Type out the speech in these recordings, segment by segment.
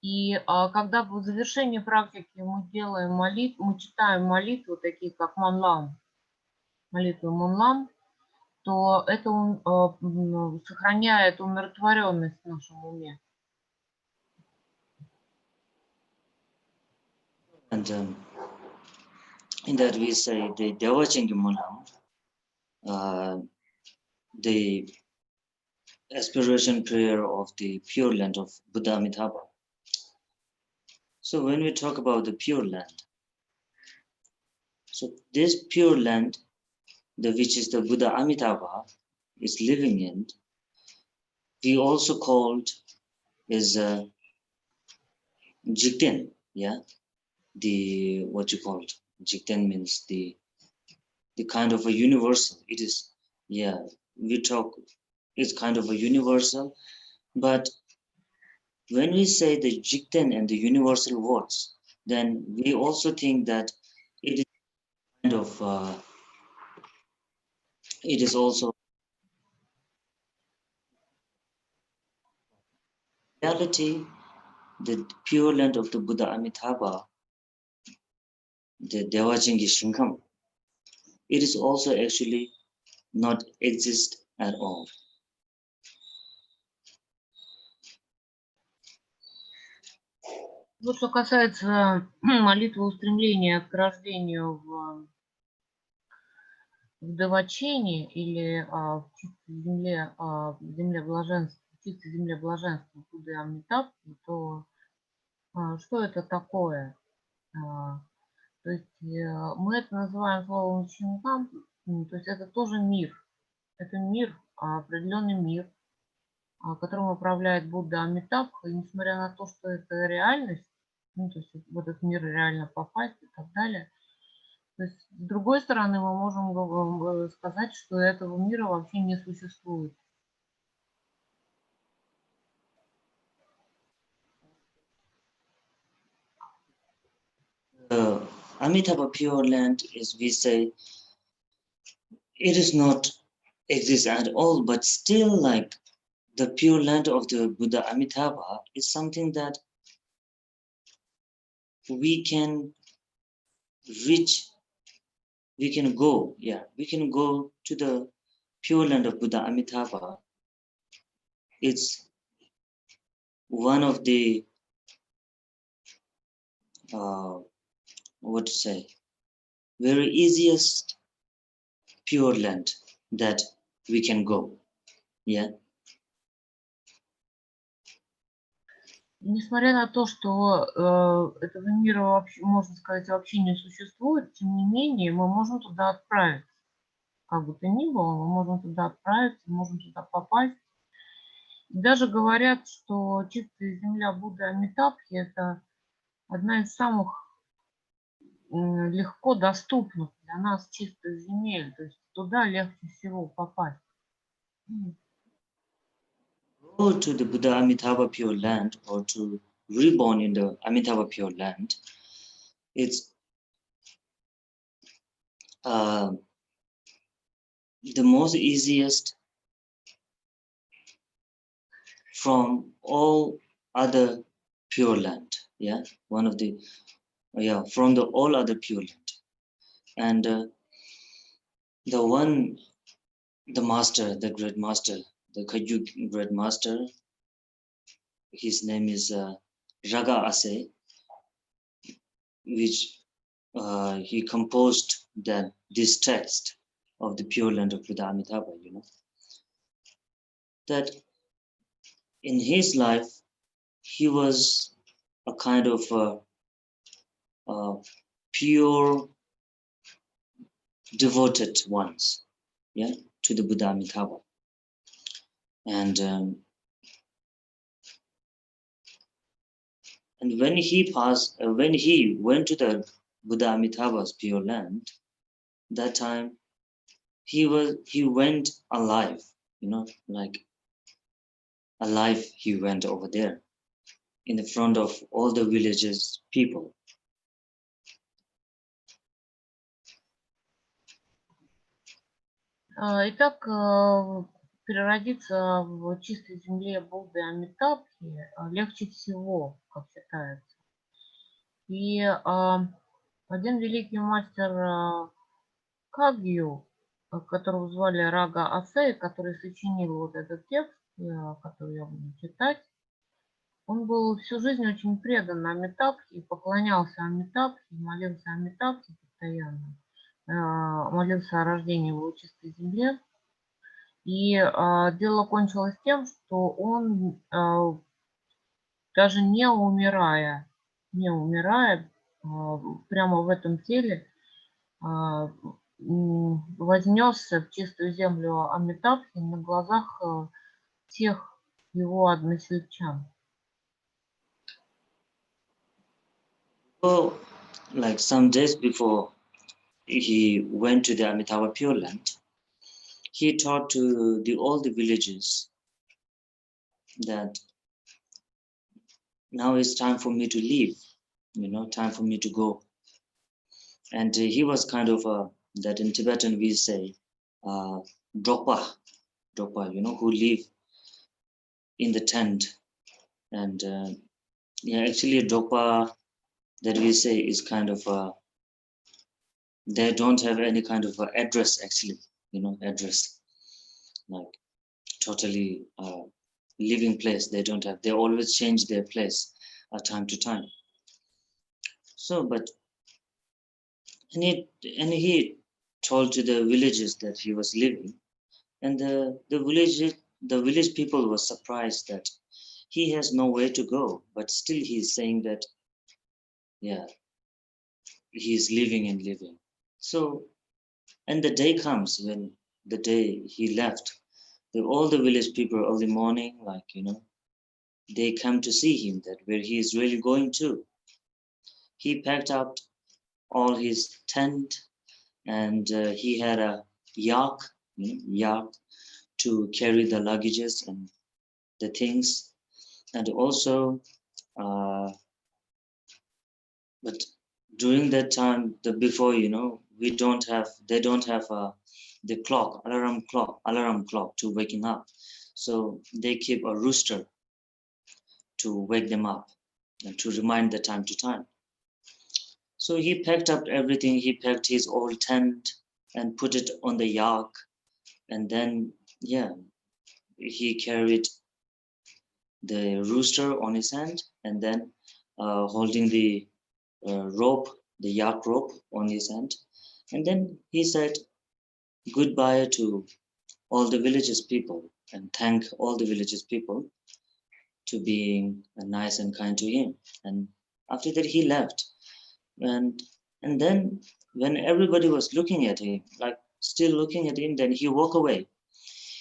И когда в завершении практики мы делаем молитву, мы читаем молитвы, такие как Манлам, молитву Манлам, то это сохраняет умиротворенность в нашем уме. And in that we say the Devachingi Manam, the aspiration prayer of the Pure Land of Buddha Amitabha. So when we talk about the Pure Land, so this Pure Land, which is the Buddha Amitabha is living in, we also called is Jikten, yeah. The what you called Jikten means the kind of a universal. It is, yeah. We talk. It's kind of a universal, but when we say the Jikten and the universal words, then we also think that it is kind of it is also reality. The Pure Land of the Buddha Amitabha, the Devachingi Shrinkam, it is also actually not exist at all. Вот что касается молитвы устремления к рождению в Девачине или в чистой земле блаженства, в чистой земле блаженства Будды Амитабхи, то что это такое? То есть мы это называем словом Чинкам, то есть это тоже мир. Это мир, определенный мир, которым управляет Будда Амитабха. И несмотря на то, что это реальность, ну, то есть в этот мир реально попасть и так далее, то есть с другой стороны мы можем сказать, что этого мира вообще не существует. Amitabha Pure Land is, we say, it is not exist at all, but still like the Pure Land of the Buddha Amitabha is something that we can reach, we can go to the Pure Land of Buddha Amitabha. It's one of the what to say, very easiest Pure Land that we can go. Yeah. Несмотря на то, что этого мира вообще, можно сказать, вообще не существует, тем не менее мы можем туда отправиться. Как бы то ни было, мы можем туда отправиться, можем туда попасть. И даже говорят, что чистая земля Будды Амитабхи – это одна из самых легко доступных для нас чистых земель. То есть туда легче всего попасть. Go to the Buddha Amitabha Pure Land or to reborn in the Amitabha Pure Land, it's the most easiest from all other Pure Land. Yeah, one of the from the all other Pure Land, and the master, the great master, the Kajug great master, his name is Raga Ase, which he composed this text of the Pure Land of Buddha Amitabha, you know, that in his life he was a kind of pure devoted ones, yeah, to the Buddha Amitabha. And when he went to the Buddha Amitabha's Pure Land, that time he went alive, you know, like alive. He went over there in the front of all the villages people. Итак, переродиться в чистой земле Будды Амитабхи легче всего, как считается. И один великий мастер Кагью, которого звали Рага Асей, который сочинил вот этот текст, который я буду читать, он был всю жизнь очень предан Амитабхе, поклонялся Амитабхе, молился Амитабхе постоянно, молился о рождении в чистой земле. И дело кончилось тем, что он, даже не умирая, прямо в этом теле, вознесся в чистую землю Амитабхи на глазах всех его односельчан. So, like some days before he went to the Amitabha Pure Land, he taught to all the villages that now it's time for me to leave, time for me to go. And he was kind of that in Tibetan we say dropa, who live in the tent. And actually dropa that we say is kind of they don't have any kind of address actually, address, like totally living place they don't have. They always change their place time to time. So but and he told to the villages that he was living, and the village people were surprised that he has nowhere to go, but still he's saying that he's living and living. So, and the day comes when the day he left, all the village people early morning, they come to see him, that where he is really going to. He packed up all his tent, and he had a yak to carry the luggages and the things, and also but during that time, before they don't have the alarm clock to waking up, so they keep a rooster to wake them up and to remind the time to time. So he packed up everything. He packed his old tent and put it on the yak, and then he carried the rooster on his hand, and then holding the rope, the yak rope on his hand, and then he said goodbye to all the villages people and thank all the villages people to being nice and kind to him. And after that he left, and then when everybody was looking at him, like still looking at him, then he walked away.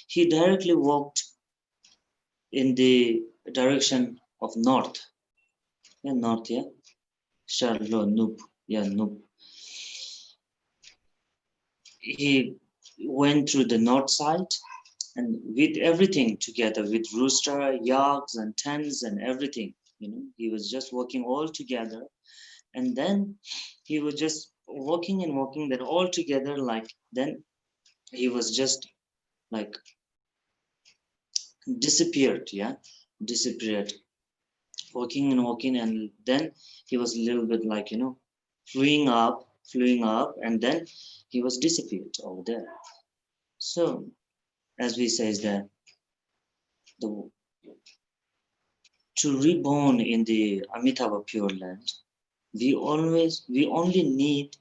He directly walked in the direction of north. North, Charlotte, Noop, Noop. He went through the north side, and with everything together, with rooster, yaks, and tents and everything, he was just walking all together. And then he was just walking and walking, then all together, like then he was just like disappeared, walking and walking, and then he was a little bit like flying up, and then he was disappeared over there. So as we say is that to reborn in the Amitabha Pure Land, we only need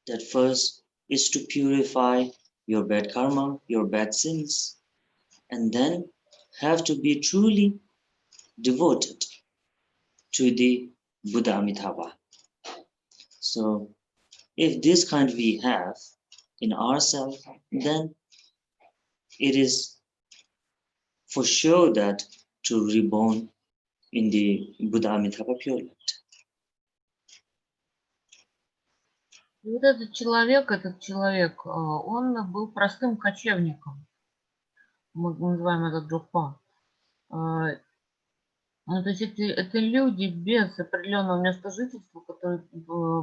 that first is to purify your bad karma, your bad sins, and then have to be truly devoted to the Buddha Amitabha. So if this kind we have in ourselves, then it is for sure that to reborn in the Buddha Amitabha Pure Land. И вот этот человек, он был простым кочевником. Мы называем это джопа. То есть это люди без определенного места жительства, которые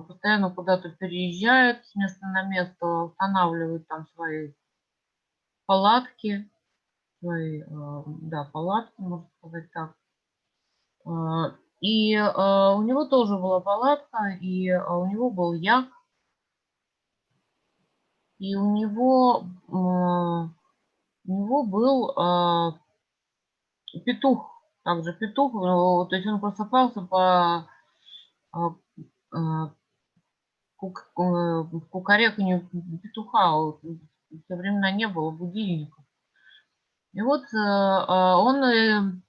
постоянно куда-то переезжают с места на место, устанавливают там свои палатки, своей, да, палатке, можно сказать так. И у него тоже была палатка, и у него был як, и у него был петух, также петух, то есть он просыпался по а, а, кукареканью петуха. В те времена не было будильников. И вот он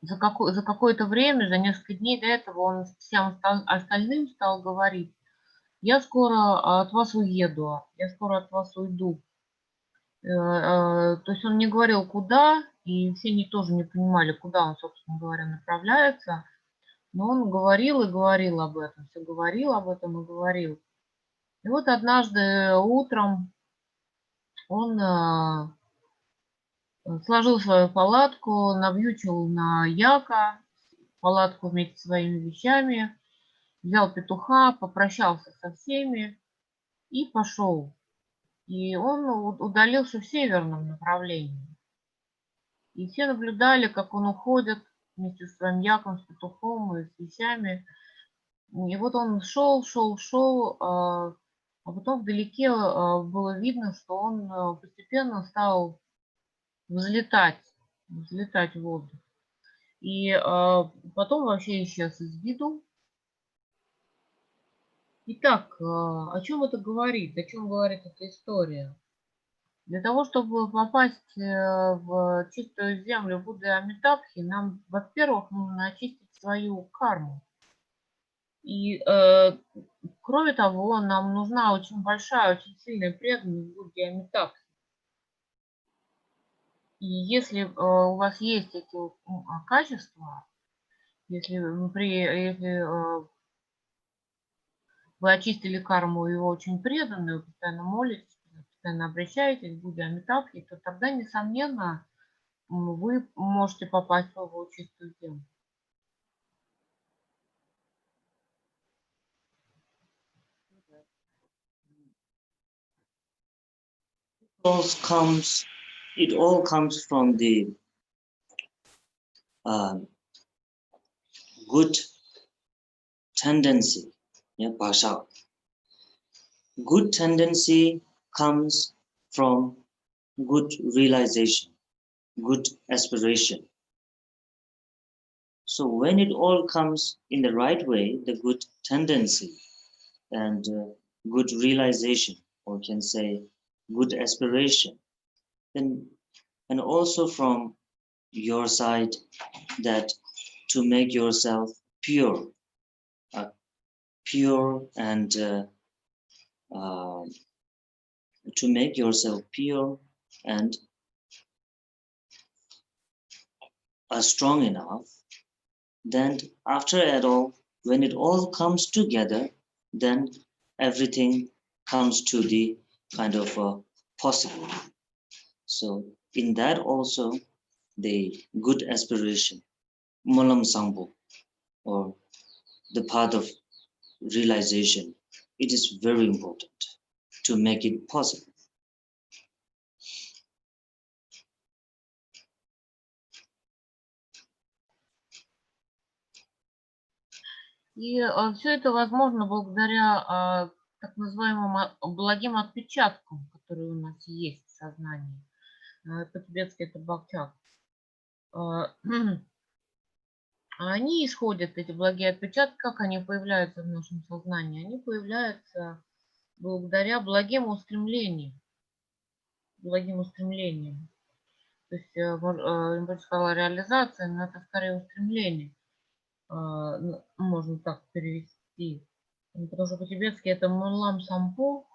за какое-то время, за несколько дней до этого, он всем остальным стал говорить: я скоро от вас уеду, я скоро от вас уйду. То есть он не говорил, куда, и все они тоже не понимали, куда он, собственно говоря, направляется. Но он говорил и говорил об этом, все говорил об этом и говорил. И вот однажды утром он сложил свою палатку, навьючил на яка палатку вместе со своими вещами, взял петуха, попрощался со всеми и пошел. И он удалился в северном направлении. И все наблюдали, как он уходит вместе со своим яком, с петухом и с вещами. И вот он шел, шел, шел, а потом вдалеке было видно, что он постепенно стал взлетать в воздух. И потом вообще исчез из виду. Итак, о чем это говорит? О чем говорит эта история? Для того, чтобы попасть в чистую землю Будды Амитабхи, нам, во-первых, нужно очистить свою карму. И, кроме того, нам нужна очень большая, очень сильная преданность Будде Амитабхи. И если у вас есть эти качества, если вы очистили карму и вы очень преданы, вы постоянно молитесь, постоянно обращаетесь к Будде Амитабхи, то тогда, несомненно, вы можете попасть в его чистую землю. It all comes from the good tendency. Yeah, Pasha. Good tendency comes from good realization, good aspiration. So when it all comes in the right way, the good tendency and good realization, or can say good aspiration, then, and also from your side, that to make yourself pure, and to make yourself pure and strong enough, then after it all, when it all comes together, then everything comes to the kind of possible. So in that also, the good aspiration, Malam Sangpo, or the path of realization, it is very important to make it possible. И все это возможно благодаря так называемым благим отпечаткам, которые у нас есть в сознании. По-тибетски это бхактяк. Они исходят, эти благие отпечатки, как они появляются в нашем сознании? Они появляются благодаря благим устремлениям. Благим устремлениям. То есть, я бы сказала, реализация, но это скорее устремление. Можно так перевести. Потому что по-тибетски это мулам сампо,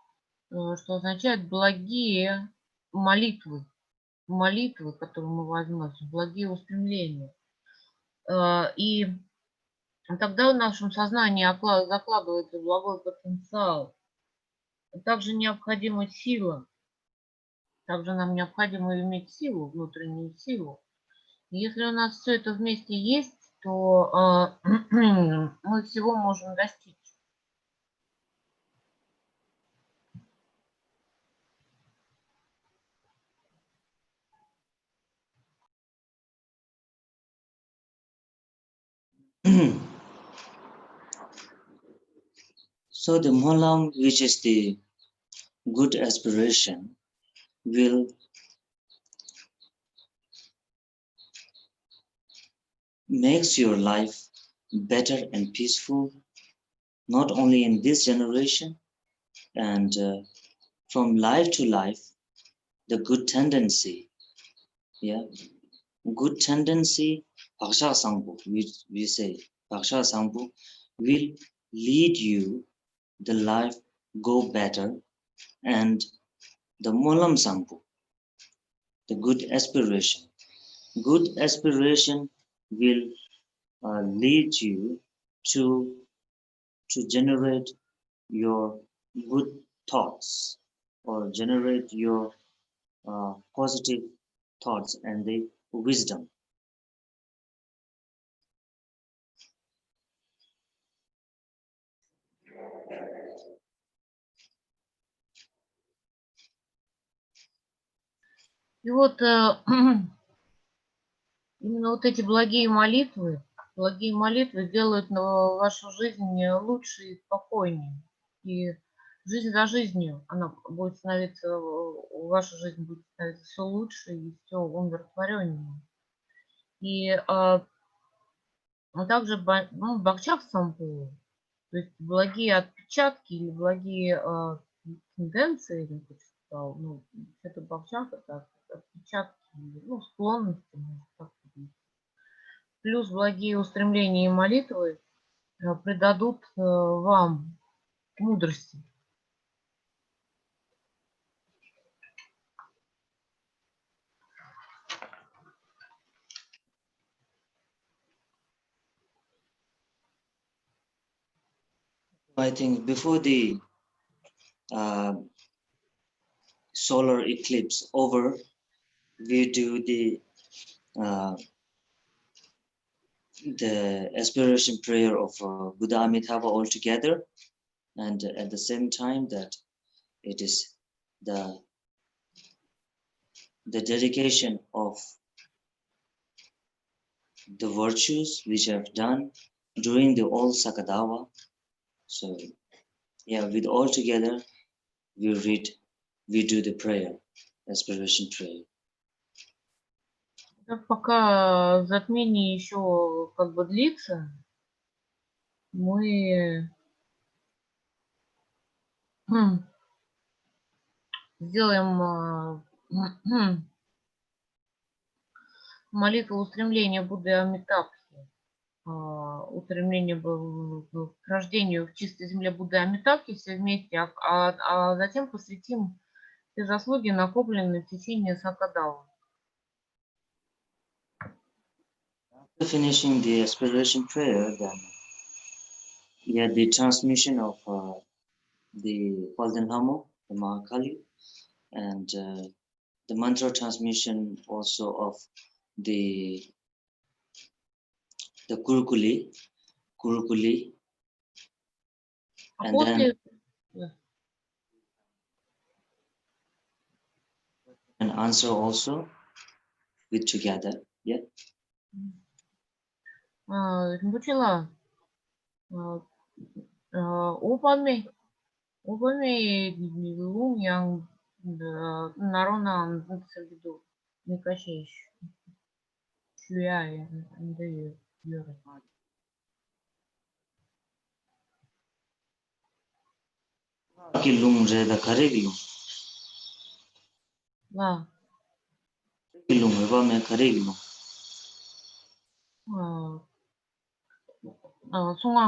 что означает благие молитвы. Молитвы, которые мы возносим, благие устремления. И тогда в нашем сознании закладывается благой потенциал. Также необходима сила. Также нам необходимо иметь силу, внутреннюю силу. И если у нас все это вместе есть, то мы всего можем достичь. So the molam, which is the good aspiration, will makes your life better and peaceful, not only in this generation, and from life to life, the good tendency, yeah, good tendency, Bhaksha Sangpo, we say, Bhaksha Sangpo, will lead you the life go better, and the Molam Sangpo, the good aspiration will lead you to generate your good thoughts or generate your positive thoughts and the wisdom. И вот именно вот эти благие молитвы делают вашу жизнь лучше и спокойнее. И жизнь за жизнью, она будет становиться, ваша жизнь будет становиться все лучше и все умиротвореннее. И также бхакчак сампу, то есть благие отпечатки или благие тенденции, я бы сказал, ну, это бхакчак, это отпечатки, ну, склонности, можно так сказать. Плюс благие устремления и молитвы придадут вам мудрости. I think before the solar eclipse over, we do the aspiration prayer of Buddha Amitabha all together, and at the same time that it is the dedication of the virtues which have done during the all Sakadawa. So yeah, with all together we do the prayer, aspiration prayer. Пока затмение еще как бы длится, мы сделаем молитву устремления Будды Амитабхи, устремление к рождению в чистой земле Будды Амитабхи все вместе, а затем посвятим все заслуги, накопленные в течение Сакадава. After finishing the aspiration prayer, then yeah, the transmission of the Paldenhamo, the Mahakali, and the mantra transmission also of the Kurukuli, and then an answer also with together, yeah. Ринпоче, упомяни лун yang нарона виду не кащейш шляя да юра. कि लुंग रे दा करे कि लुंग ला कि लुंग है बा मैं करे कि लुंग 송아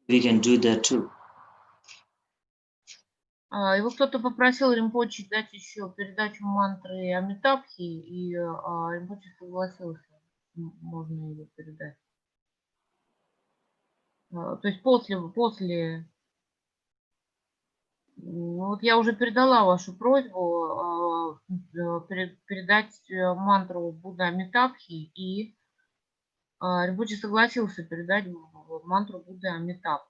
we can do that too. Его кто-то попросил Ринпоче дать еще передачу мантры Амитабхи, и Ринпоче согласился, можно ее передать. То есть после, вот я уже передала вашу просьбу передать мантру Будда Амитабхи и Ринпоче согласился передать мантру Будды Амитаб.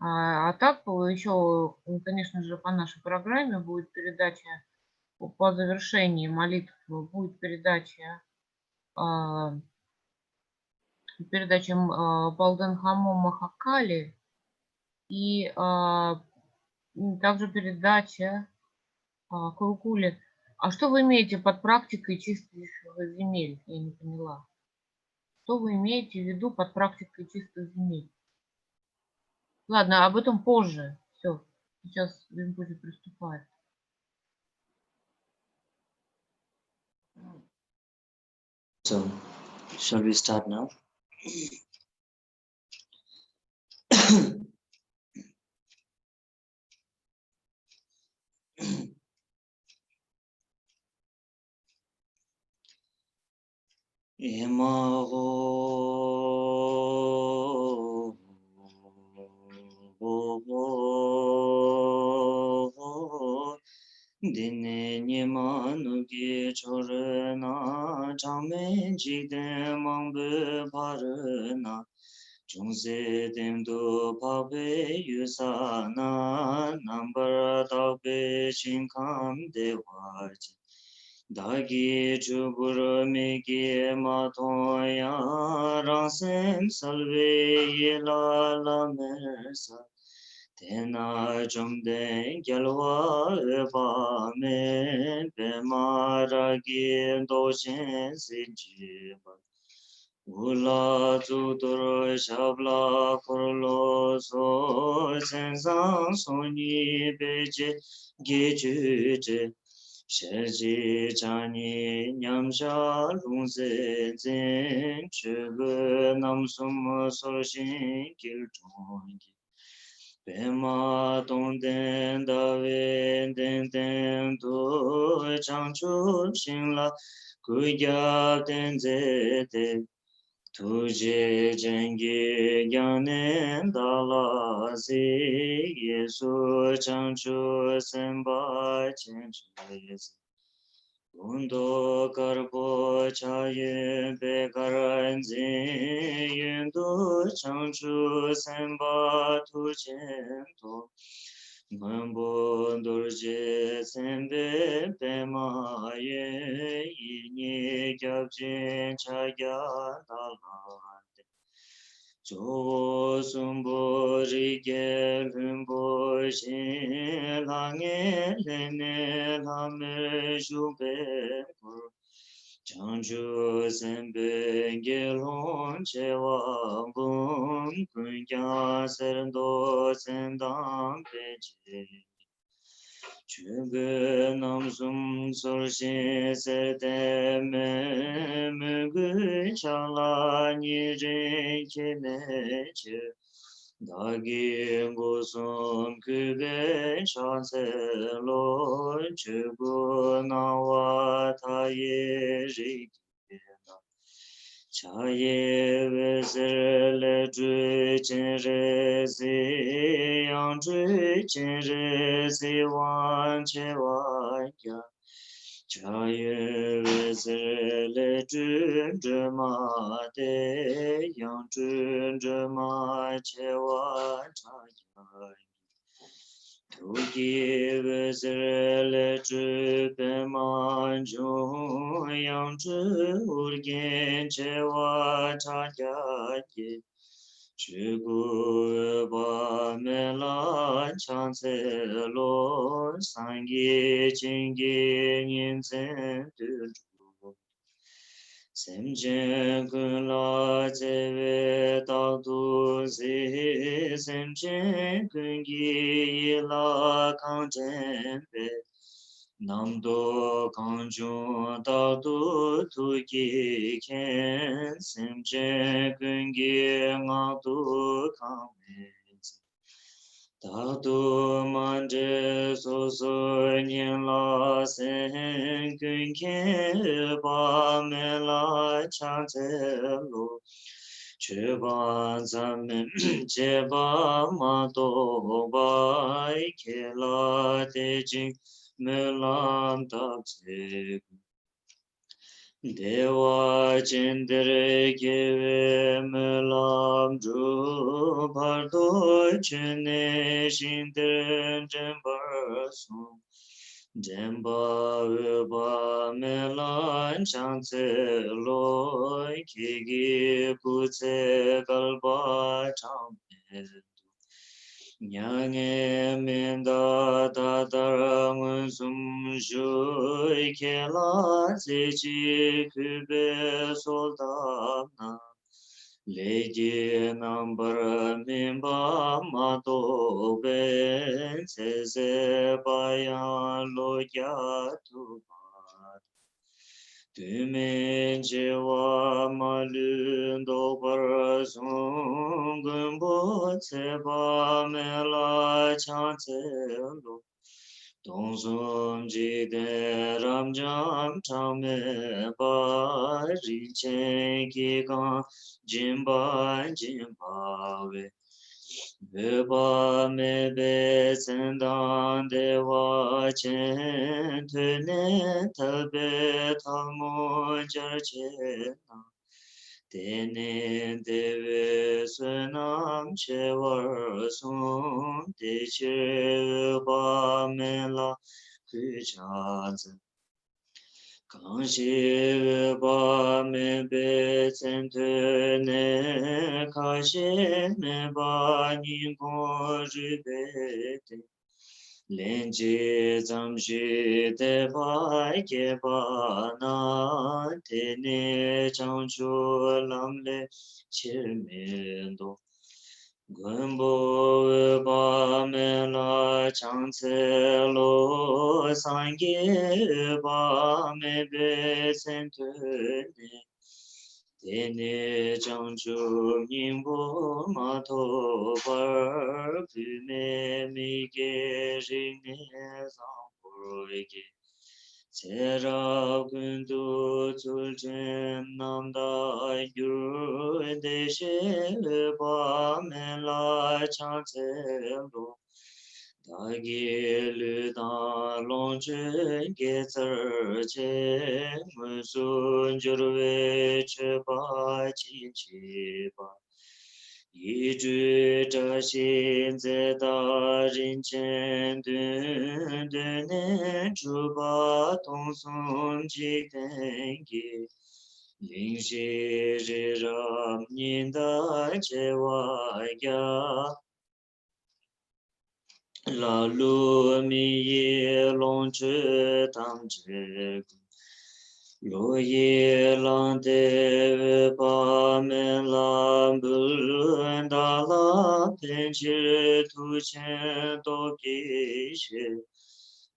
А так, еще, конечно же, по нашей программе будет передача по завершении молитв, будет передача Балденхамо Махакали и также передача Курукули. А что вы имеете под практикой чистых земель? Я не поняла. Что вы имеете в виду под практикой чистых земель? Ладно, об этом позже. Все, сейчас Ринпоче приступает. So, shall we start now? Dine nimanu gi chorna chame jide mangbe parna chungse demdo pabe yusana number tabe chinkam dewaji Dagi chubur meki matoya rasem salve yela la mersa Tena jumden gyalwa eba me bemaragi doshen sinjiba Ula tutur shabla kurlo so sensang soni beje gechuje Sherji chani nyamsha lungze zen chebe namsum sorshin kiltongi Pema tongden dawe den den do changchu shinla kuyab den zete Tuje jengi gyanen dala zi Yesu changchu senpa chenchu Undo karpo chaye bekaranzi yendo chanchu senpa tu chento Mambo dorje sembe pema ye yini gyabjen chaya dalante Jo sumbo rige lumbo shin lange lene lame shube Chanchu sembe gelon chewa bum kunya serndo sendam peche Chöge namsum sorshi serte me mögü chala nire kemeche Dagi gosum kübe şanse lo çögu nava taye rikena Chaye vezerle cü çenre zi yang cü çenre zi wan çe vaya Chaye vezerle cü cema de yang cü cema çe wan çaya Tuki vezerle cü peman cu yang cü urgen çe wan çaya Chugu ba me la chan se lo sangi chingi nyen sen tu chu sem chen kun la che ve ta tu si sem chen kun gi la kang chen pe nam do kang ju ta tu tu ki ken sem chen kun gi nga tu kang me ta tu man je so so nyen la sen kun ken ba me la chan che lo che ba zam che ba ma to ba ke la te jing me lam tak se Dewa Chandra Keve Melam Dru Bardo Chene Shindra Jambarsu Jamba Uba Melan Chance Loi Kigi Putse Galba Champe Nyange Menda Tatarang Sum Shui Kela Sechi Kube Soldana Leji Number Mimba Mato Ben Sese Bayan Loya Tubat Tumen Jewa Malun Dobar Sungun Bo Tseba Mela Chancelo Dongsun Jide Ramjam Chame Ba Richen Kikan Jimba Jimba We Beba Mebe Sendan Dewa Chen Tune Tabe Talmo Jarchena Tene Deve Sunam Chewar Sun Teche Ba Mela Kuchanzen Kanshi Ba Mebe Sentune Kashi Meba Ningo Jubete Lenji Zamshi Deba Keba Na Tene Changchu Lamle Chirmendo Gumbo Ba Mela Changse Lo Sangye Ba Mebe Sentune Tene Changchu Nimbo Mato Bar Pume Mige Rinne Zamburge Sera Gundu Tulchen Namda Yur Deshe Ba Mela Chancelo Dagi Ludan Longchen Getzer Che Musun Jurwe Cheba Chinchiba Yiju Jashin Zeta Rinchen Dun Dunen Chuba Tongsun Jitengi Lingshi Riram Ninda Chewa Ya La Lu Mi Ye Long Che Tam Che Lo Ye Lang De Ba Men Lam Bu Da La Pen Che Tu Chen Do Ki She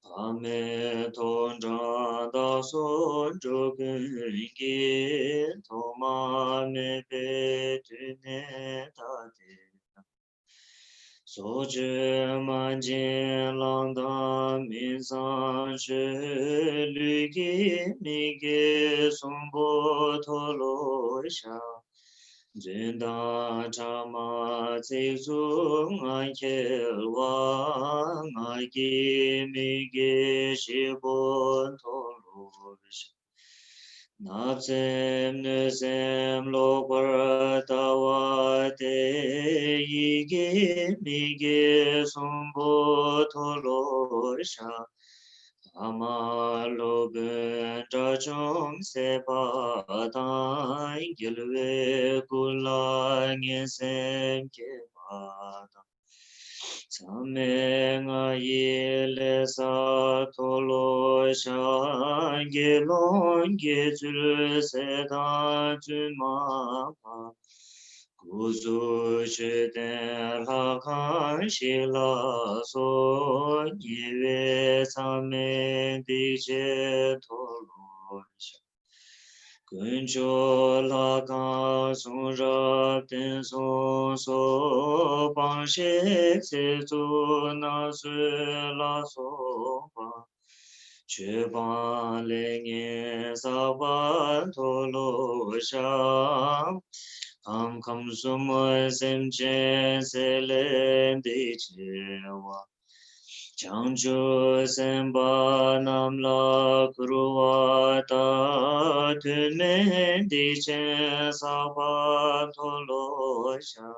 Pa Me Ton Zhang Da Son Zhou Gun Gi To Ma Me Pe Tu Ne Ta De So je man jin lang da min san shi lu gi mi gi sung bo to lo sha jin da cha ma zi zu ngan ke wa nga gi mi gi shi bo to lo sha Napsem nusem lokbar tawa te yige mige sumbo tolo sha ama loben jachong sepa tan gilwe kula ngesem ke bada Same nga yele sa tolo sha gelon gezul seda juma pa kuzu shiden lakan shila so yive same dije tolo sha Kuncho la kan sun rab ten son so pan shek se tu na su la so pa che pan le nye sa pan to lo sha kam sum sem chen se len di che wa Changchu Semba Namla Kuruwata Tumen Dichen Sapa Tolosha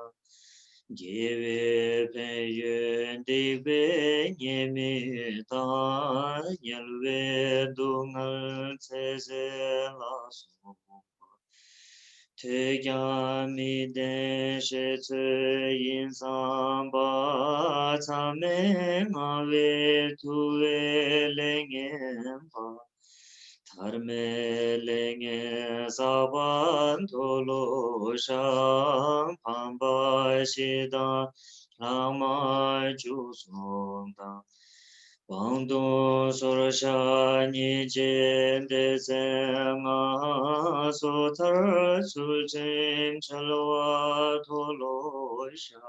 Give Pen Yun Digbe Nyemi Ta Nyelwe Dungal Tseze Laso Tegyami den shetsu insan ba tsame ngave tuve lengen ba Tarme lengen saban tolo sham pamba shidan lama jusonda Bangdong sorasha nijen de zenga sotar sulchen chalwa tolo sha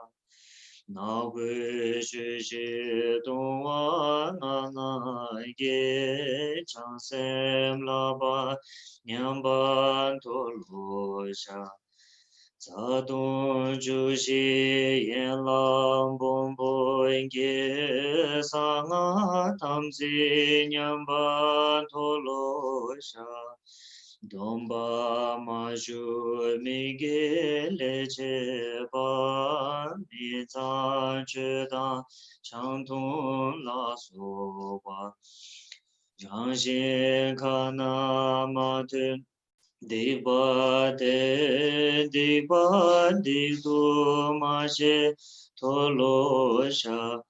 Nagwe shishi dongwa nana ge chansem laba nyamban tolo sha Zadong jushi yen lam bombo inge sanga tamzi nyamba tolo sha Domba maju mige leche ba mi zan chudan chantong la so ba Janshin kana matun Diba digdu mashe tolo sha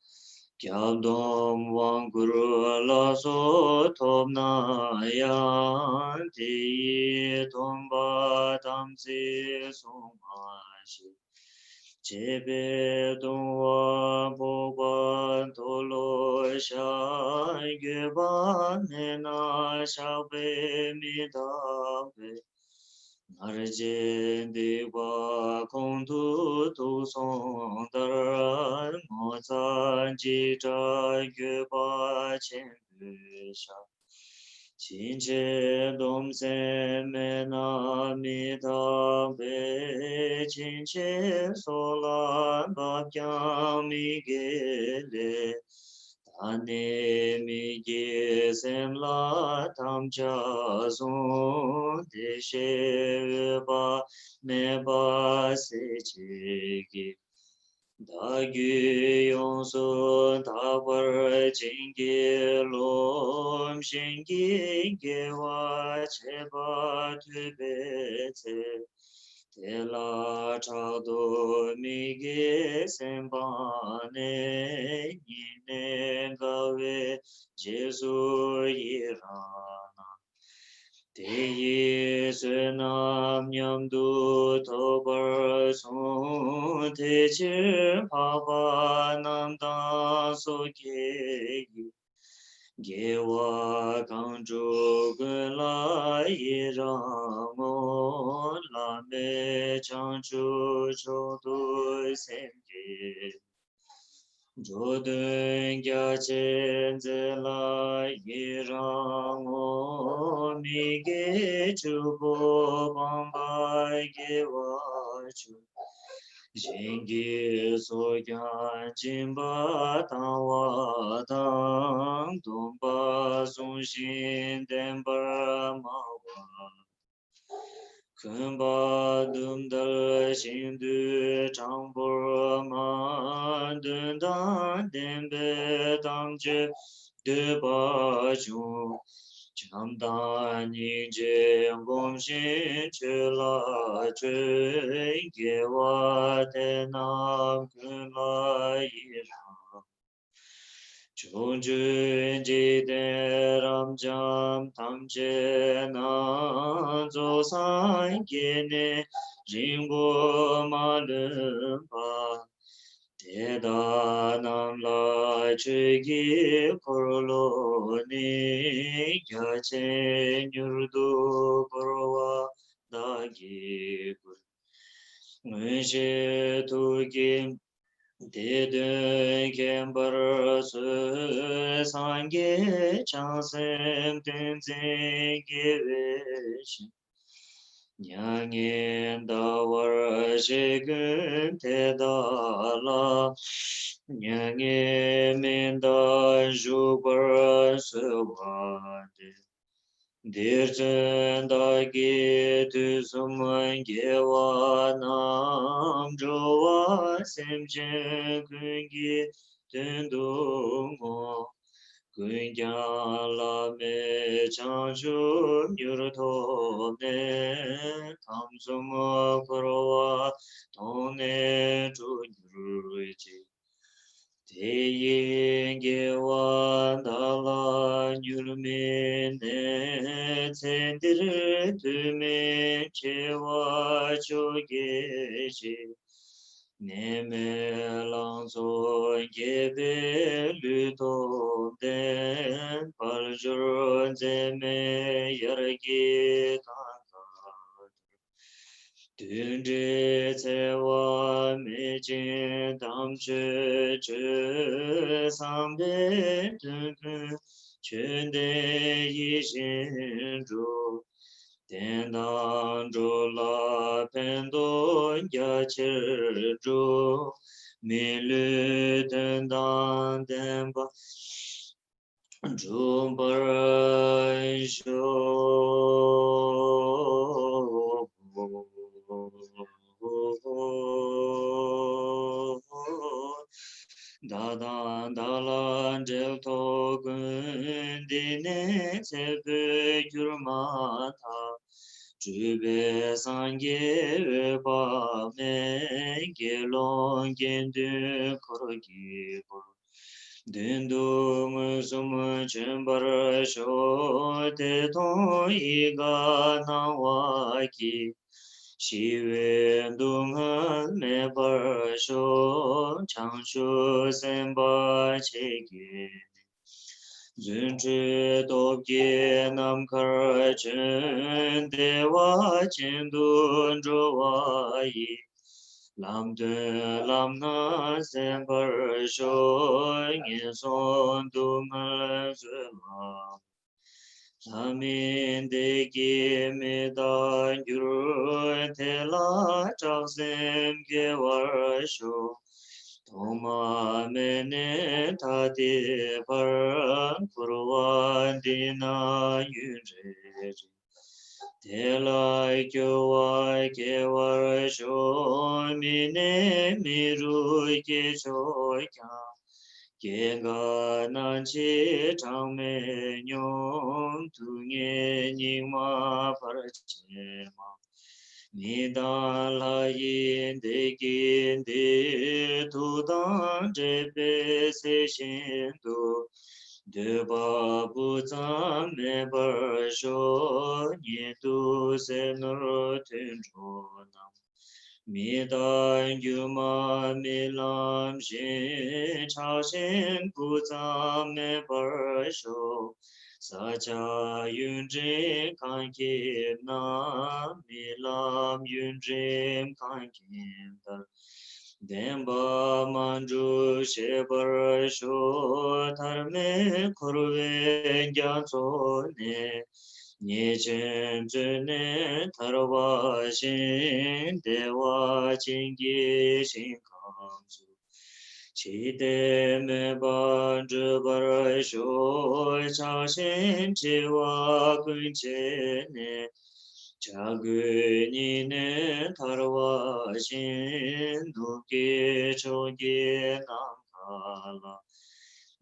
Kyabdom wanguru laso topna yan Ti tomba tamsi somashi Chebe dongwa boba tolo sha Gyeba nena shabe midabe Narjen dewa kondu tu song dar moza jita gyeba chen sha Chinche domse mena mita be chinche sola bakyam migele Tane migi semla tamcha zon deshe ba me ba se chegi Dagyu yonsu tabar chingi lom shingi gewa cheba tube te Tela chado migi sembane Nine gawe Jesu irana Teyi sunam nyamdu tobar son Techi papa namdan sokeyi Gewa kanju gula iramo Lame chanchu chodu semge Jodun gyachen zela yirango Mige chubo bamba gewachu Jengi sogyan jimba tawa tang Domba sunshin dembar mawa Kumba dumdal shindu changbor ma dundan dembe damje deba chung Chamdan ningje gomshin chula chun gewa tenam kunla yirang Chonjun jide ramjam tamche na zo san gene ringo malumpa Teda nam la chugi korlo ni gyache nyurdu korwa dagi kur Ngeshe tukim Dede kembar su sange chansem tenze gevesh Nyangin dawar shigun te dala Nyangin minda jubar suwade Dirchen dagi tu suman gewa nam jowa semchen kungi tendungo Kunyala me chanchu nyurto ne kamsuma korwa tone chunyurji Teyin gewa dala nyurme ne tsendir tume chewa chogeji Neme langzo gebe luto den paljur zeme yargi kanka Dundre tsewa meje damche che sambe dungu chunde yishin Tendan la pendo yachiru milu tendan demba jumbarasho Dadan dalan del togun dine sebe yurmata Jube sangye ba me gelon gendu korogi Dendu musum chembar sho te ton iga nawaki Shive dungan me bar sho changshu semba chegi Zunchu topge namkar chen dewa chendun jowayi Lamdun lamna sembar sho son dungan zema Lamin degi medan gyur tela chaksem gewar sho Toma mene tati par kurwan dina yunre Tela kyowa kewar sho mine miru ke choykya Kenga nanchi changme nyong tunge nyingma parchema Nidan la yin de gin de tu dan jepe se shindu De ba bu zam me bar sho Nye tu se nur tun chonam Midan yuma milam shin cha shin bu zam me bar sho Sacha yunjim kankim na milam yunjim kankim dar Demba manju shebar sho dharme kurve gyatso ne Nyechen june tarwa shin dewa chingi shinkamsu Chide me banju bar sho cha shin chiwa kunche ne Chagu ni ne tarwa shin duke choge namkala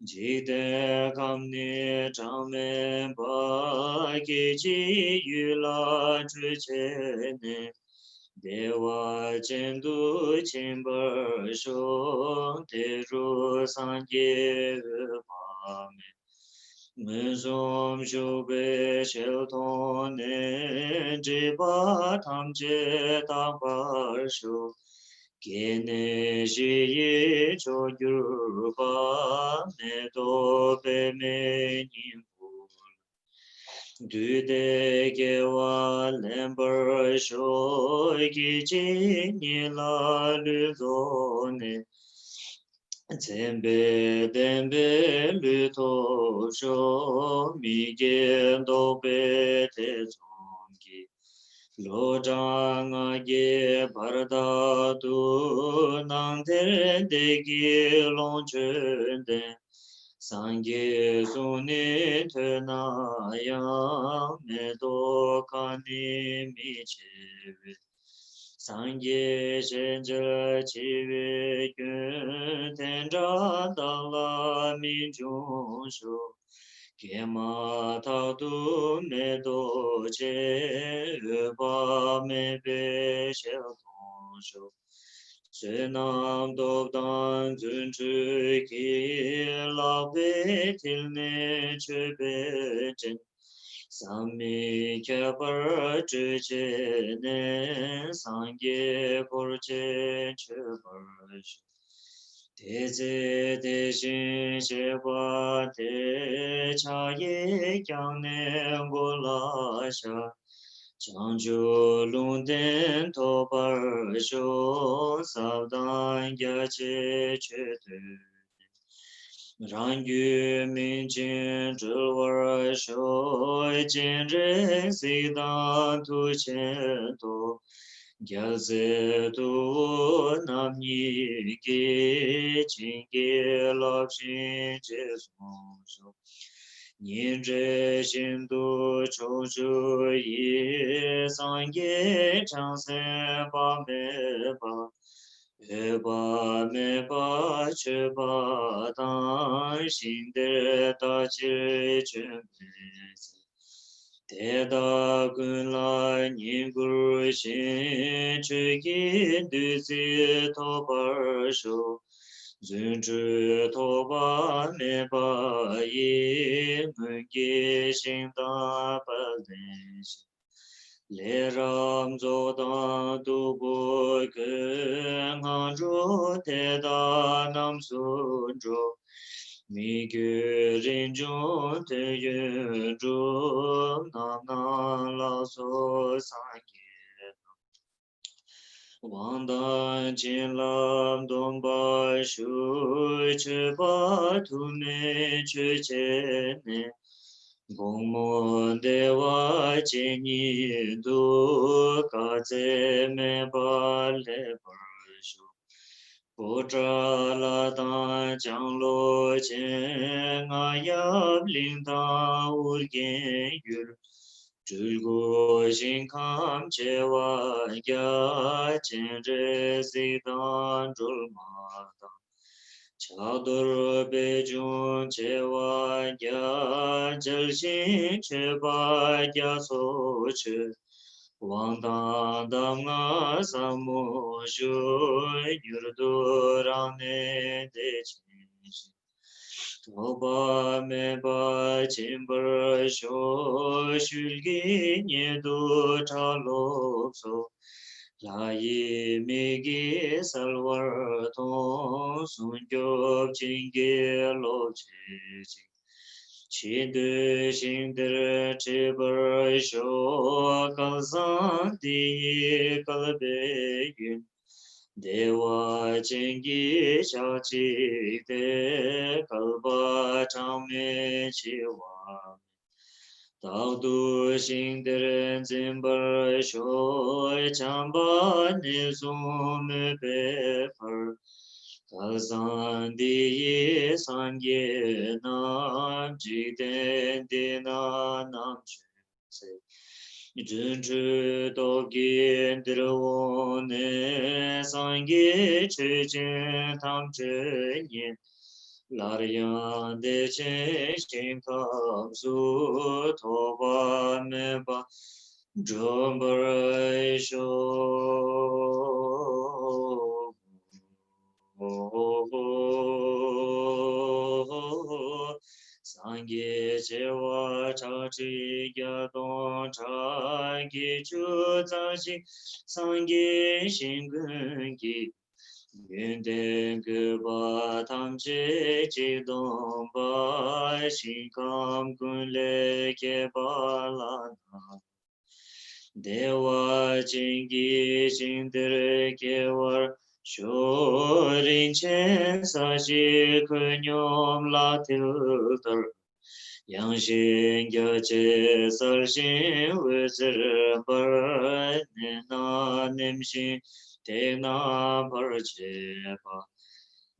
Jide kamni chame ba geji yula chuche ne Dewa chendu chimbar sho teru sangye pame Muzom shube shelton ne jiba tamche tabar sho Kene shiye chogyurba ne dobe me nimbu Dude gewa lembar sho gichi nila luzone Zembe dembe luto sho mige dobe te zongi Lojangage Bharadatu Nangtere Degi Longchunde Sangye Suni Tenaya Medo Kani Michive Sangye Shenja Chive Kyun Tenja Dala Minjungshu Kema tatu me do che ba me be shel tong shu se nam do dan zun chu ki la be til ne che be chen sam mi kya par che che ne sang ye por che che par shu Teze Deshin Sheba Te Chaye Kyangne Golasha Changju Lunden Topar Sho Savdan Gyache Chete Rangyu Minjin Chulwar Sho Jinre Sidan Tu Chento Gyalze tu namni ge chinge lapshin jesmo Ninje shindu choju yi sangye chansen pa me pa Eba me pa che pa dan shinde ta che Teda gunla nyingur shin chuki duzi tobar shu Zunju toba meba yi mungi shinda palden shi Le ram zodan dubu gun hanju teda nam sunju Mi gu rin jun te yun jun nam na la so san ye Wang dan jin lam dong ba shu che ba tu me che che ne Gong mo de wa che ni du ka ze me ba le ba shu Putra la ta chang lo chen nga yap ling ta ur gen yur Chul gu shin kam che wa ya chen re si dan chul ma ta Cha dur be jun che wa ya jal shin che ba ya so che Wang dan dam nga samu shu yurdu rang ne de chen shi Toba me ba chen bar shu shul gi nye du cha lo so La yi me gi salwar tong sun gyob chen ge lo che ching Chidu shingdir chibar sho kalsan di kalbe yun Dewa chingi shachi de kalba chame chiwa Taudu shingdir zimbar sho chamba nizum pepar Kalsan di sangye nam jiden di na nam chuse Junju togi dirwone sangye chechen tam chenyen Laryan de chen shin kam su toba meba Jombar sho Sangye chewa chachi gyadon chagi chu zashi Sangye shingun ki Yunden guba tamche chidon ba Shinkam kunle keba lana Dewa chingi shindere kewar Shorin chen sashi kunyom la tiltar yang shin gya che sar shin we zir bar ne na nim shin te na bar che pa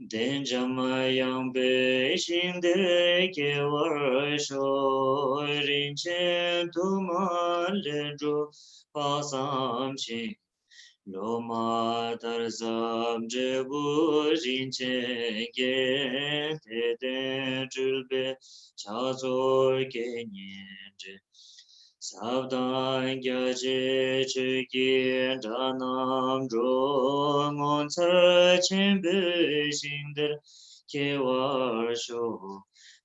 den jama yang be shin de ke war sho rin chen tu ma le ru pa sam shin Loma tarzam jebu rinche ge te te julbe chazor ke nyenje sabdan gyaje chegi danam ro ngon sa chembe shinder ke war sho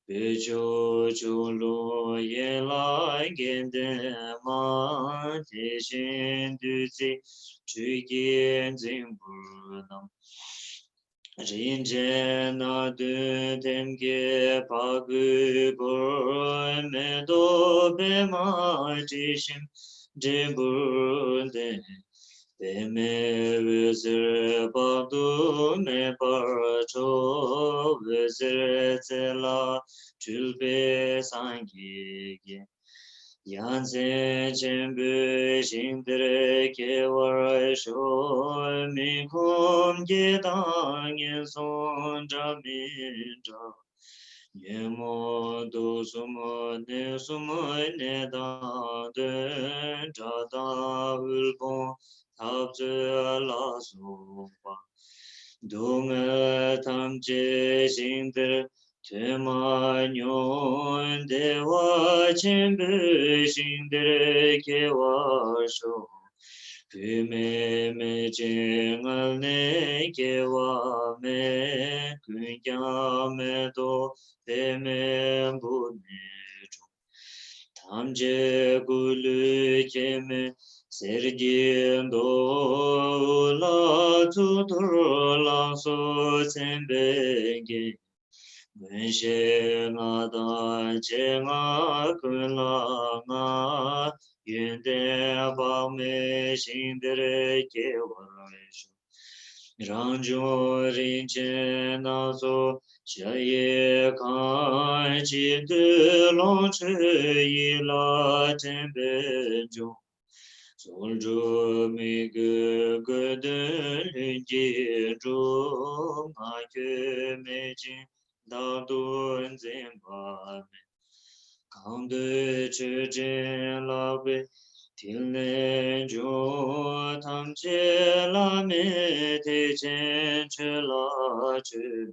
bejo chulu ye la gende ma te shin du zi 去见真不能，人间那对天给把个不没多白马之心，真不得。白没为是把都没把着，为是在那准备上一个。yan se chen bu shin tere ke war sho mi khom ge dang yin son ja mi ja ye mo do su mo ne da de ja da ul bon tab ze la su pa dung tam che shin tere Tema nyon dewa chenpe shindere kewa sho Pime me chengal ne kewa me Kunya me do teme budne Tamje gulu keme sergin do la tutur la so tembege Menshe nga da che nga kun la nga yun de ba me shin dere ke wa shu rang jo rin che na so cha ye kan chi de long che yi la chen be jo sol jo mi ge ge de lin ji jo ma ke me jin da dun zin ba me kang de che jin la be tin le jo tam che la me te chen che la che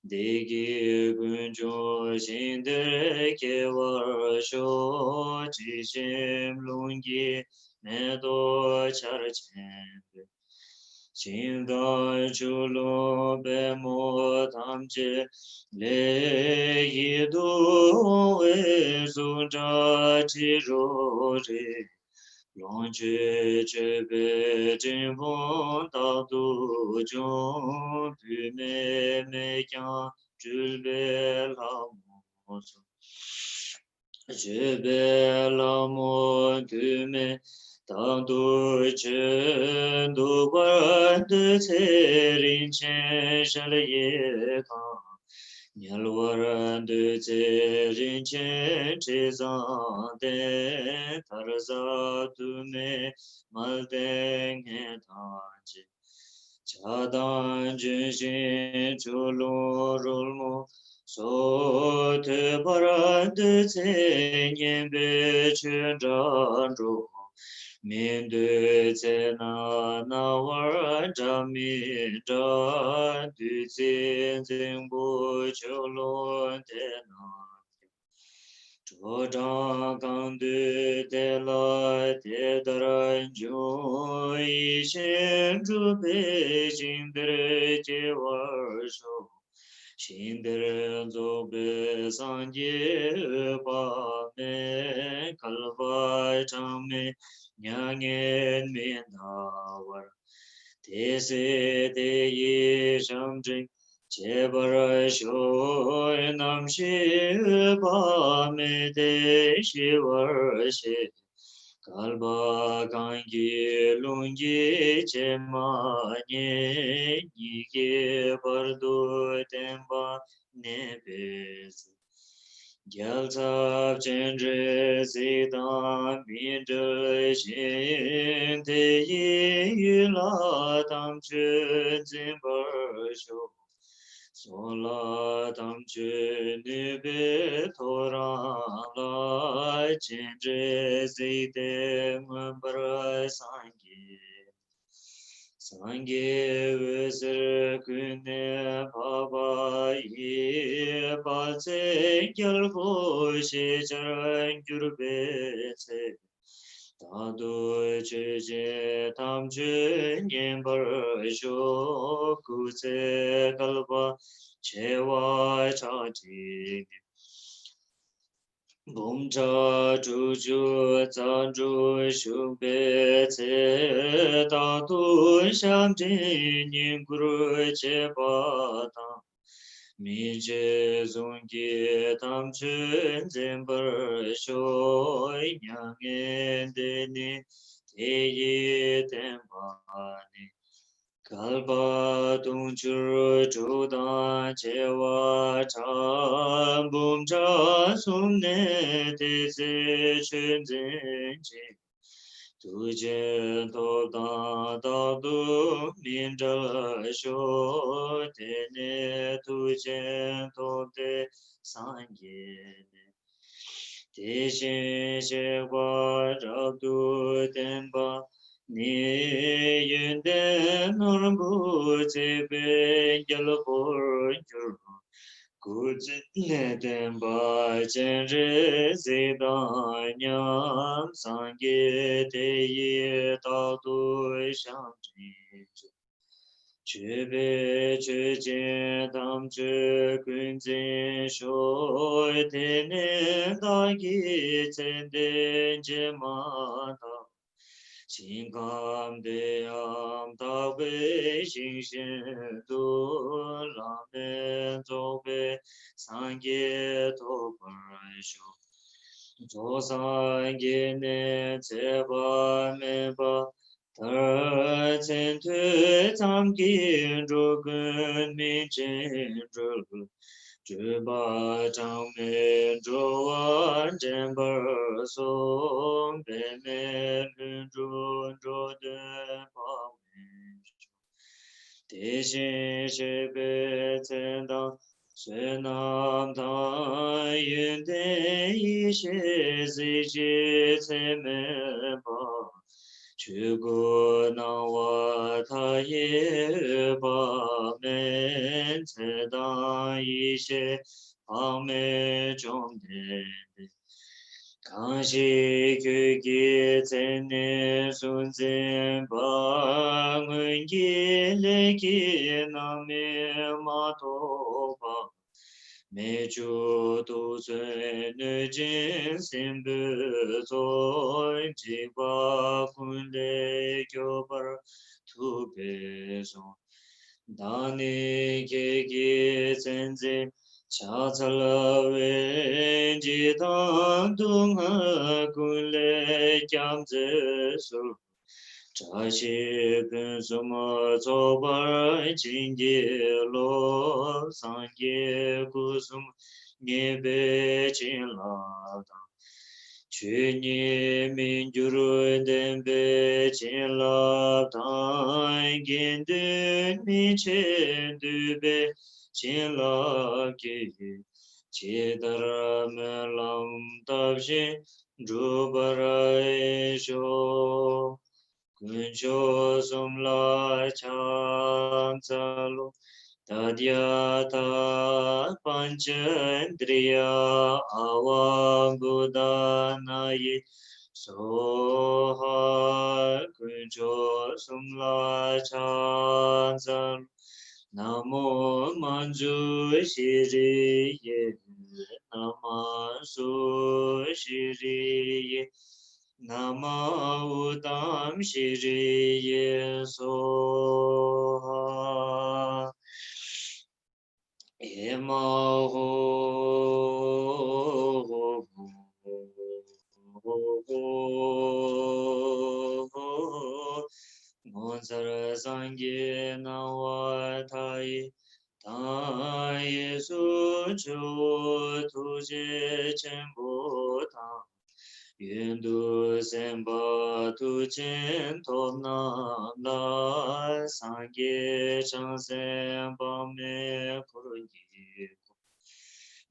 de gi gun jo xin de ke war sho chi shem lung gi me do char chen Chinda chulo be mo tam che le yi do we su cha chi ro re long che che be jin bon da du jong pu me kyang chul be la mo so je be la mo tu me当度真度观的才人前生了也康，年罗人的在人前这上的，他的啥都没没得看他去，恰当真心出路入路。所得不然的在年别全站住。面对在那玩着面着，对真不求论的那。着张刚对的来的人就一线主北京的接玩手。新的人走北上街把妹，看了把长妹。娘面那玩，这些的一生真，切不然说南西把me的西玩些，卡巴干吉隆吉切马尼，你给巴多天巴那辈子。Gyaltsab chenre zidam mindre shin te yi yula tam chun zimbar sho. Sola tam chun nube toran la chenre zidam mbar sangi. Sangye vesar kune baba ye balse gyalgo shecharan gyurbetse tadu cheche tamche nyembar sho kuse kalpa chewa chachi Bumcha chuchu zanju shubhe tse tatu shamji nyinguru chepa tang mi che zungi tamchun zembar shoy nyangen deni teyi tenpa Kalpa tungchur chudan chewa cham bumcha sumne tese chunzen che tujen topdan tabdu minja sho tene tujen topde sanye Deshin shekwa rabdu tenpa ni yunde norbu tsebe gyalpor gyur kujit tenpa chenre zeda nyam sangye teyi tatu shamri Chube chuje damche kunzin shoy tene dagi tsende jemata Shinkam deyam tabe shingshin du lamen tobe sangye tobar sho Zosan gene tseba meba tar tsen tu tsam kin zhogun min chen zhogu Zhuba chang men zhuwan zhenbar song Be men lun zhun zhu den pa men Deshin shebe tsendang Shenam dan yun den yi she zi ji tsemen pa Chugu na wa ta ye ba men tsendang yi she pa men chong den Kanshi kyuki tsene sunzen pa ngungi leki nami mato pa mechu tu zuen jin simbu zoi jikwa kunde kyobar tu pe son Dani keki tsenze Chatsala wenji tang dung ha kule kyam tse su Chashi kun suma tsobar chingi lo sangye kusum nyebe chin la Chunyi min gyuru denpe chin lap tang gendun min chen dube chin lap ki chidara me lam tabshin drupara sho kuncho sumla cham tsalo Tadyata panchandriya avagudanaye soha kunjo sumla chanzal Namo manju shiriye namasu shiriye Nama udam shiriye soha Ema ho Monzara sangye na wa tai Ta Yesu Chu Tu Je Chenpo Ta Yundu Semba Tu Chen Top Na La Sangye Chang Semba Me Kuru Yi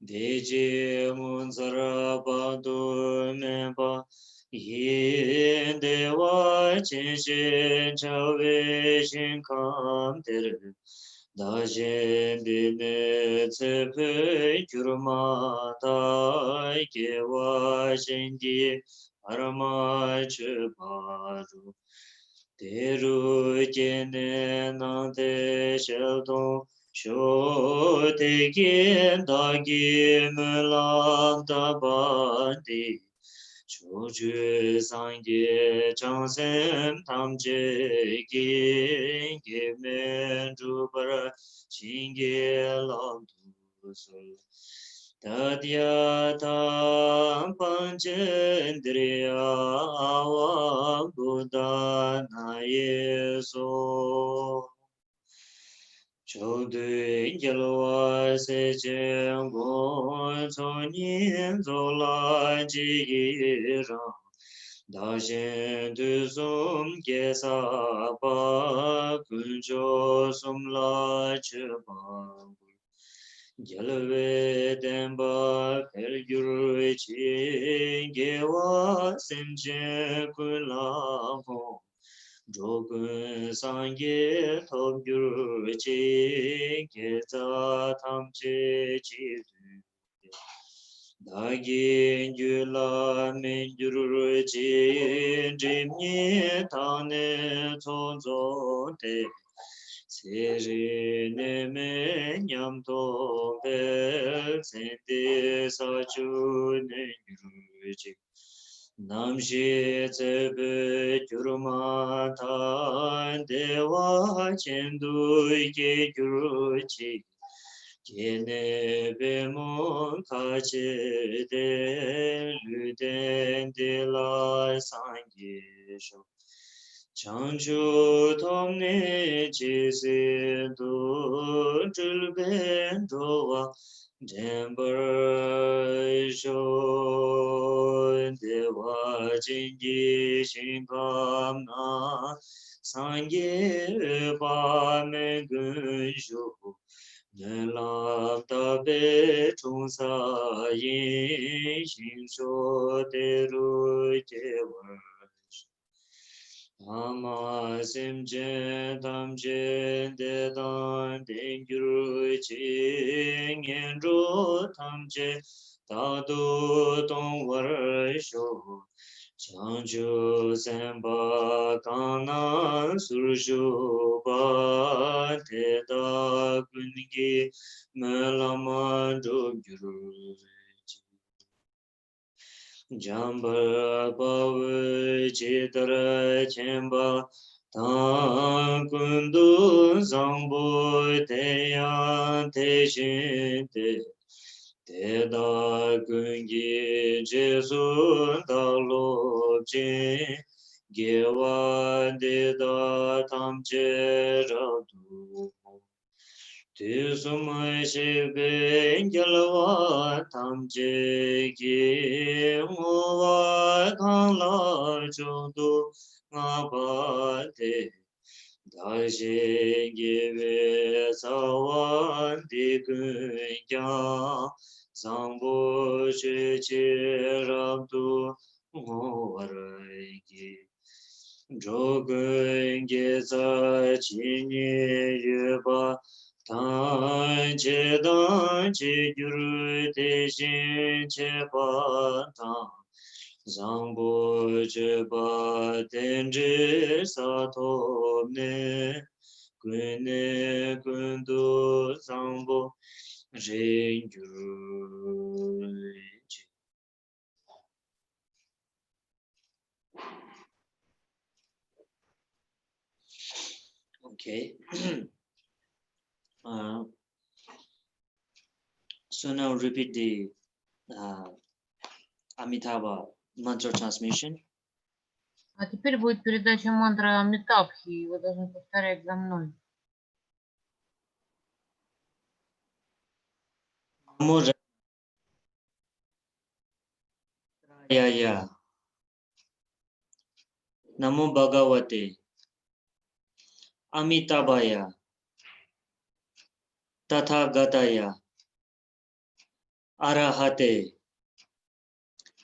Deji Munzara Badu Memba Yin Dewa Chen Shin Chawe Shin Kam Ter Dajen Dine Tsepe Gyurma Dai Gewa Shingi Parama Chuparu Teru Jene Nante Sheldon Shote Gien Dagi Mulam Dabadi Choju Sangye Changsem Tamje Gien Gemen Jubara Shinge Lam Tusul Tadya Tam Panchendriya Awa Buddha Nayeso Chodu Gelwa Sechen Gon Chonin Zola Jira Dajen Du Sum Gesa Pa Kunjo Sum La Chupa Gelwe Demba Pergyur Chi Gewa Semche Kulafo Jogun Sangye Tobgyur Chi Geza Tamche Chi Dagi Jula Minjur Chi Jimni Tane Tonzo Te Seri Neme Nyamto Bel Sente Sachu Nenjuruji Namshi Tsebe Jurma Tan Dewa Chendu Ike Juruchi Kene Bemon Kache De Luden De La Sangisho Chanchu Tomne Chise Du Julben Doa Dember Sho Dewa Jingi Shinkam Na Sangye Pa Mengun Shu Nelam Tabe Chungsa Yin Shin Sho Teru Jewa Ama Simchen Tamchen Dedan Dengyuru Ching Enro Tamche Tadu Tongwar Sho Chanchu Semba Kana Surshu Ba Teta Kungi Melama Jogyuru Jamba Bawe Chitara Chemba Tan Kundu Zambu Teyan Teshinte Teda Kungi Jesu Dalo Jin Gewa Deda Tamche Radu Tisumai Shibe Gelwa Tamche Ki Muwa Kanla Chodu Ngabate Dashi Give Sawan Dikun Kya Zambu Chichi Rabdu Muwaragi Jogun Geza Chini Yuba Tan che dan che gyuru te shin che pa tan Zangbo che pa tenje sa to ne Gune gundu zangbo rin gyuru Okay. So now repeat the Amitabha mantra transmission. А теперь будет передача мантры Амитабхи, вы должны повторять за мной. Namo Ratnaya. Namo Bhagavate. Amitabhaya. Tathagataya. Arahate.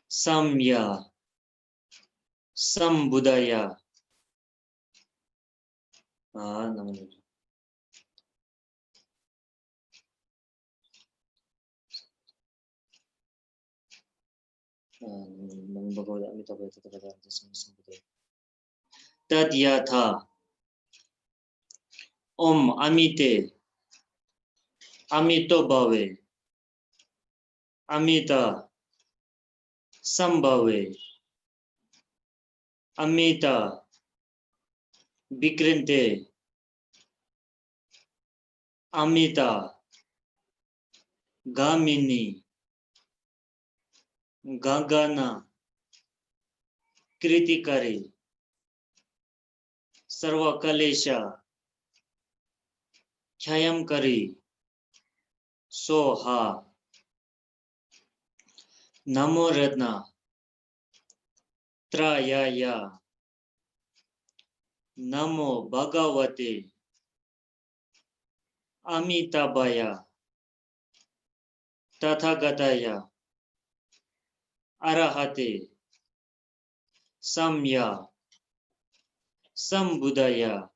Samya. Sambuddhaya. Namo. Namo Bhagavate. Amitabhaya. Tathagataya. Sambuddhaya. Tadyatha. Om Amite. Amito Bhave. Amita. Sambhave. Amita. Vikrinte. Amita. Gamini. Gagana. Kritikari. Sarva Kalesha. Chayamkari. Soha. Namo Ratna. Trayaya. Namo Bhagavate. Amitabhaya. Tathagataya. Arahate. Samya. Sambuddhaya.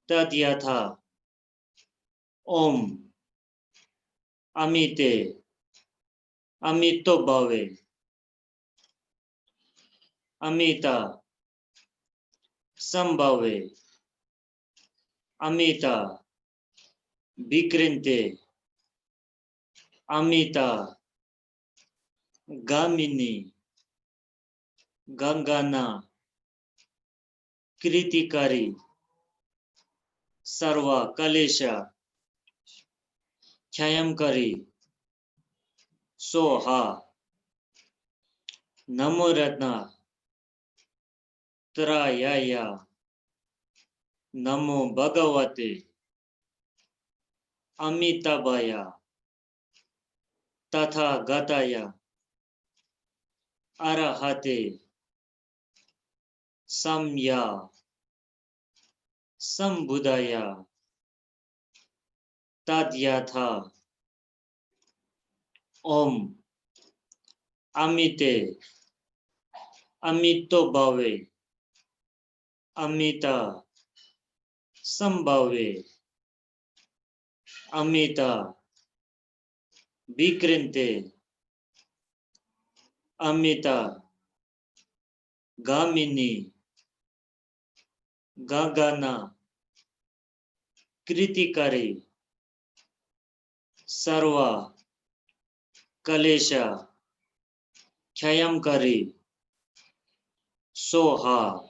Tadyatha. Om. Amite. Amito Bhave. Amita. Sambhave. Amita. Vikrinte. Amita. Gamini. Gangana. Kritikari. Sarva Kalesha. Chayamkari. Soha. Namo Ratna. Trayaya. Namo Bhagavate. Amitabhaya. Tathagataya. Arahate. Samya. Sambuddhaya. Tadyatha. Om. Amite. Amito Bhave. Amita. Sambhave. Amita. Vikrinte. Amita. Gamini. Gagana. Kritikari. Sarva. Kalesha. Chayamkari. Soha.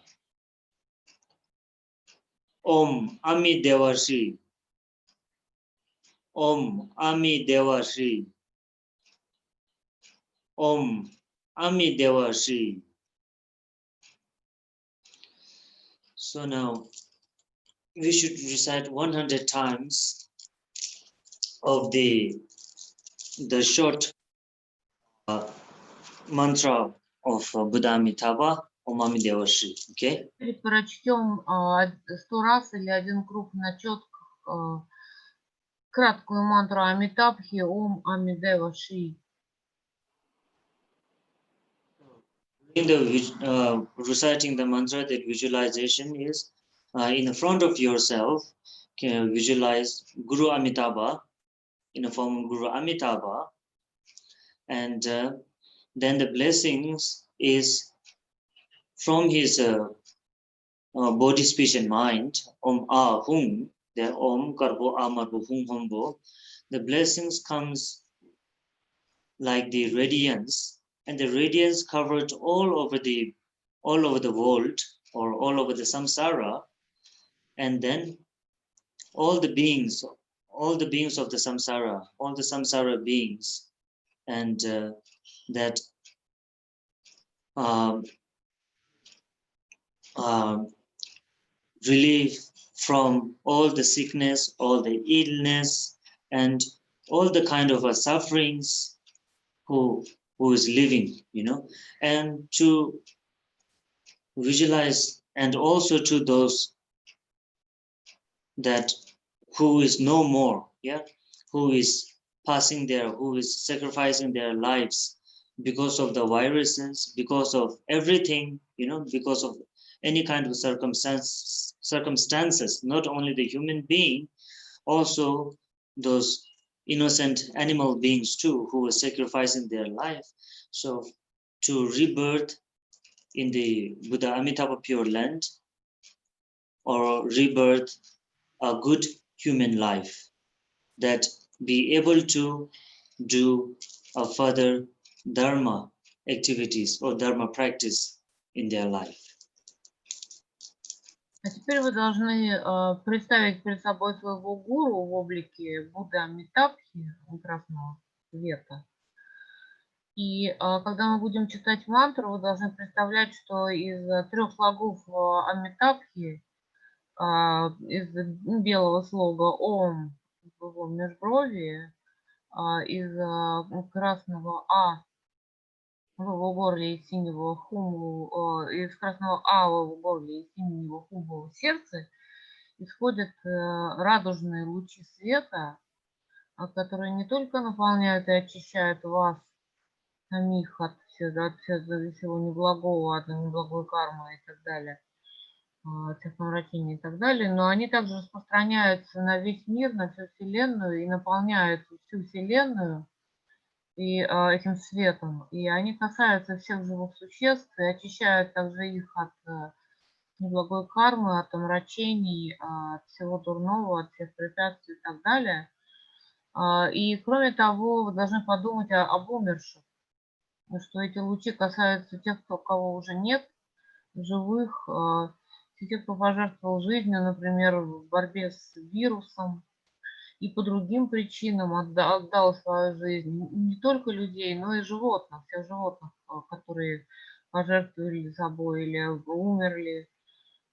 Om Ami Devashi. Om Ami Devashi. Om Ami Devashi. So now we should recite 100 times of the short mantra of Buddha Amitabha, Om Ami Devashi. Okay? Теперь прочтем 100 раз или один круг на четках краткую мантру Амитабхи Ом Амидева Ши. In the reciting the mantra, that visualization is in the front of yourself. Can visualize Guru Amitabha in the form of Guru Amitabha, and then the blessings is from his body, speech, and mind. Om A Hum, the Om Karbo Amarbo Hum Humbo. The blessings comes like the radiance, and the radiance covered all over the world, or all over the samsara, and then all the beings of the samsara, all the samsara beings, and that relief from all the sickness, all the illness, and all the kind of sufferings who is living, and to visualize, and also to those that who is no more, who is passing there, who is sacrificing their lives because of the viruses, because of everything, because of any kind of circumstances, not only the human being, also those innocent animal beings too, who are sacrificing their life. So to rebirth in the Buddha Amitabha Pure Land, or rebirth a good human life, that be able to do a further dharma activities or dharma practice in their life. А теперь вы должны представить перед собой своего гуру в облике Будды Амитабхи, красного цвета. И когда мы будем читать мантру, вы должны представлять, что из 3 слогов Амитабхи, из белого слога Ом в его межброви, из красного А в его горле и синего хуму, из красного А в его горле и синего хумового сердца исходят радужные лучи света, которые не только наполняют и очищают вас самих от всего неблагого, от неблагой кармы и так далее, от всех помрачений и так далее, но они также распространяются на весь мир, на всю Вселенную и наполняют всю Вселенную и этим светом. И они касаются всех живых существ и очищают также их от неблагой кармы, от омрачений, от всего дурного, от всех препятствий и так далее. И кроме того, вы должны подумать об умерших, что эти лучи касаются тех, кого уже нет, живых, тех, кто пожертвовал жизнью, например, в борьбе с вирусом, и по другим причинам отдал свою жизнь. Не только людей, но и животных, всех животных, которые пожертвовали собой или умерли.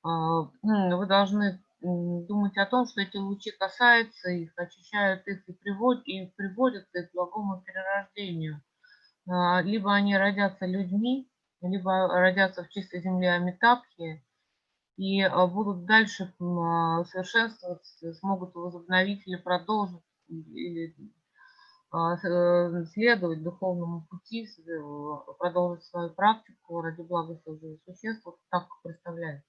Вы должны думать о том, что эти лучи касаются их, очищают их и приводят их к благому перерождению. Либо они родятся людьми, либо родятся в чистой земле Амитабхи и будут дальше совершенствоваться, смогут возобновить или продолжить, или следовать духовному пути, продолжить свою практику ради блага всех живых существ, так представляю.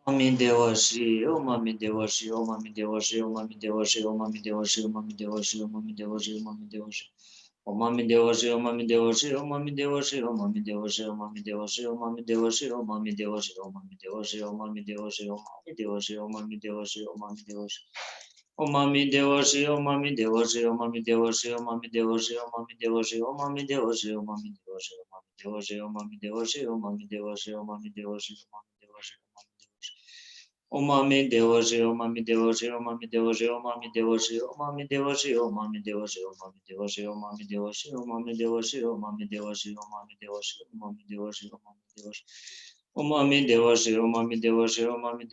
Mami Devashi, Om Mami Devashi, Om Mami Devashi, Om Mami Devashi, Om Mami Devashi, Om Mami Devashi, Om Mami Devashi, Om Mami Devashi. Om Mami Devashi, Om Mami Devashi, Om Mami Devashi, Om Mami Devashi, Om Mami Devashi, Om Mami Devashi, Om Mami Devashi, Om Mami Devashi, Om Mami Devashi, Om Mami Devashi, Om Mami Devashi, Om Mami Devashi. Om Mami Devashi, Om Mami Devashi, Om Mami Devashi, Om Mami Devashi, Om Mami Devashi, Om Mami Devashi, Om Mami Devashi, Om Mami Devashi, Om Mami Devashi, Om Mami Devashi, Om Mami Devashi, Om Mami Devashi. Om Mami Devashi, Om Mami Devashi, Om Mami Devashi, Om Mami Devashi, Om Mami Devashi, Om Mami Devashi, Om Mami Devashi, Om Mami Devashi, Om Mami Devashi, Om Mami Devashi, Om Mami Devashi, Om Mami Devashi, Om Mami Devashi. Om Mami Devashi, Om Mami Devashi, Om Mami Devashi, Om Mami Devashi, Om Mami Devashi, Om Mami Devashi, Om Mami Devashi, Om Mami Devashi, Om Mami Devashi, Om Mami Devashi, Om Mami Devashi, Om Mami Devashi, Om Mami Devashi, Om Mami Devashi. Om Mami Devashi, Om Mami Devashi, Om Mami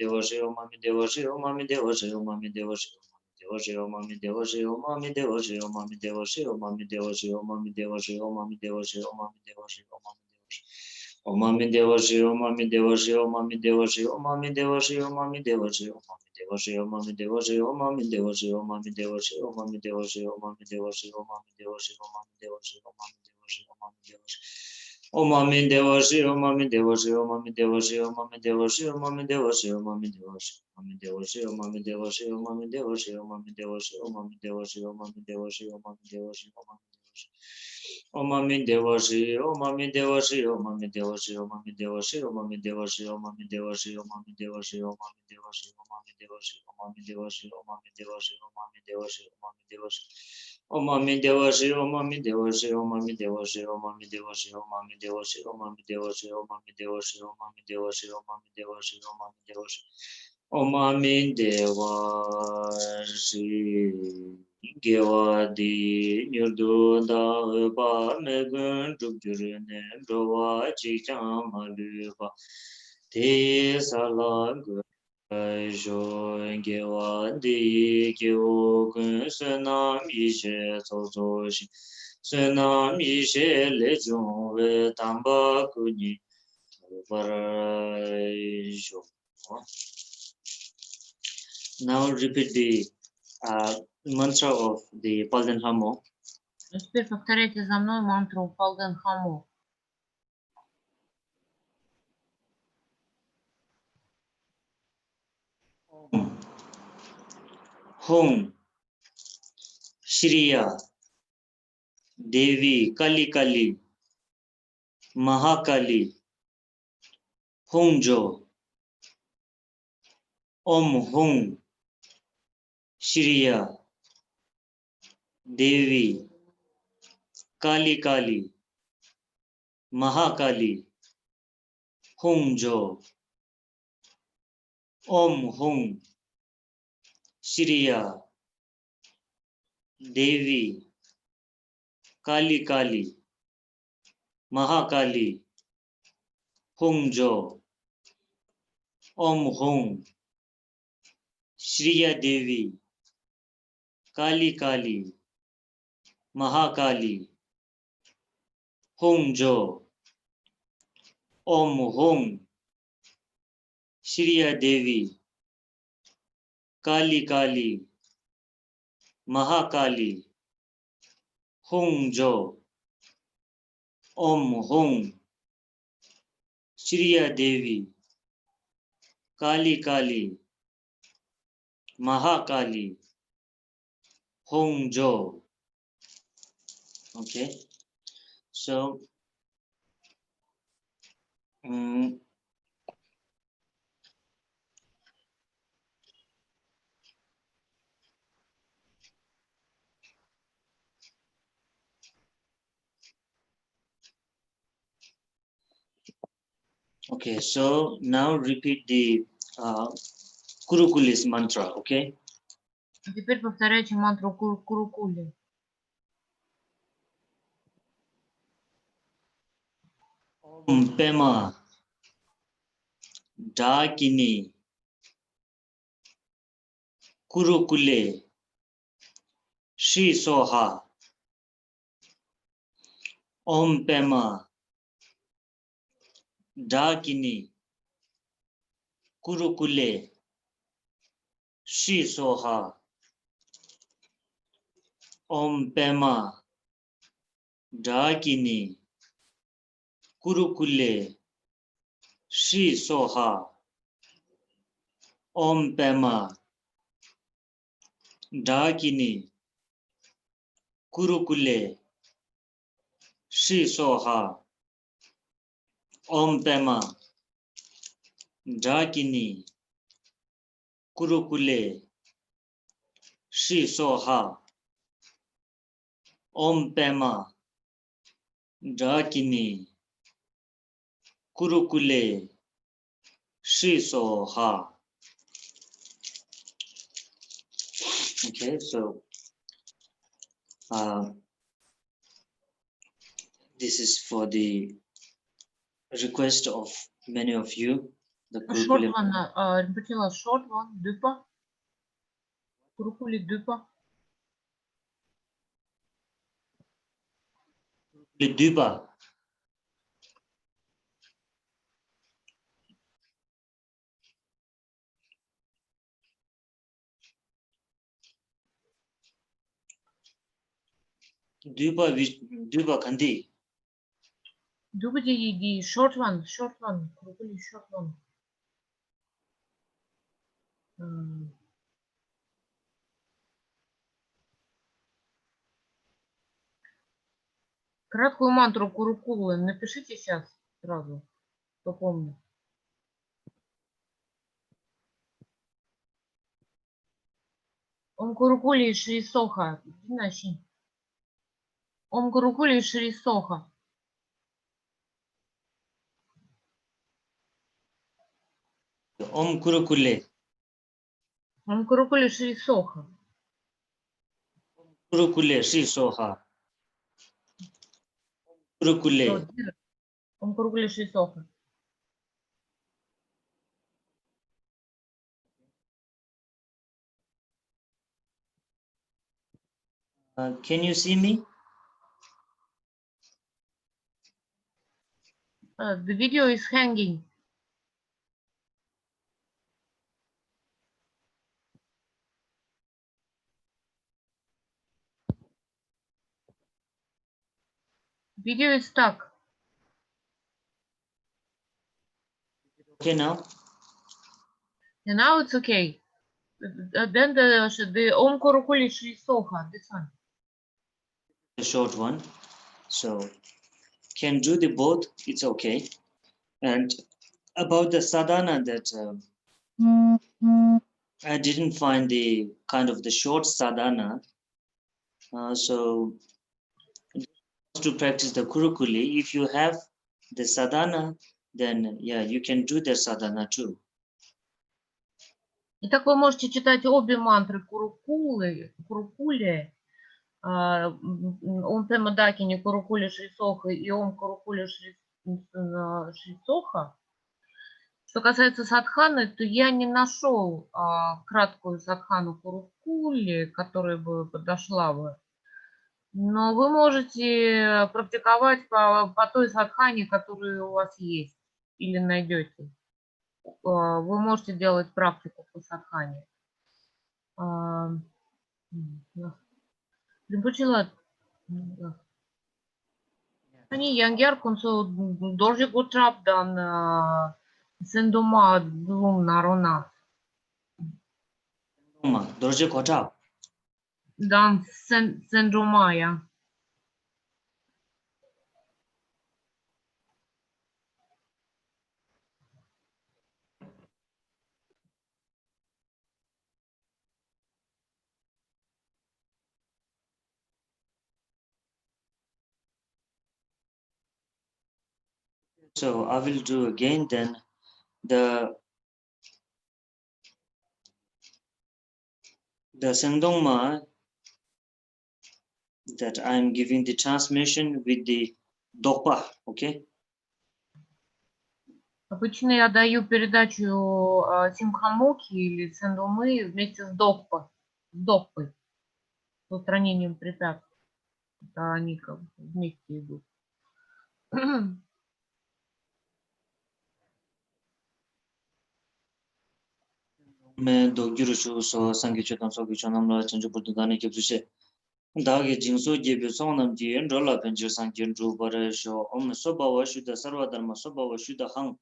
Devashi, Om Mami Devashi, Om Mami Devashi, Om Mami Devashi, Om Mami Devashi, Om Mami Devashi, Om Mami Devashi, Om Mami Devashi, Om Mami Devashi, Om Mami Devashi, Om Mami Devashi, Om Mami Devashi, Om Mami Devashi. Om Mami Devashi, Om Mami Devashi, Om Mami Devashi, Om Mami Devashi, Om Mami Devashi, Om Mami Devashi, Om Mami Devashi, Om Mami Devashi, Om Mami Devashi, Om Mami Devashi, Om Mami Devashi, Om Mami Devashi, Om Mami Devashi, Om Mami Devashi. Om Mami Devashi, Om Mami Devashi, Om Mami Devashi, Om Mami Devashi, Om Mami Devashi, Om Mami Devashi, Om Mami Devashi, Om Mami Devashi, Om Mami Devashi, Om Mami Devashi, Om Mami Devashi, Om Mami Devashi, Om Mami Devashi. Om Mami Devashi, Om Mami Devashi, Om Mami Devashi, Om Mami Devashi, Om Mami Devashi, Om Mami Devashi, Om Mami Devashi, Om Mami Devashi, Om Mami Devashi, Om Mami Devashi. Om Mami Devashi. Gewadi nyurdu da ba megun jubjurine dowa chichamaluba te sala jo gewa de gyo gun sena mi she so shi sena mi she le jong we tamba kuni jo. Now repeat the mantra of the Palden Hamo. Теперь повторяйте за мной мантру Палден Хамо. Hum Shriya Devi Kali Kali Mahakali Hungjo Om Hum Shriya Devi Kali Kali Mahakali Hungjo Om Hum Shriya Devi Kali Kali Mahakali Hungjo Om Hum Shriya Devi Kali Kali Mahakali Hungjo Om Hum Shriya Devi Kali Kali Mahakali Hungjo Om Hum Shriya Devi Kali Kali Mahakali Hungjo. Okay, so okay, so now repeat the Kurukulis mantra, okay? Теперь повторяйте мантру Курукули. Pema Dakini Kurukule Shri Soha Om Pema Dakini Kurukule Shri Soha Om Pema Dakini Kurukule Shri Soha Om Pema Dakini Kurukule Shri Soha Om Pema Dakini Kurukule Shri Soha Om Pema Dakini Kurukule Shri Soha. Okay, so this is for the request of many of you. The Short Kurukule. one, repeat short one, dupa. Kurukuli dupa. Dupa. Dupa Kandi. Dupa di short one, Kurukuli short one. Краткую мантру Курукулы напишите сейчас сразу, кто помнит. Ом Курукули Шри Соха. Ом Курукули Шри Соха. Om Kurukule. Ом Курукули Шри Соха. Kurukule Shri Soha. Kurukule. Ом Курукули Шри Соха. Can you see me? The video is hanging. Video is stuck. Okay now? And now it's okay. Then the Om Kurukuli Shri Soha, this one. A short one. So can do the both, it's okay. And about the sadhana that I didn't find the kind of the short sadhana. So to practice the kurukuli, if you have the sadhana, then yeah, you can do the sadhana too. Итак, вы можете читать обе мантры Курукули, Ом Пема Дакини Курукули Шри Соха и Ом Курукули Шри Соха. Что касается садханы, то я не нашел краткую садхану Курукули, которая бы подошла бы. Но вы можете практиковать по той садхане, которая у вас есть или найдете. Вы можете делать практику по садхане. Ринпоче, Hani Yanger Kunso Dorje Gutrap dan Sendoma Dum Narona. Dorje Kota. Dan Sendromaya. So I will do again then the Sangdongma that I'm giving the transmission with the Dokpa, okay? Обычно я даю передачу Симхамуки или Сендумы вместе с Докпой, с устранением препятствий. Это они как бы вместе идут. Me do gyuru shu so sangi chodan so gicho namla chanju burdu dani kyabsu she dagi jingso gebe songnam ji enrola penjir sang genju bare sho om sobawa shuda sarva dharma sobawa shuda hang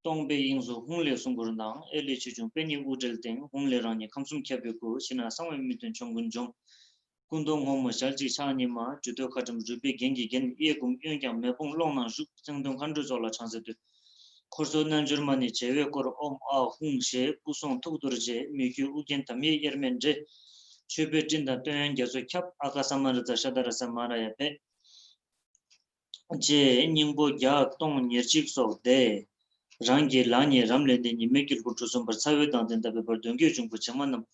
tongbe yingso hungle sungur nang ele chichung penyi ujel teng hungle rangni kamsum kyabyo ko shina sangwa mitun chongun jong kundong homo shalji chani ma judo khatam rupi gengi gen yegum yongyang mepong longnang juk zengdong khandu zola chansedu Korso nanjurmani chewe kor om a hung she pusong tukdurje mikyu ugen tamye yermenje chebe tinda toyan gyaso kyap akasamarza shadara samara yape je ningbo gya tong nyerchik so de rangi lani ramle de ni mekil kutusum bar sawe dan den tabe bar dongye jungbu chamanam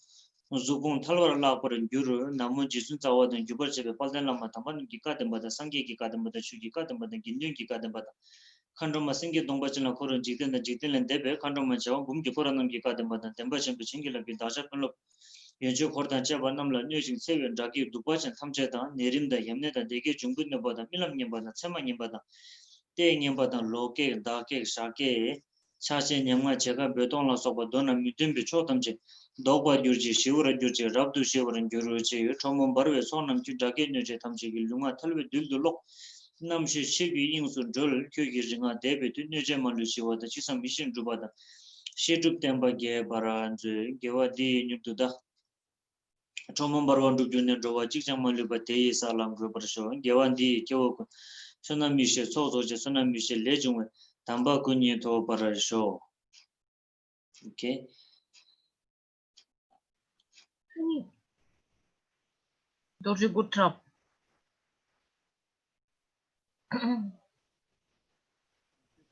zubung talwar la par gyuru namun jisun tawa den gyubar chebe palden lama taman gi kadam bada sangye gi kadam bada shugi kadam bada ginjung gi kadam bada Kandroma singi dongbachina koron jikten da jikten len debe kandroma chawa gumki koranam ki kadam badan tembachin pichingi labi dasha kanlop yoncho kordan chaba namla nyoshin sewe raki dukbachin thamche da nerim da yamne da deke jungut ne badan milam nyem badan tsema nyem badan te nyem badan loke dake shake chache nyemga chega betong la soba dona mitin bi chotamche dogba gyurji shivura gyurji rabdu shivuran gyurji chomon barwe sonam ki dake nyoche thamche ki lunga thalwe dildu lok namshi shigi ingsu drol kyogi ringa debe tu nyeje malu shiwa da chisam mishin druba da shidrup tenpa ge bara nzu gewa di nyukdu da chomon barwa nduk yunne drowa chikchang malu ba teyi salam grubar sho gewa di kyo ku suna mishe sozo je suna mishe lejungwe tamba kunye to bara sho okay Тоже good trap.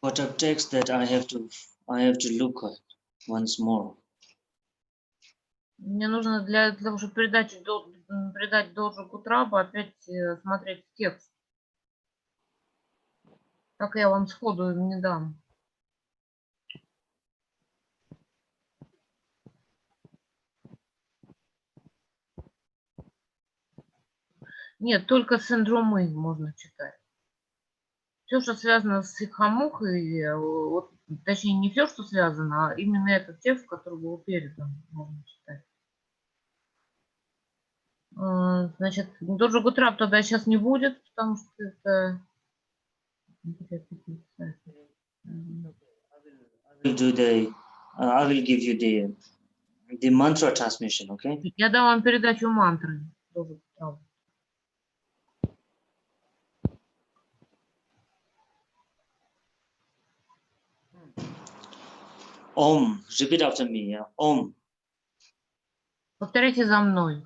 what of text that I have to look at once more. Мне нужно для того, чтобы передать должу Кутраба, опять смотреть текст. Так я вам сходу не дам. Нет, только синдромы можно читать. Все, что связано с сикхамухой, вот, точнее, не все, что связано, а именно этот текст, который был передан, можно читать. Значит, тоже Гутрап тогда сейчас не будет, потому что это... I will give you the mantra transmission, okay? Я дам вам передачу мантры. Тоже Гутрап. Om, repeat after me, yeah? Om. Повторяйте за мной.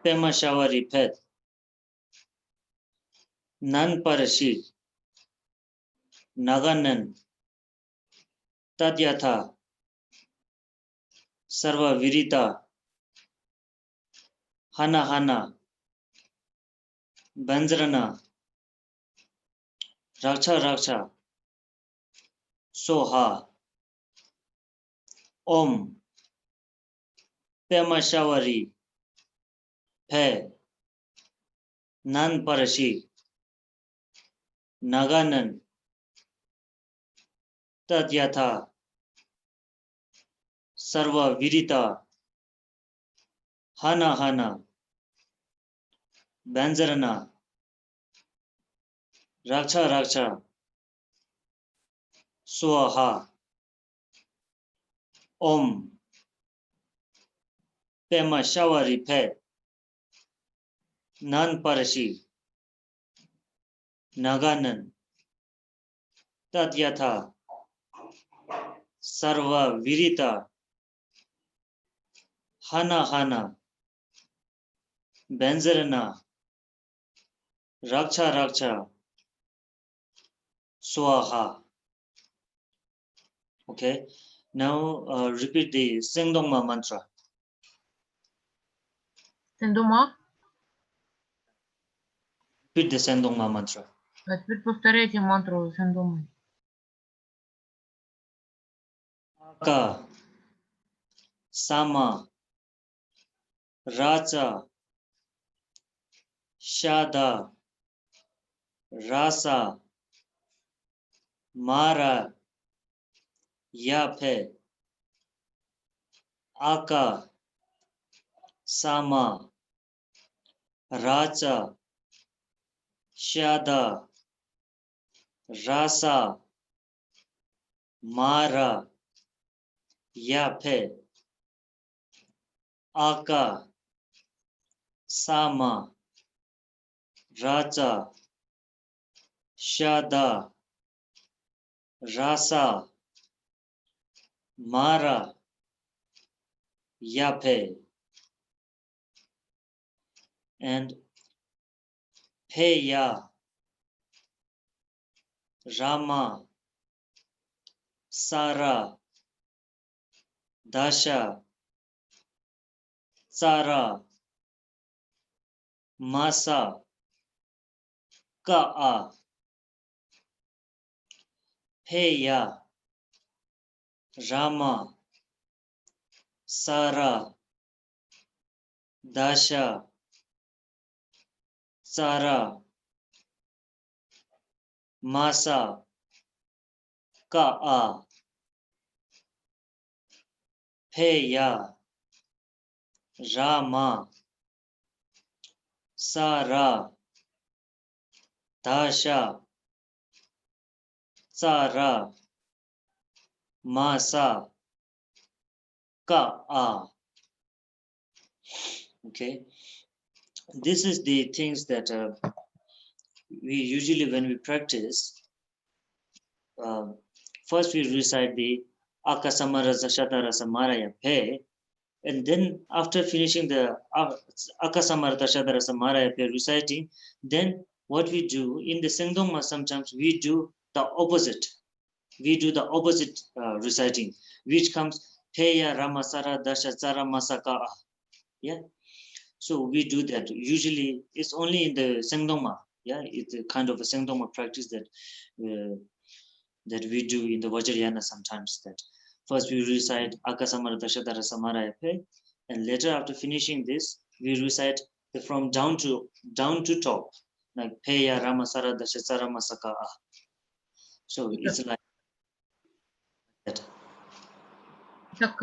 Pema Shawari Pet. Nan Parashi. Naganan. Tadyatha. Sarva Virita. Hana Hana. Banjrana. Raksha Raksha. Soha. Om. Pema Shawari. Pe. Nan Parashi. Naganan. Tadyatha. Sarva Virita. Hana Hana. Banjarana. Raksha Raksha. Swaha. Om. Pema Shawari Pe. Nan Parashi. Naganan. Tadyatha. Sarva Virita. Hana Hana. Banjarana. Raksha Raksha. Swaha. Okay. Now repeat the Sengdongma mantra. Синдума. Repeat the Sengdongma mantra. А теперь повторяйте мантру Синдумы. Aka. Sama. Racha. Shada. Rasa. Mara. Yape. Aka. Sama. Racha. Shada. Rasa. Mara. Yape. Aka. Sama. Racha. Shada. Rasa. Mara. Yape. And Peya. Rama. Sara. Dasha. Tsara. Masa. Ka'a. Peya. Rama. Sara. Dasha. Tsara. Masa. Ka'a. Peya. Rama. Sara. Dasha. Tsara. Masa. Ka'a. Okay. This is the things that we usually, when we practice, first we recite the Akasamara Zashatara Samaraya Pe, and then after finishing the Akasamara Zashatara Samaraya Pe reciting, then what we do in the Sengdongma, sometimes we do the opposite. We do the opposite reciting, which comes Peya Ramasara Dasha Tsara Masaka. Yeah. So we do that. Usually it's only in the Sengdongma. Yeah, it's a kind of a Sengdongma practice that that we do in the Vajrayana sometimes. That first we recite Akasamara Dashatara Samaraya Pe, And later, after finishing this, we recite from down to top, like Peya Ramasara Dashasara Masaka. So it's like that. Так,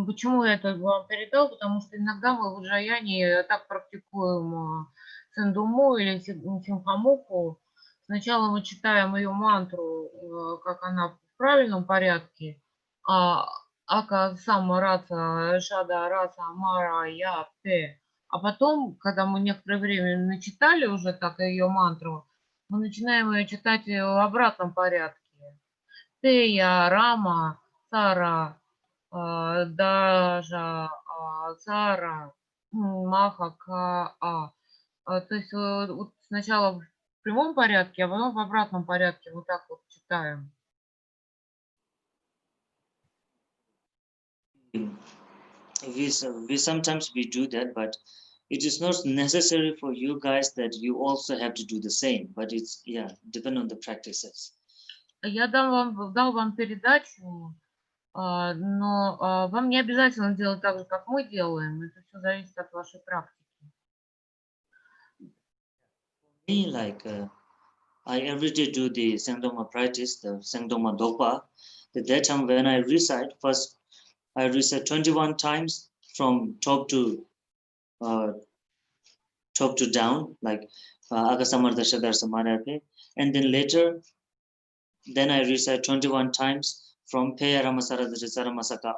почему я это вам передал? Потому что иногда мы в Уджаяне так практикуем Цендуму или Симхамуху. Сначала мы читаем ее мантру, как она в правильном порядке. Ака сама раца, шада раца, мара, я, те. А потом, когда мы некоторое время начитали уже так ее мантру, мы начинаем ее читать в обратном порядке. Тея, Рама, Сара, Дажа, Сара, Маха, То есть вот сначала в прямом порядке, а потом в обратном порядке вот так вот читаем. We sometimes we do that, but it is not necessary for you guys that you also have to do the same. But it's depend on the practices. Я дал вам передачу, но вам не обязательно делать так же, как мы делаем. Это все зависит от вашей практики. Me, like I every day do the Sangdoma practice, the Sangdoma Dokpa. At that time when I recite, first I recite 21 times from top to down, like Agasamartha Shadarsa Marape. And then later, then I recite 21 times from Peya Ramasara Dashasara Masaka.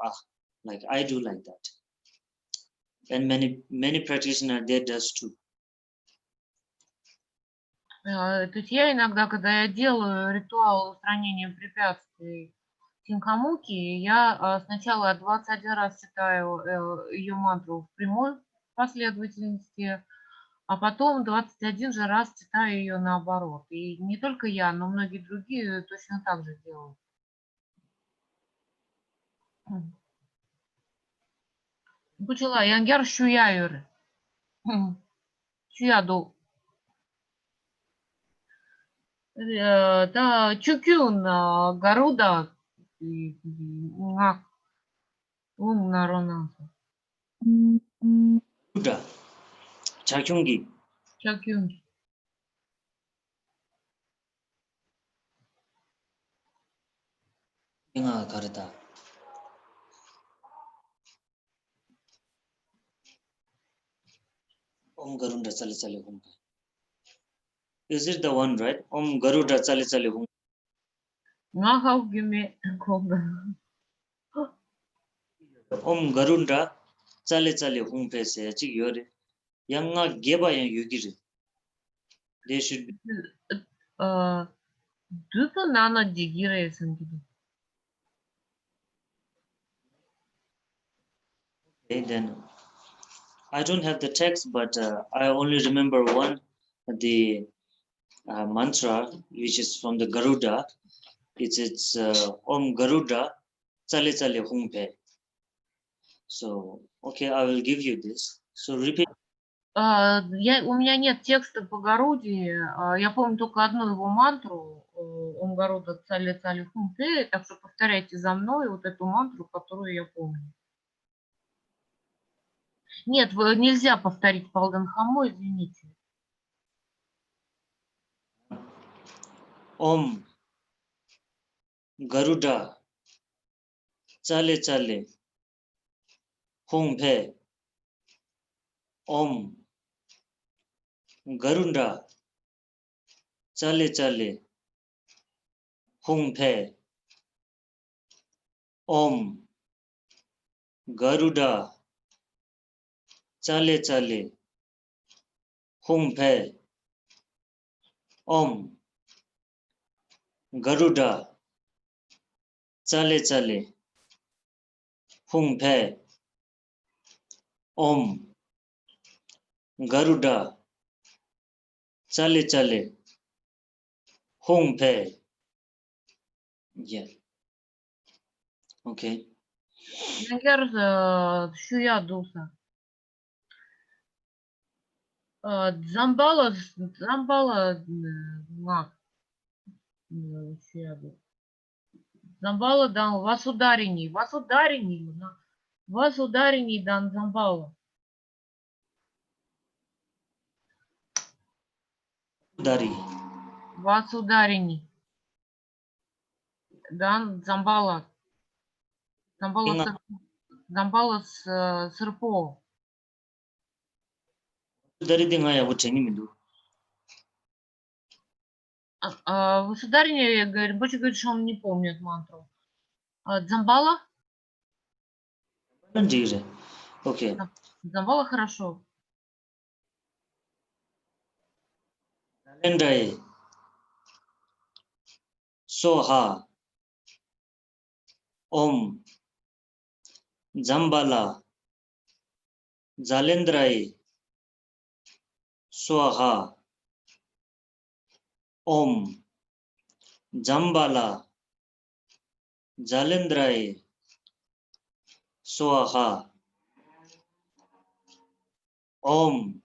Like I do like that. And many practitioners there does too. То есть я иногда, когда я делаю ритуал устранения препятствий Симхамуки, я сначала 21 раз читаю ее мантру в прямой последовательности, а потом 21 же раз читаю ее наоборот. И не только я, но многие другие точно так же делают. Почала, янгер шуяюр. Шуяду. Да, чукюн, гаруда. Наронаса. Buddha, Chakyungi. Чакюн. Inga Karata. Om Garuda Chale Chale Hum. Is it the one, right? Om Garuda Chale Chale Hum. Нахаугиме колда. Om Garuda Chale Chale Hum Pese Chigure. Yanga Geba Yang Yugiri. They should be. Дупа нано дигире сангиду. Then I don't have the text, but I only remember one, the mantra, which is from the Garuda. It's Om Garuda Chale Chale Hum Pe. So, okay, I will give you this. So repeat. У меня нет текста по Гаруди. Я помню только одну его мантру. Ом Гаруда цали цали хунте. Так что повторяйте за мной вот эту мантру, которую я помню. Нет, нельзя повторить Палганхамо, извините. Om Garuda Chale Chale Hum Pe. Om Garuda Chale Chale Hum Pe. Om Garuda Chale Chale Hum Pe. Om Garuda Chale Chale Hum Pe. Om Garuda Chale Chale Hum Pe. Yeah. Okay. Янгер шуя дуса. Дзамбала мак. Дзамбала дал вас ударени. Вас ударений дан Замбала. Dari. Вас ударений дан Замбала. Замбала сырпо. Dari dingaya Учения минду. Государыня, Ринпоче говорит, что он не помнит мантру. Дзамбала? Okay. Дзамбала хорошо. Zalendrai. Soha. Om. Zambala. Zalendrai. Soha. Om. Zambala. Zalendrai. Soha. Om.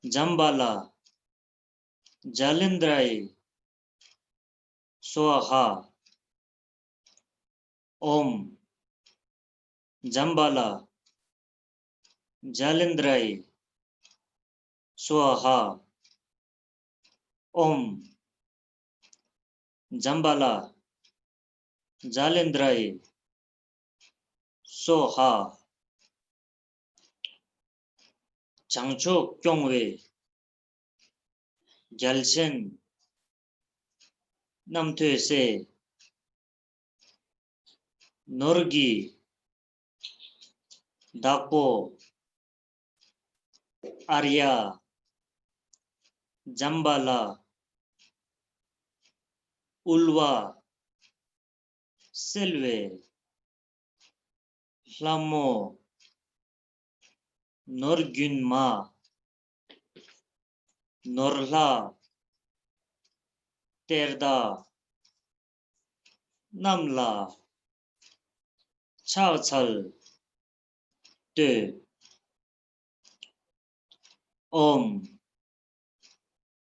Zambala. Zalendrai. Soha. Om. Zambala. Zalendrai. Soha. Om. Zambala. Zalendrai. Soha. Changcho Kyongwe. Jalsen. Namtwese. Norgi. Dapo. Arya. Jambala. Ulva. Selve. Hlamo. Norgunma. Norla. Terda. Namla. Chaochal. De. Om.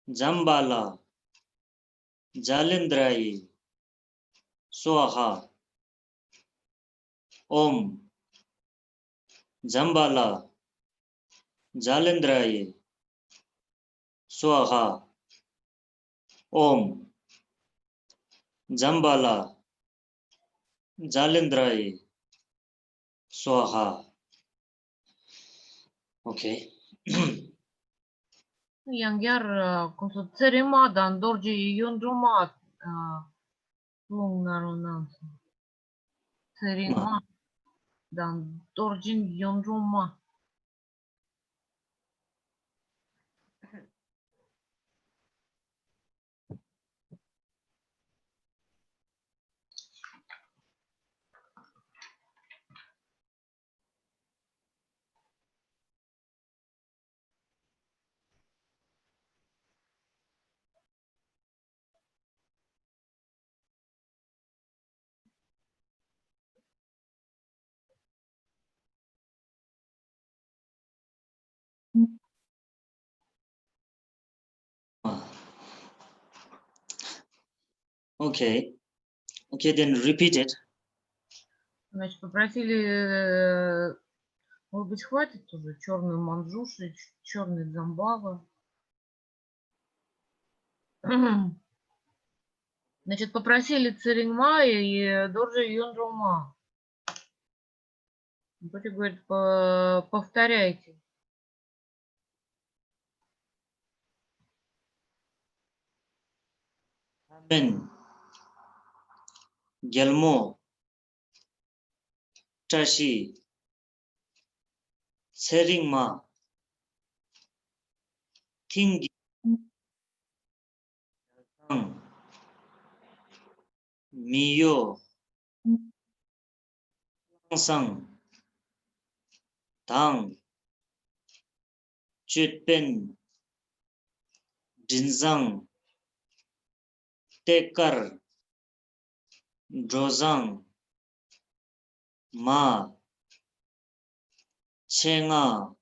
Jambala. Jalendrai. Swaha. Om. Jambala. Jalendrai. Swaha. Om. Jambala. Jalendrai. Swaha. Okay. Янгяр консуцеримадан дорджи юндрумат лунарунанс. Церима дан дорджин юндрума. Okay. Okay, then repeat it. Значит, попросили, может быть, хватит уже черную манджуши, черный дзамбава. Значит, попросили Церингма и Дорджи Юндрума. Ринпоче говорит, повторяйте. Amen. Gelmo. Tashi. Seringma. Tingi. Miyo. Sang. Tang. Chutpen. Dinzang. Tekar. Drozang. Ma. Chenga.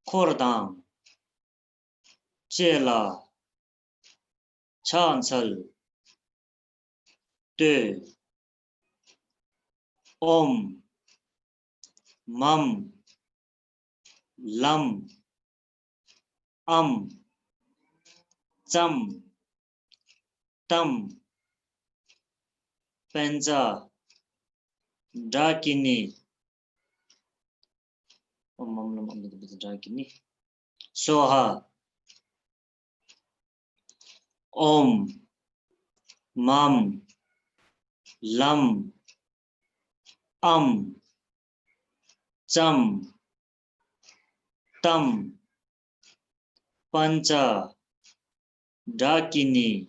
Kordang. Chela. Chansal. De. Om, Mam, Lam, Cham, Tam, Pancha, Dakini, Om, Mam, Lam, Dakini, Soha, Om, Mam, Lam, Cham, Tam, Pancha, Dakini,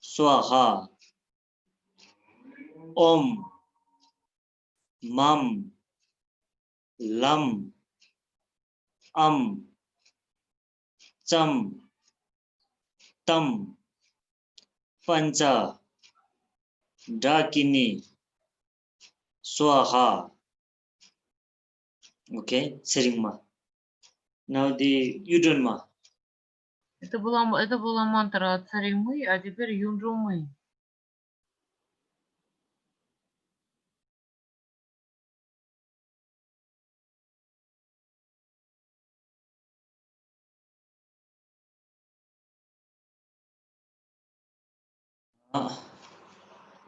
Swaha, Om, Mam, Lam, Cham, Tam, Pancha, Dakini, Swaha. Okay, Seringma. Now the Yudunma. Это была мантра Царимы, а теперь Юнджумы.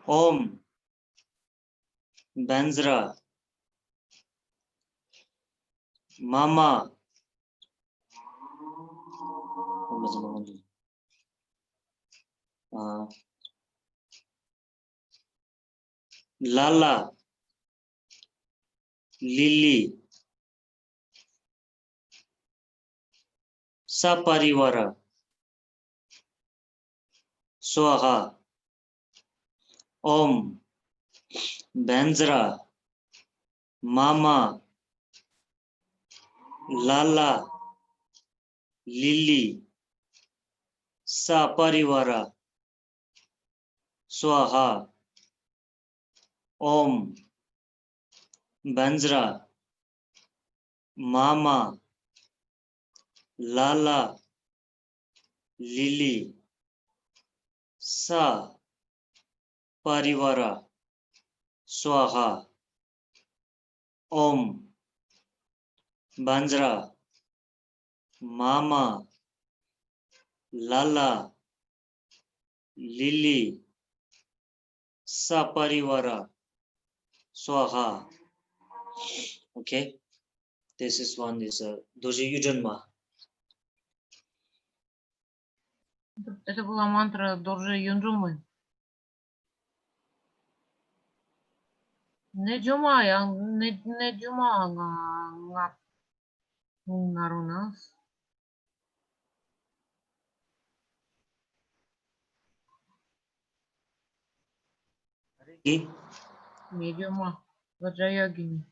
Om, Banzra, Mama, Lala, Lily, Saparivara, Swaha, Om, Banzra, Mama, Lala, Lily, Saparivara, Swaha, Om, Banzra, Mama, Lala, Lily, Sa, Parivara, Swaha, Om, Banzra, Mama, Lala, Lily, Saparivara, Swaha. Okay, this is one is Doji Yujanma. Это была мантра Доржи Юнджумы. Неджума, неджума, нарунас. Неджума, Ваджайогини.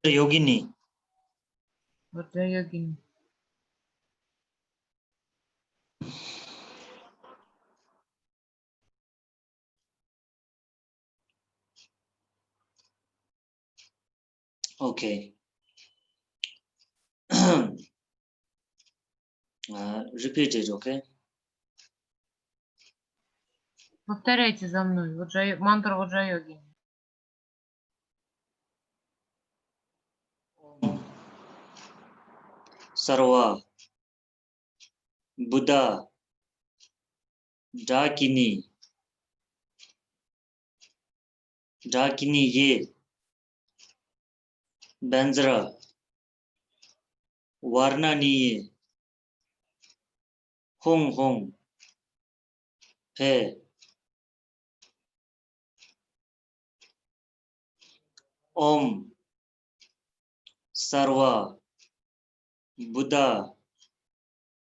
Yogini. Ваджайогини. Okay. Repeat it, okay? Повторяйте за мной. Мантра Ваджайогини. Sarva, Buddha, Dakini, Ye, Banzra, Varna Niye, Hong, Pe, Om, Sarva, Buddha,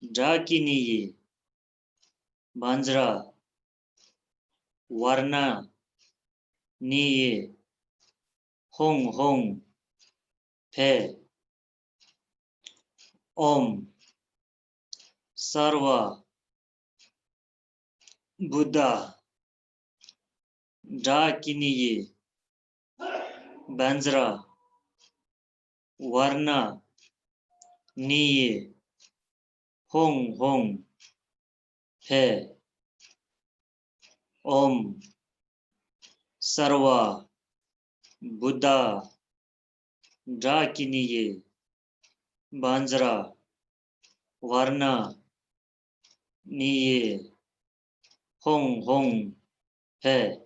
Dakini Ye, Banzra, Varna Niye, Hong, Pe, Om, Sarva, Buddha, Dakini Ye, Banzra, Varna Niye, Hong Hong He Om Sarva Buddha Dakiniye Banjara Varna Niye Hong Hong He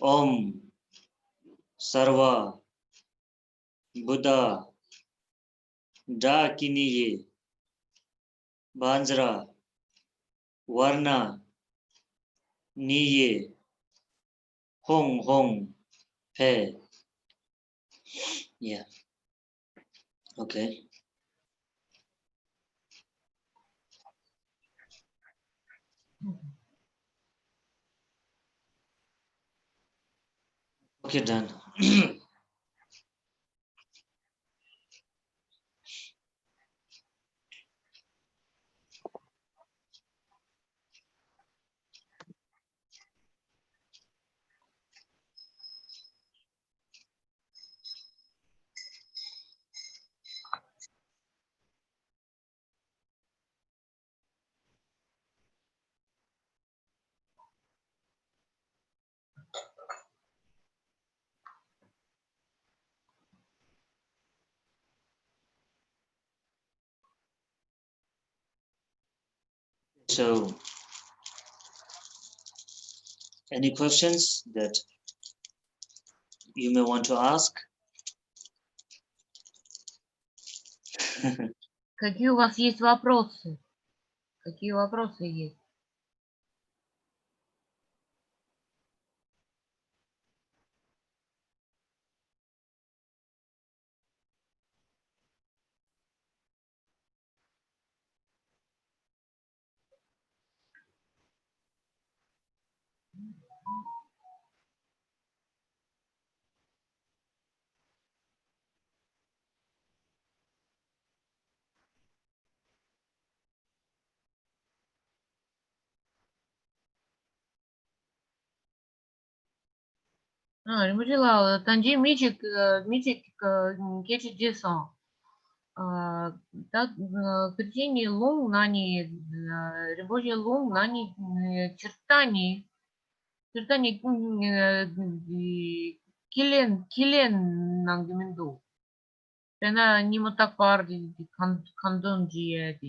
Om Sarva Buddha Dakiniye Banjara Varna Niye Hong Hong He. Yeah. Okay. Okay, done. So, any questions that you may want to ask? Какие у вас есть вопросы? Какие вопросы есть? Ринпоче Лао, Танджи Мичик, Кечи Джесон. Так, Кричение Лунг Нани, Ринпоче Лунг Нани, чертани Килен Нангминду. Тена Нимотак Парди, Кандунджи,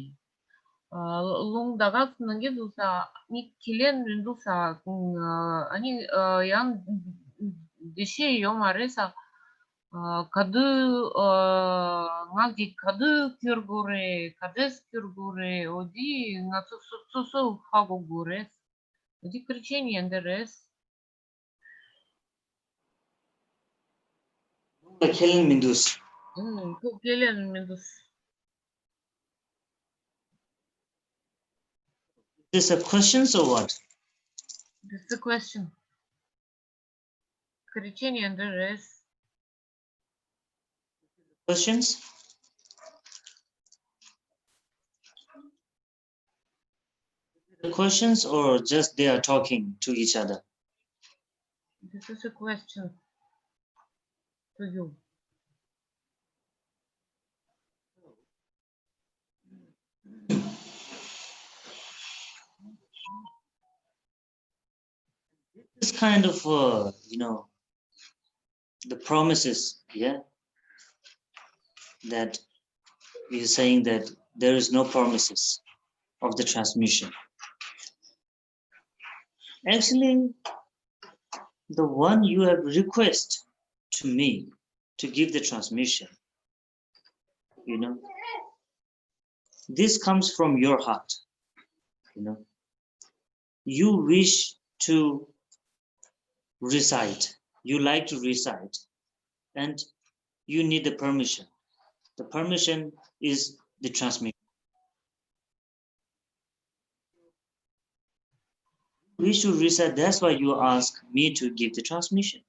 Лунг Дагак Нангедуса, Ник Килен Риндуса, они Ян Деши Йомареса, Кады Нагди Кады Кадес Кюргуре, Оди Нацусу Хагугурес, Оди Кричение Андерес. Killing Mindus. Килен Миндус. Is this a questions or what? This is the question. Кричение Андерес. Questions? Questions or just they are talking to each other? This is a question to you. This kind of, the promises, yeah, that you're saying that there is no promises of the transmission. Actually, the one you have request to me to give the transmission, this comes from your heart, you wish to recite, you like to recite, and you need the permission. The permission is the transmission. You wish to recite, that's why you ask me to give the transmission.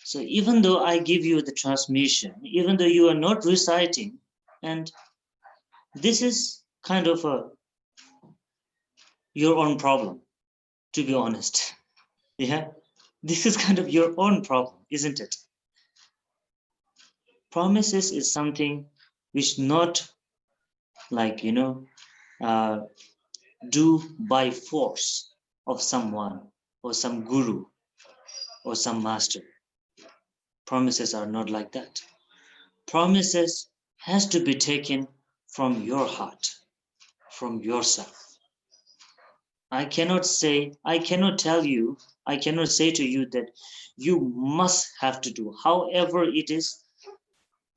So even though I give you the transmission, even though you are not reciting, and this is kind of your own problem, to be honest. Yeah, this is kind of your own problem, isn't it? Promises is something which not like, do by force of someone or some guru or some master. Promises are not like that. Promises has to be taken from your heart, from yourself. I cannot say to you that you must have to do. However it is,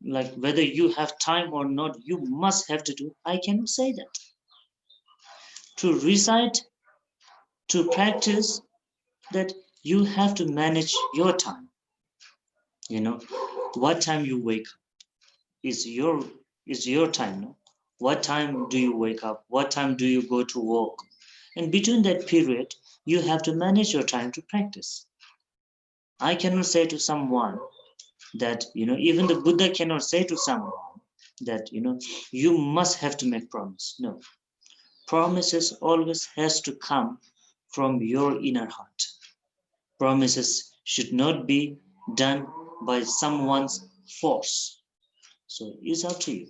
like whether you have time or not, you must have to do. I cannot say that. To recite, to practice, that you have to manage your time. What time you wake up is your time. No? What time do you wake up? What time do you go to work? And between that period, you have to manage your time to practice. I cannot say to someone that, even the Buddha cannot say to someone that, you must have to make promise. No. Promises always has to come from your inner heart. Promises should not be done by someone's force. So it's up to you.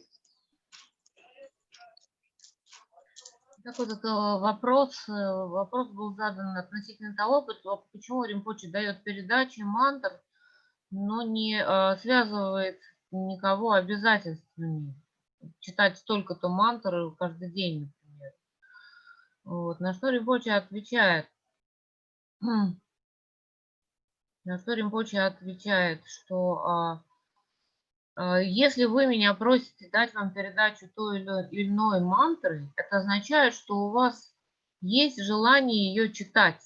Так вот, это вопрос был задан относительно того, почему Ринпоче дает передачи мантр, но не связывает никого обязательствами читать столько-то мантр каждый день, например. Вот. На что Ринпоче отвечает, что если вы меня просите дать вам передачу той или иной мантры, это означает, что у вас есть желание ее читать.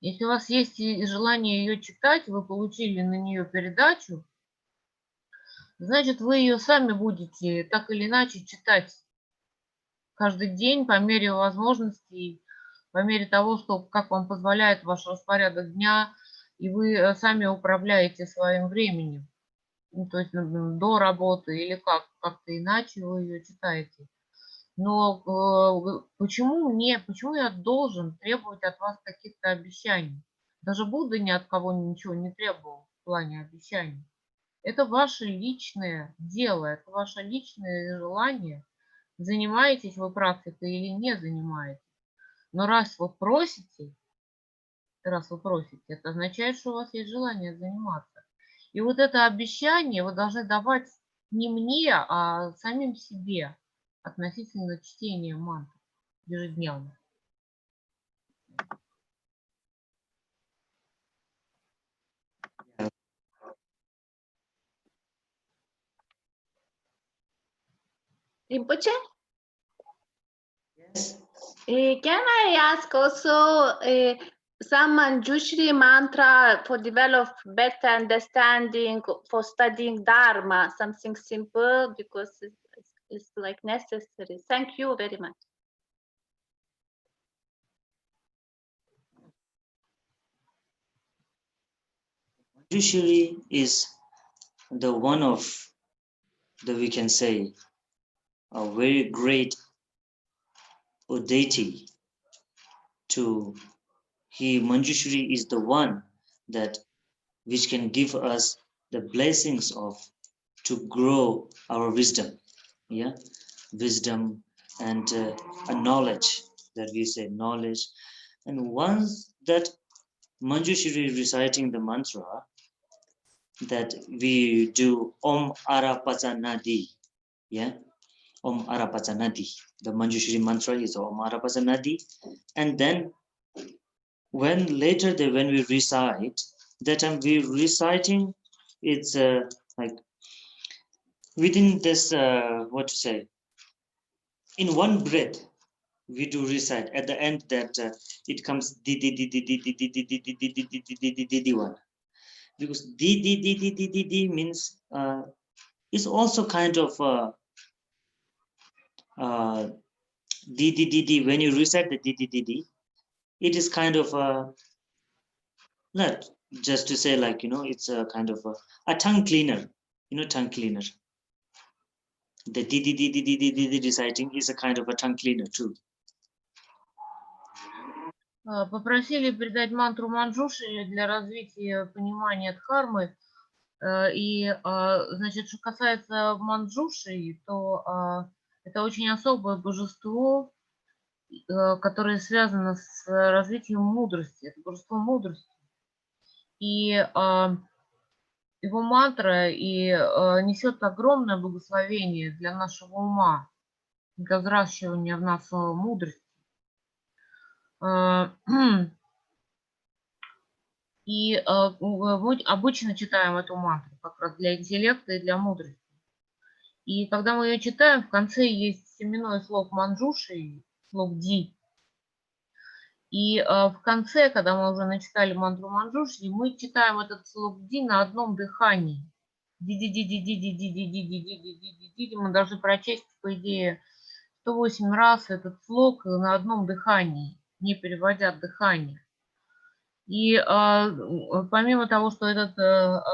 Если у вас есть желание ее читать, вы получили на нее передачу, значит, вы ее сами будете так или иначе читать каждый день по мере возможностей, по мере того, как вам позволяет ваш распорядок дня, и вы сами управляете своим временем. То есть до работы или как-то иначе вы ее читаете. Но почему я должен требовать от вас каких-то обещаний? Даже Будда ни от кого ничего не требовал в плане обещаний. Это ваше личное дело, это ваше личное желание. Занимаетесь вы практикой или не занимаетесь. Но раз вы просите, это означает, что у вас есть желание заниматься. И вот это обещание вы должны давать не мне, а самим себе относительно чтения мантр ежедневно. Rinpoche? Yes. Can I ask also some Manjushri mantra for develop better understanding for studying Dharma, something simple because it's like necessary. Thank you very much. Usually is the one of we can say a very great deity Manjushri is the one that which can give us the blessings to grow our wisdom, wisdom and a knowledge, that we say knowledge. And once that Manjushri reciting the mantra, that we do Om Arapasanadi, Om Arapasanadi. The Manjushri mantra is Om Arapasanadi, and then when we recite, that time we reciting, it's like within this in one breath we do recite. At the end that it comes di di di di di di di di di di di di di di di di di one, because di di di di di di di means is also kind of di di di di. When you recite the di di di di, it is kind of not just to say like it's a kind of a tongue cleaner, tongue cleaner. The di di di di di di di reciting is a kind of a tongue cleaner too. Попросили передать мантру Манджуши для развития понимания дхармы. И, значит, что касается Манджуши, то Это очень особое божество, которое связано с развитием мудрости. Это божество мудрости. И его мантра несет огромное благословение для нашего ума, для взращивания в нас мудрости. И мы обычно читаем эту мантру как раз для интеллекта и для мудрости. И когда мы ее читаем, в конце есть семенной слог манджуши, слог ди. И в конце, когда мы уже начитали мантру манджуши, мы читаем этот слог ди на одном дыхании. Ди-ди-ди-ди-ди-ди-ди-ди-ди-ди-ди-ди-ди. Мы должны прочесть, по идее, 108 раз этот слог на одном дыхании, не переводя дыхание. И помимо того, что это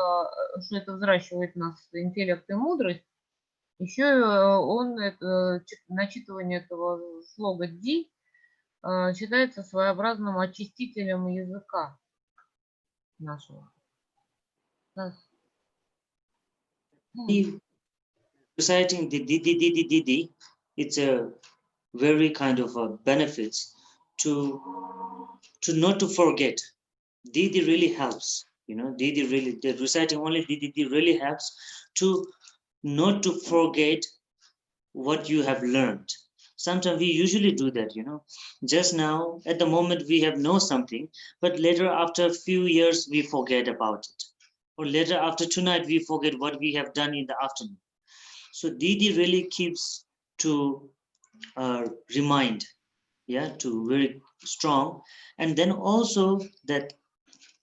взращивает в нас интеллект и мудрость, еще начитывание этого слога «ди» считается своеобразным очистителем языка нашего. Reciting the di, it's a very kind of benefits to not to forget. Didi really helps, Didi really, the reciting only Didi really helps to not to forget what you have learned. Sometimes we usually do that, just now at the moment we have know something, but later after a few years we forget about it, or later after tonight we forget what we have done in the afternoon. So Didi really keeps to remind, to very strong. And then also that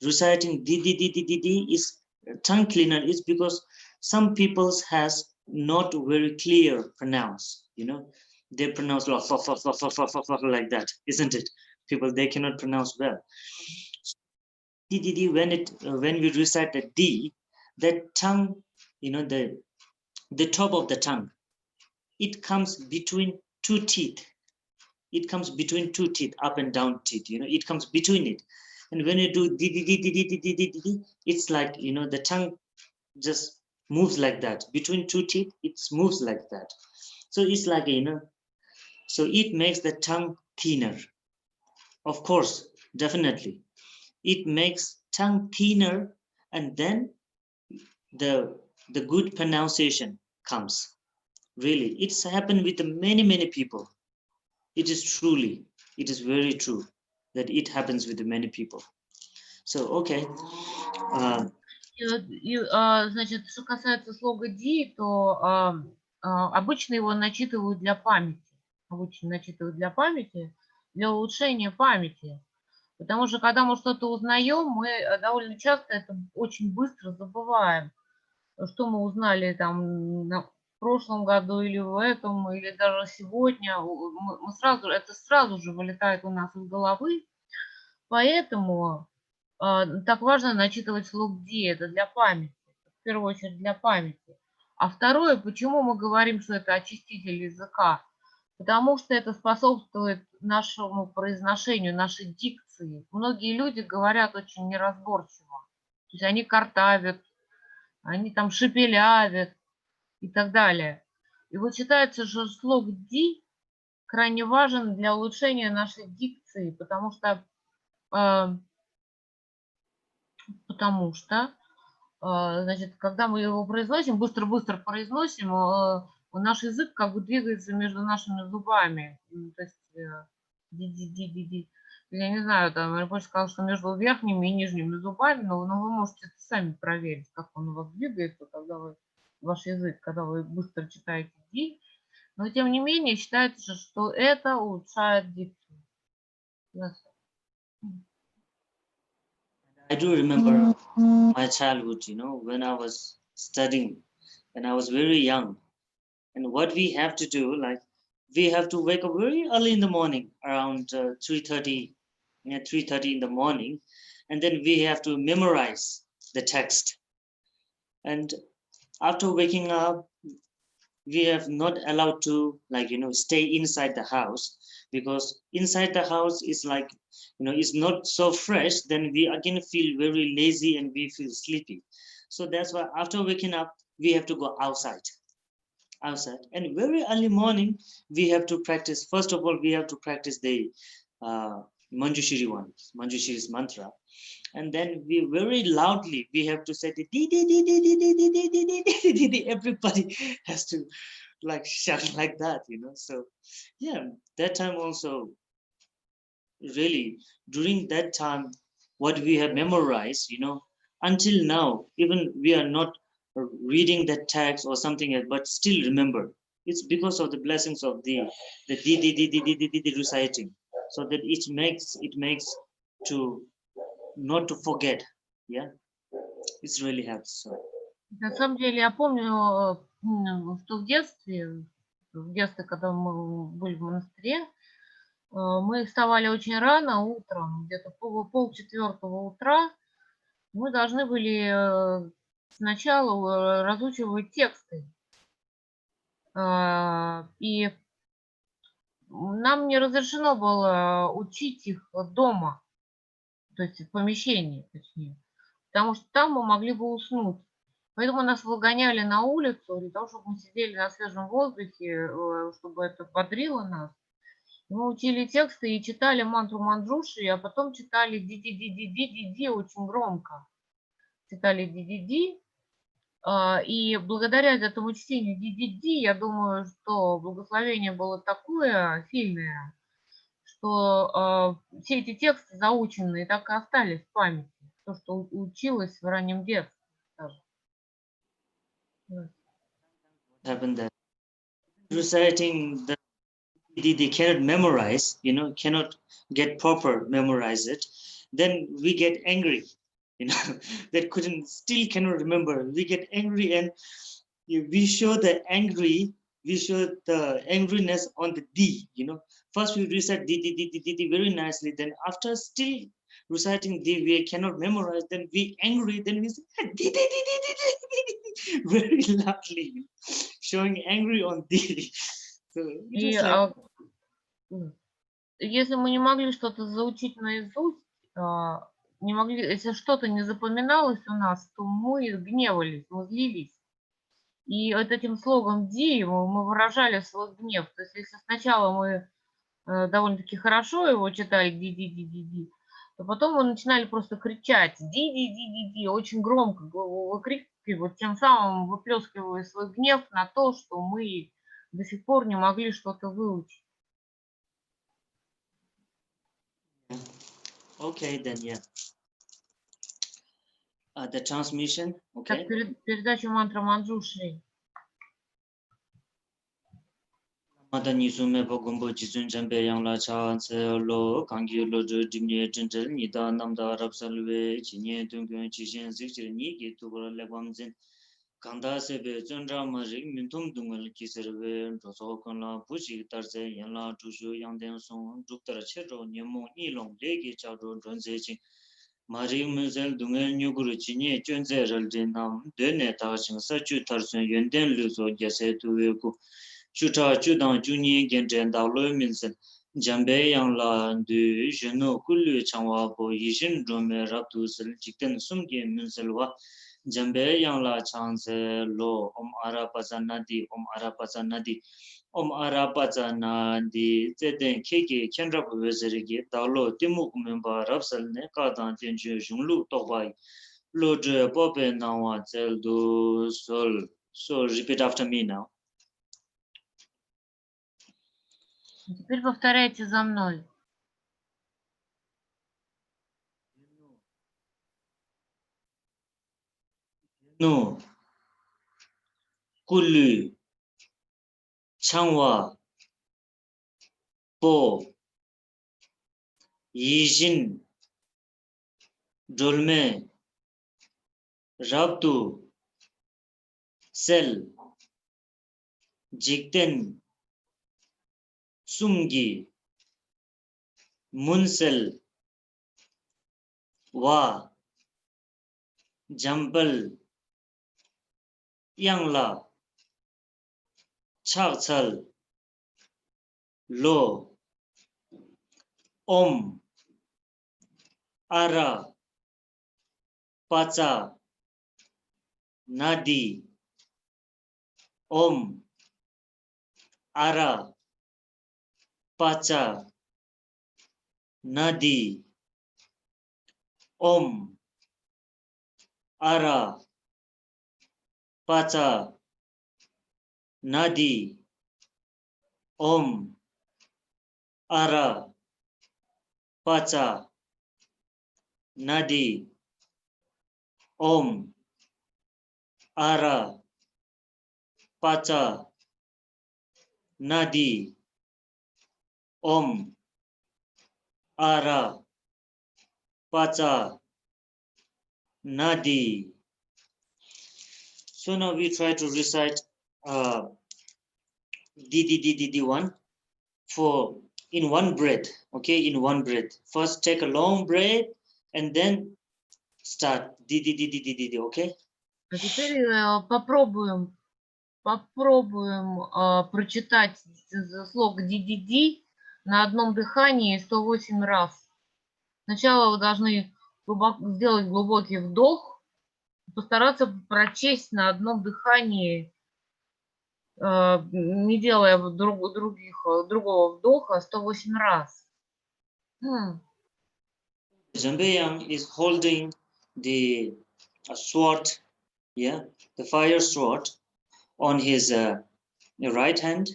reciting Didi is tongue cleaner is because some people's has not very clear pronounce, they pronounce like that, isn't it? People, they cannot pronounce well. Didi, when we recite the D, that tongue, the top of the tongue, it comes between two teeth. It comes between two teeth, up and down teeth, it comes between it. And when you do di, it's like, the tongue just moves like that. Between two teeth, it moves like that. So it's like, so it makes the tongue thinner. Of course, definitely. It makes tongue thinner, and then the good pronunciation comes. Really, it's happened with many people. It is very true that it happens with many people. So, okay. Значит, что касается слога «ди», то обычно его начитывают для памяти. Для улучшения памяти. Потому что когда мы что-то узнаем, мы довольно часто это очень быстро забываем. Что мы узнали там в прошлом году или в этом, или даже сегодня, это сразу же вылетает у нас из головы. Поэтому так важно начитывать слог «ди», это для памяти, в первую очередь для памяти. А второе, почему мы говорим, что это очиститель языка? Потому что это способствует нашему произношению, нашей дикции. Многие люди говорят очень неразборчиво. То есть они картавят, они там шепелявят и так далее. И вот считается, что слог «ди» крайне важен для улучшения нашей дикции, потому что значит, когда мы его произносим, быстро-быстро произносим, наш язык как бы двигается между нашими зубами. То есть ди-ди-ди-ди-ди. Я не знаю, там Ринпоче сказал, что между верхними и нижними зубами, но вы можете это сами проверить, как он у вас двигается, ваш язык, когда вы быстро читаете ди. Но тем не менее считается, что это улучшает дикцию. I do remember my childhood, when I was studying, when I was very young. And what we have to do, like, we have to wake up very early in the morning, around 3:30 in the morning. And then we have to memorize the text. And after waking up, we have not allowed to, like, stay inside the house, because inside the house is like, it's not so fresh, then we again feel very lazy and we feel sleepy. So that's why after waking up, we have to go outside outside. And very early morning, we have to practice. First of all, we have to practice the Manjushri one, Manjushri's mantra. And then we very loudly, we have to say the di di di di di di di di di di di di di. Everybody has to like shout like that, you know. So yeah, that time also, really, during that time, what we have memorized, you know, until now, even we are not reading that text or something else, but still remember. It's because of the blessings of the di reciting, so that it makes to not to forget. Yeah, it really helps. So. На самом деле я помню, что в детстве, когда мы были в монастыре, мы вставали очень рано утром, где-то полчетвертого утра. Мы должны были сначала разучивать тексты. И нам не разрешено было учить их дома, то есть в помещении, точнее, потому что там мы могли бы уснуть. Поэтому нас выгоняли на улицу для того, чтобы мы сидели на свежем воздухе, чтобы это бодрило нас. Мы учили тексты и читали мантру Манджушри, а потом читали ди-ди-ди-ди-ди-ди очень громко. Читали ди-ди-ди. И благодаря этому чтению ди-ди-ди, я думаю, что благословение было такое сильное, что все эти тексты заученные так и остались в памяти. То, что училось в раннем детстве даже. Happened that reciting they cannot memorize, you know, cannot get proper memorize it, then we get angry, you know, that still cannot remember. We get angry and we show the angriness on the D, you know. First we recite D very nicely, then after still reciting D we cannot memorize, then we angry, then we say D very loudly, showing angry on D. So И если мы не могли что-то заучить наизусть, не могли, если что-то не запоминалось у нас, то мы гневались, мы злились. И вот этим слогом «ди» мы выражали свой гнев. То есть если сначала мы довольно-таки хорошо его читали «ди-ди-ди-ди-ди», то потом мы начинали просто кричать «ди-ди-ди-ди-ди», очень громко выкрикивать, тем самым выплескивая свой гнев на то, что мы до сих пор не могли что-то выучить. Okay, then yeah. The transmission, okay. Так, передача мантра Манджушри. Madani sume bogombo jizun jambe yang la cha se lo kangi lo jo dimye jinjel ni da nam da rab salwe chinye dungyon chishen zikchir ni ki tubura lebam zin kanda sebe zundra ma rig mintum dungal kisirwe roso kon la bushi tarze yan la tushu yang den song duktar chero nyemo ni long legi cha ro donze chin Maring Muzel Dungal Nuguru Chinye Chunze Raldin Nam Dene Taching Sachu Tarsun Yunden Luzo Jase Tuweku Chuta Chudan Juni Genten Dalo Minsen Jambe Yang La Du Jeno Kulu Changwa Bo Yishin Rome Raptu Sil Jikten Sumge Minselwa Jambe Yang La Changse Lo Arapazanadi Arapazanadi Arapazanadi Zeden Keke Kendrap Wezerigi Dalo Timuk Member Rapsal Ne Kadan Tenju Junglu Tobai Lodre Bobe Nawa Zeldu Sol. So repeat after me now. Теперь повторяйте за мной. No. Kulu Changwa Po Yijin Dolme Rabdu Sel Jikten Sumgi Munsel Wa Jambal Yangla Chagchal Lo Om Ara Pacha Nadi Om Ara, Pacha, Nadi, Om, Ara, Pacha, Nadi, Om, Ara, Pacha, Nadi, Om, Ara, Pacha, Nadi, Om, Ara, Pacha, Nadi. So now we try to recite D1 for in one breath, okay, in one breath. First take a long breath and then start D, okay? А теперь попробуем прочитать слог DDD на одном дыхании 108 раз. Сначала вы должны сделать глубокий вдох, постараться прочесть на одном дыхании, не делая другого вдоха, 108 раз. Jambayang is holding the sword, yeah, the fire sword on his right hand,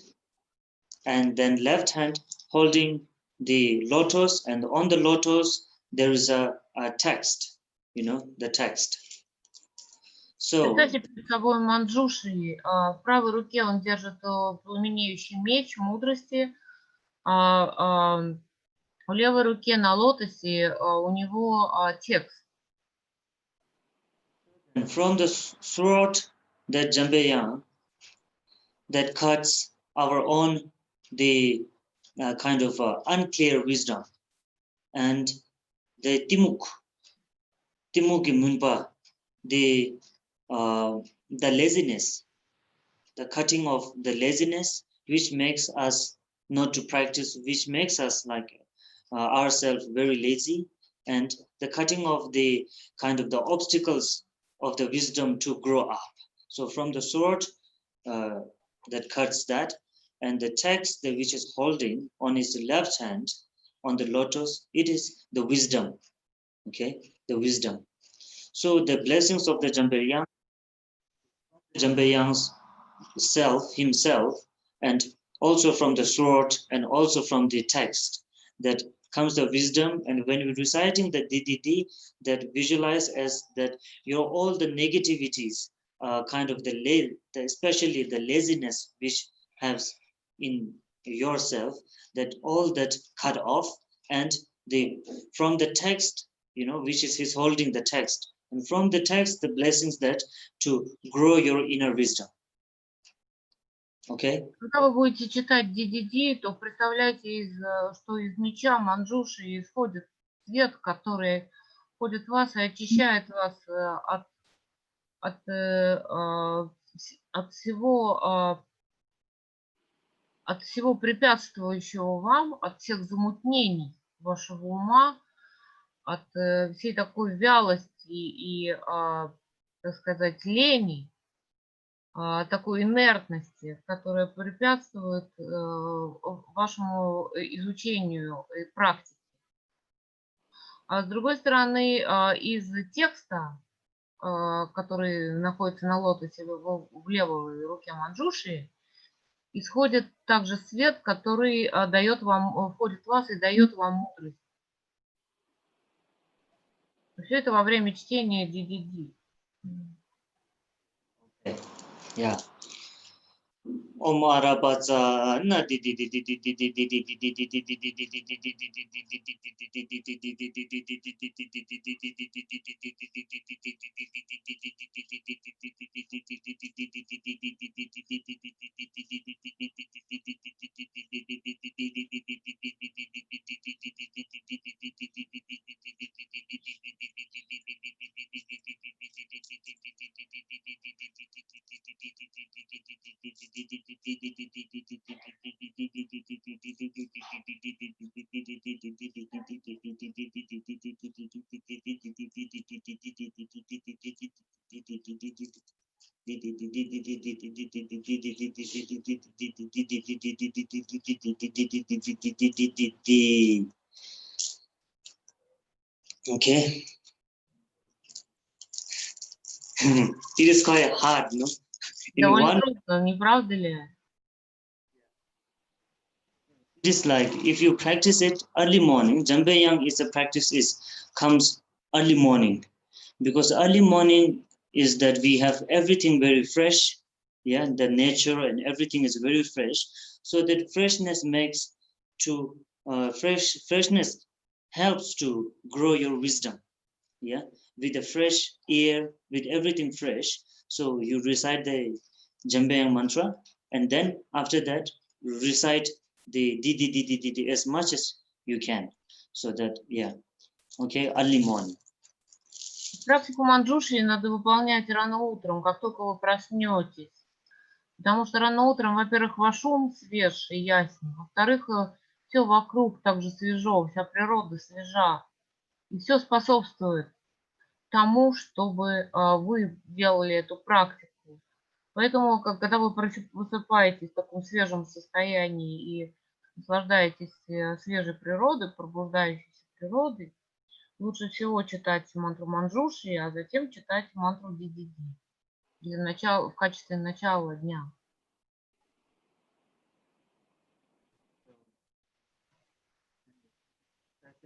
and then left hand holding the lotus, and on the lotus there is a text, you know, the text. So Представьте перед собой манджуши. В правой руке он держит пламенеющий меч мудрости, в левой руке на лотосе у него текст. and from the sword that Jambayang that cuts our own the kind of unclear wisdom, and the timuki munpa, the laziness, the cutting of the laziness, which makes us not to practice, which makes us like ourselves very lazy, and the cutting of the kind of the obstacles of the wisdom to grow up. So from the sword that cuts that, and the text that which is holding on his left hand on the lotus, it is the wisdom, okay, the wisdom. So the blessings of the Jambayang's self, himself, and also from the sword and also from the text, that comes the wisdom. And when we're reciting the DDD, that visualize as that your all the negativities, kind of especially the laziness which has in yourself, that all that cut off, and from the text, you know, which is his holding the text, and from the text the blessings that to grow your inner wisdom. Okay. Когда вы будете читать DDD, то представляйте, что из меча манджуши исходит свет, который входит в вас и очищает вас от всего препятствующего вам, от всех замутнений вашего ума, от всей такой вялости и, так сказать, лени, такой инертности, которая препятствует вашему изучению и практике. А с другой стороны, из текста, который находится на лотосе в левой руке манджуши, исходит также свет, который входит в вас и дает вам мудрость. Все это во время чтения DDD. Yeah. Om Arabaza na di di di di di di di di di di di Okay. It is quite hard, no? In Довольно one, трудно, не правда ли? it is like if you practice it early morning, Jambeyang is a practice comes early morning, because early morning is that we have everything very fresh, yeah, the nature and everything is very fresh, so that freshness makes to freshness helps to grow your wisdom, yeah, with the fresh air, with everything fresh. So you recite the Jambeyang mantra, and then after that recite the di as much as you can, so that, yeah, okay, early morning. Практику манджуши надо выполнять рано утром, как только вы проснетесь. Потому что рано утром, во-первых, ваш ум свеж и ясен. Во-вторых, все вокруг также свежо, вся природа свежа. И все способствует тому, чтобы вы делали эту практику. Поэтому, когда вы высыпаетесь в таком свежем состоянии и наслаждаетесь свежей природой, пробуждающейся природой, лучше всего читать мантру манджуши, а затем читать мантру ди-ди-ди в качестве начала дня.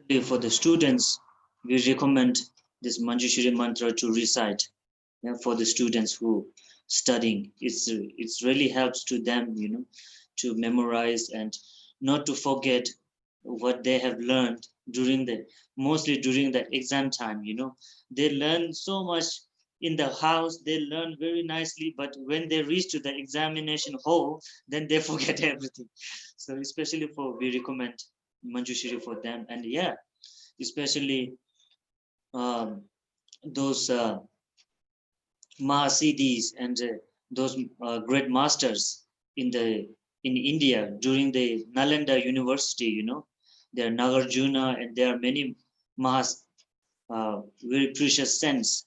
For the students, we recommend this Manjushri mantra to recite. Yeah, for the students who studying, it's really helps to them, you know, to memorize and not to forget what they have learned mostly during the exam time. You know, they learn so much in the house, they learn very nicely, but when they reach to the examination hall, then they forget everything. So especially we recommend Manjushri for them, and yeah, especially those Mahasiddhis and those great masters in India during the Nalanda University, you know, there are Nagarjuna and there are many very precious saints.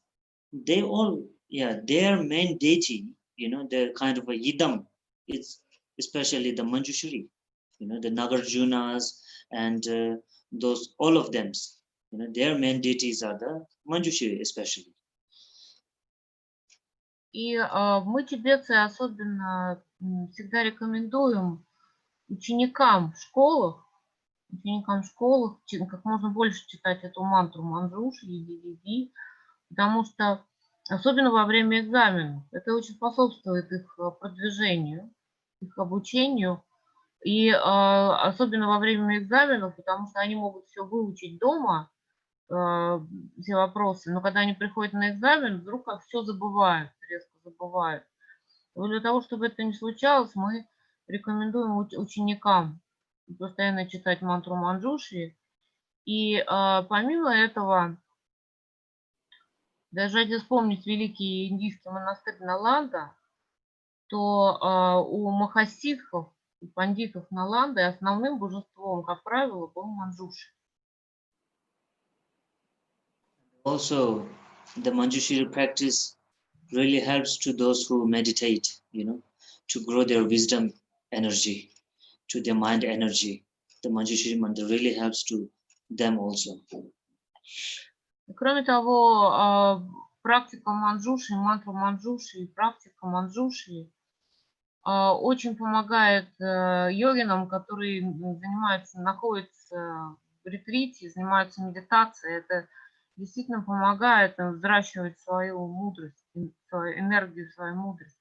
They all, yeah, their main deity, you know, they're kind of a yidam. It's especially the Manjushri, you know, the Nagarjunas and those, all of them, you know, their main deities are the Manjushri especially. И мы, тибетцы, особенно всегда рекомендуем ученикам в школах как можно больше читать эту мантру манджуши и ди-ди-ди, потому что особенно во время экзаменов это очень способствует их продвижению, их обучению, и особенно во время экзаменов, потому что они могут все выучить дома, все вопросы, но когда они приходят на экзамен, вдруг все забывают, резко забывают. И для того, чтобы это не случалось, мы рекомендуем ученикам постоянно читать мантру манджуши. И помимо этого, даже если вспомнить великий индийский монастырь Наланда, то у махасидхов, у пандитов Наланды основным божеством, как правило, был манджуши. Also, the Manjushri practice really helps to those who meditate, you know, to grow their wisdom energy, to their mind energy. The Manjushri mantra really helps to them also. Кроме того, практика манджуши, мантра манджуши и практика манджуши очень помогает йогинам, которые находятся в ретрите, занимаются медитацией. Это действительно помогает им взращивать свою мудрость, свою энергию, свою мудрость.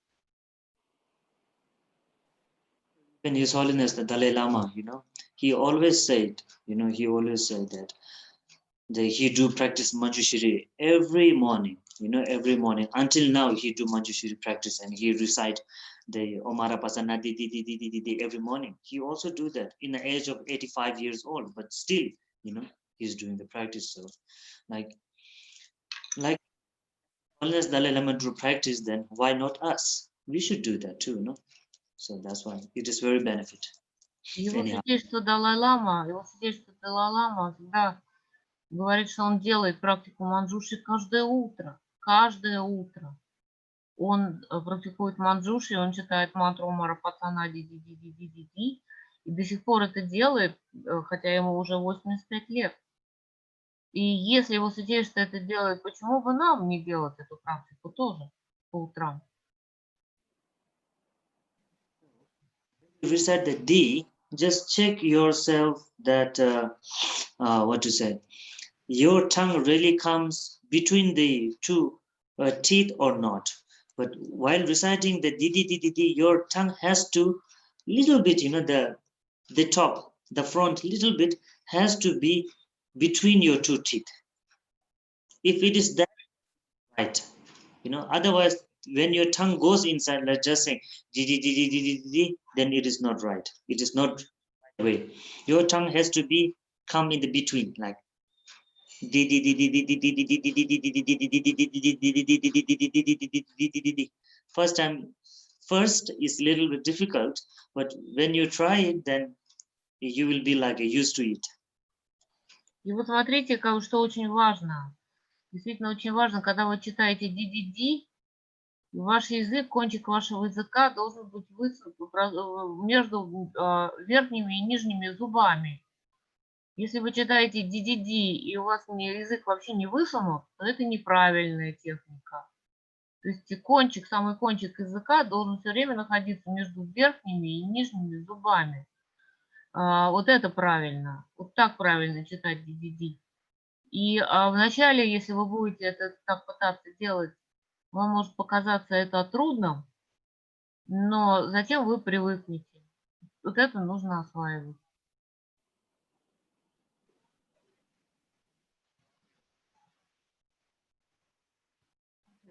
When His Holiness the Dalai Lama, you know, he always said that he do practice Manjushri every morning, you know, every morning. Until now, he do Manjushri practice and he recite the Omara Pasana di every morning. He also do that in the age of 85 years old, but still, you know, he's doing the practice. So, like unless Dalai Lama do practice, then why not us? We should do that too, no? So that's why it is very benefit. Его святейство Далай-лама всегда говорит, что он делает практику манджуши каждое утро. он практикует манджуши, он читает мантру Омара Пацана ди-ди-ди-ди-ди-ди-ди, и до сих пор это делает, хотя ему уже 85 лет. И если его святейшество это делает, почему бы нам не делать эту практику тоже по утрам? Recite the D, just check yourself that what to say, your tongue really comes between the two teeth or not. But while reciting the D, your tongue has to little bit, the top, the front, little bit has to be between your two teeth. If it is that right, otherwise when your tongue goes inside, like just saying D, then it is not right. It is not right way. Your tongue has to be come in the between, like first is a little bit difficult, but when you try it, then you will be like used to it. И вот смотрите, что очень важно. Действительно очень важно, когда вы читаете ди-ди-ди, ваш язык, кончик вашего языка должен быть между верхними и нижними зубами. Если вы читаете ди-ди-ди, и у вас язык вообще не высунут, то это неправильная техника. То есть кончик, самый кончик языка должен все время находиться между верхними и нижними зубами. Вот это правильно. Вот так правильно читать ди-ди-ди. И вначале, если вы будете это так пытаться делать, вам может показаться это трудным, но затем вы привыкнете. Вот это нужно осваивать.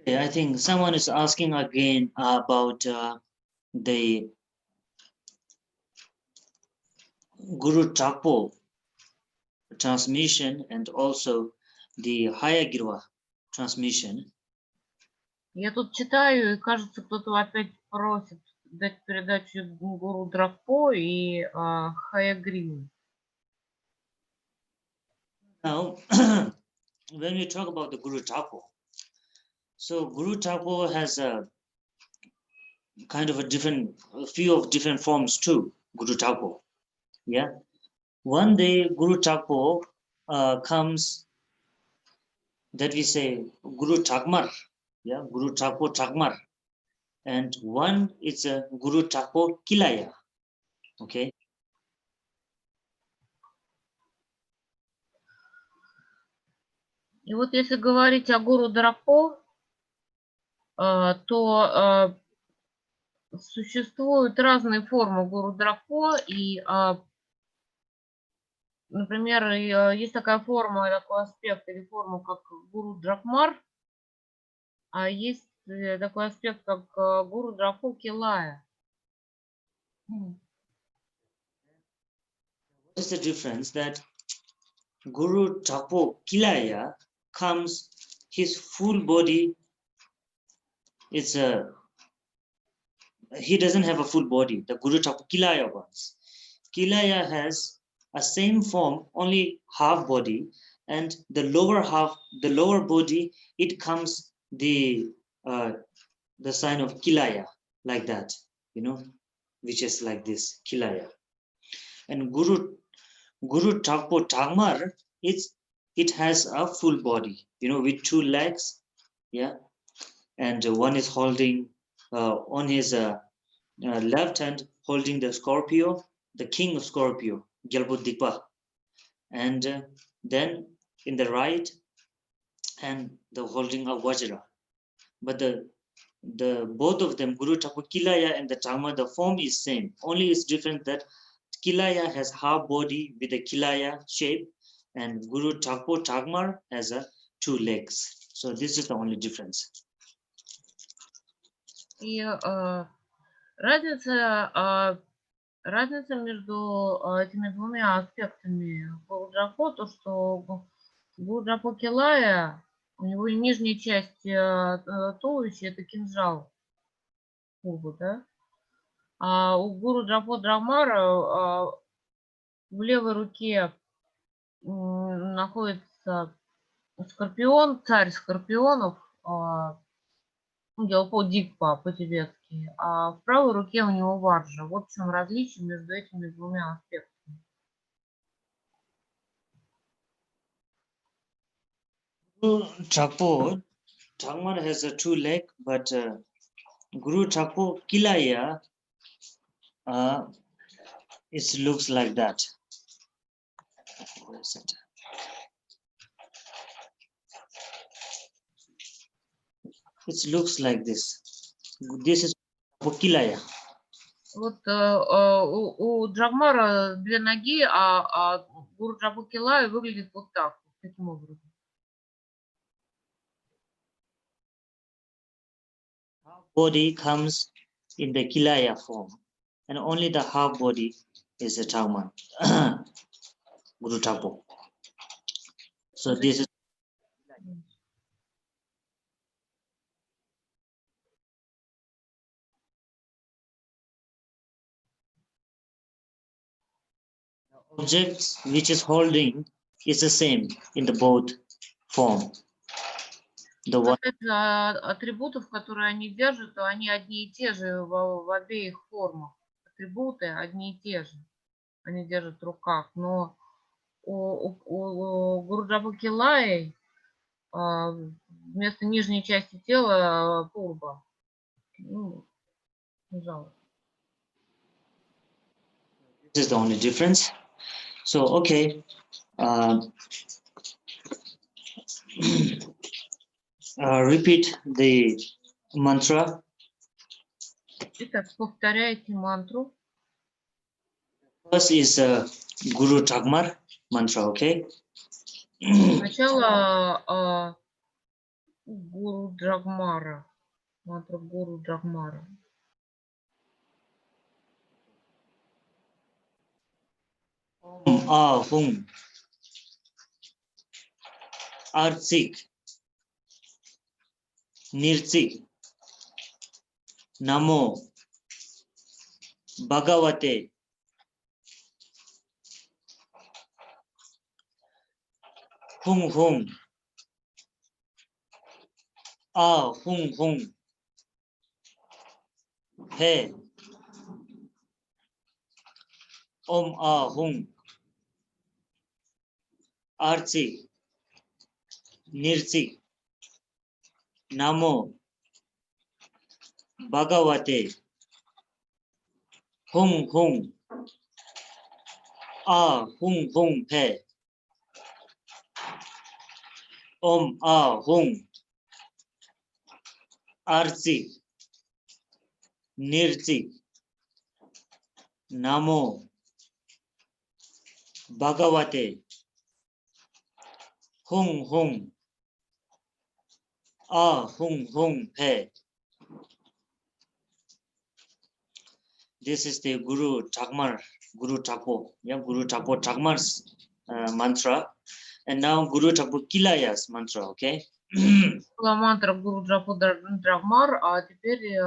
I think someone is asking again about the Guru Thapo transmission and also the Hayagirva transmission. Я тут читаю, и кажется, кто-то опять просит дать передачу Гуру Дракпо и Хаягриву. Now, when we talk about the Guru Thapo, so Guru Thapo has a kind of a few of different forms too, Guru Thapo. Yeah. One day Guru Thapo comes, that we say Guru Thakmar. Yeah, Guru Thapo Thakmar. And one is a Guru Thapo Kilaya. Okay. И вот если говорить о Гуру Дракпо, то существуют разные формы Гуру Дракпо, и, например, есть такая форма, такой аспект или форма, как Гуру Дракмар, а есть такой аспект, как Гуру Дракпо Килая. What is the difference? That Guru Thapo Kilaya comes, his full body, he doesn't have a full body, the Guru Thapo Kilaya ones. Kilaya has a same form, only half body, and the lower body, it comes the sign of Kilaya, like that, which is like this, Kilaya. And Guru Thapo Thakmar, it has a full body, with 2 legs, yeah, and one is holding on his left hand, holding the Scorpio, the king of Scorpio, Gyalbuddipa, and then in the right hand, the holding of Vajra. But the both of them, Guru Thapo Kilaya and the Thakmar, the form is same. Only it's different that Kilaya has half body with a Kilaya shape, and Guru Thapo Thakmar has 2 legs. So this is the only difference. И разница между этими двумя аспектами Гуру Дракпо, то что Гуру Дракпо Килая, у него нижняя часть туловища это кинжал, да? А у Гуру Дракпо Дракмара в левой руке находится скорпион, царь скорпионов, Гелпо дикпа по-тибетски, а в правой руке у него варджа. Вот в чем различие между этими двумя аспектами. Chakmar has a two leg, but Guru Chakpo Kilaya, it looks like that. Where is it? It looks like this. This is Kilaya. Вот у Джагмара две ноги, а Гуру Джапу Килая выглядит вот так, вот таким образом. Body comes in the Kilaya form, and only the half body is the Chakmar, Guru Chakpo. So this is objects which is holding is the same in the both form. The one Атрибутов, которые они держат, то они одни и те же в обеих формах. Атрибуты одни и те же. Они держат в руках. Но у Гуру Джапу Килаи вместо нижней части тела пурба. Ну, пожалуйста. This is the only difference. So okay, repeat the mantra. Итак, повторяйте мантру. First is Guru Chakmar mantra, okay? Сначала Гуру Джагмара. Мантра Гуру Джагмара. Ahum Artsik Nirtsik Namo Bhagavate Hum Hum Ahum Hum He Om Ahum Artsik Nirtsik Namo Bhagavate Hum Hum Ahum Hum He Om Ahum Artsik Nirtsik Namo Bhagavate Hum Hum Ahum Hum He. This is the Guru Chakmar, Guru Chakpo, yeah, Guru Chakpo Chakmar's mantra, and now Guru Chakpo Kilaya's mantra, okay? Была мантра Гуру Джапу Джагмар, а теперь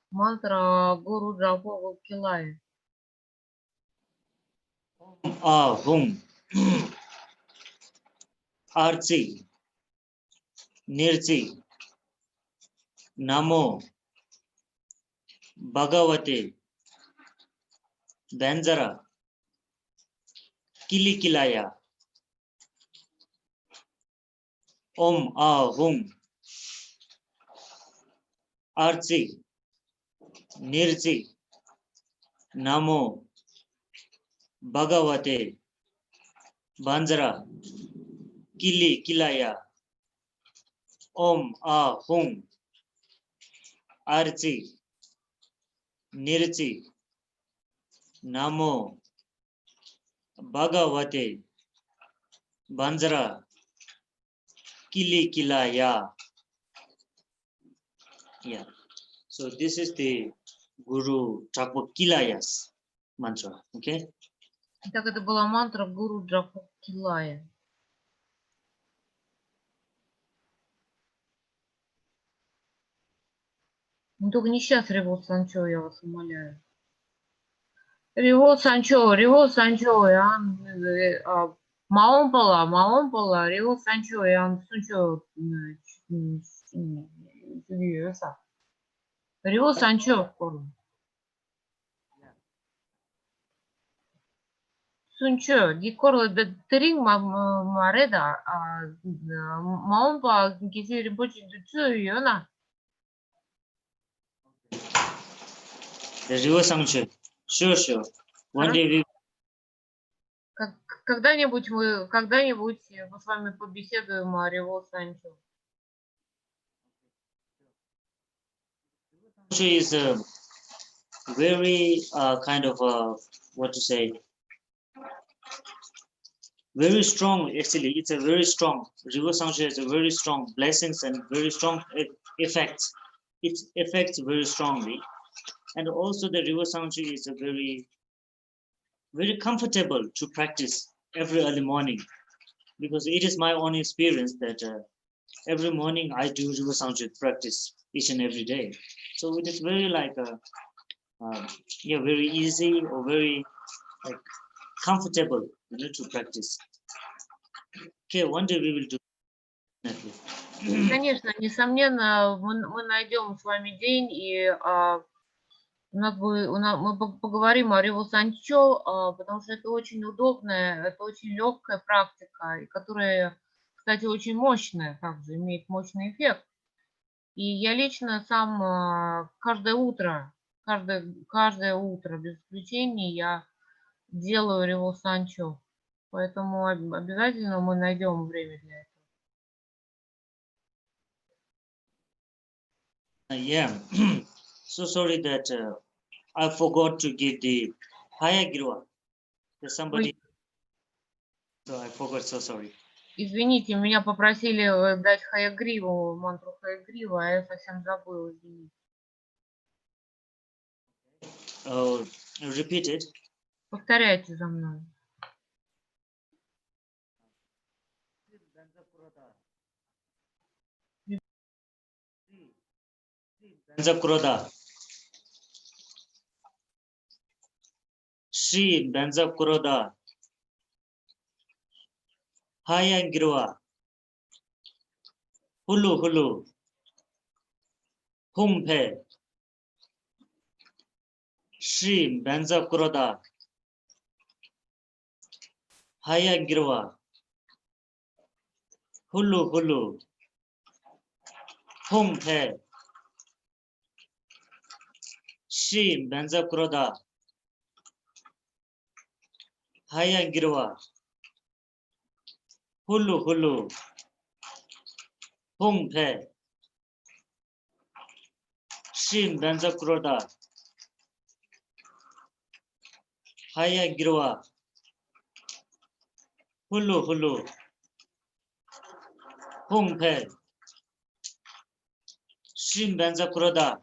мантра Гуру Джапу Килай. Ahum Artsik Nirtsik Namo Bhagavate Banjara Kili Kilaya Om Ahum Artsik Nirtsik Namo Bhagavate Banjara Kili Kilaya Om Ahum Artsik Nirtsik Namo Bhagavate Banjara Kili Kilaya. Yeah. So this is the Guru Chakpo Kilaya's mantra. Okay. Итак, это была мантра Гуру Джапу Килая. Ну только не сейчас, Револ Санчо, я вас умоляю. Револ Санчо, Ян, Маомпала, Револ Санчо, Ян, Сунчо, Рио Санчо. Сунчо, дикорлы трин мареда, маомпа киси Ринпоче дучу юна. The river Sangche. Sure, sure. One day we Когда-нибудь мы с вами побеседуем о Рио Санчо. is a very kind of what to say, very strong. Actually, it's a very strong. River Sangche has a very strong blessings and very strong effects. It affects very strongly, and also the river Sangche is a very, very comfortable to practice every early morning, because it is my own experience that every morning I do river Sangche practice each and every day. So it is very like yeah, very easy or very like comfortable, to practice. Okay, one day we will do definitely. Конечно, несомненно, мы найдем с вами день, и мы поговорим о Рио Санчо, потому что это очень удобная, это очень легкая практика, и которая, кстати, очень мощная, также имеет мощный эффект. И я лично сам каждое утро, без исключения, я делаю Рио Санчо. Поэтому обязательно мы найдем время для этого. Yeah, so sorry that I forgot to give the Hayagirwa. There's somebody, so I forgot, so sorry. Извините, меня попросили дать Хаягриву, мантру Хаягрива, а я совсем забыла, извините. Repeat it. Повторяйте за мной. Benzakuroda. Shri Benzakuroda. Hayagirwa. Hulu Hulu. Humpe. Shri Benzakuroda. Hayagirwa. Hulu Hulu. Humpe. Shri Benzakuroda. Hayagirwa. Hulu Hulu. Humpe. Shri Benzakuroda. Hayagirwa. Hulu Hulu. Humpe. Shri Benzakuroda.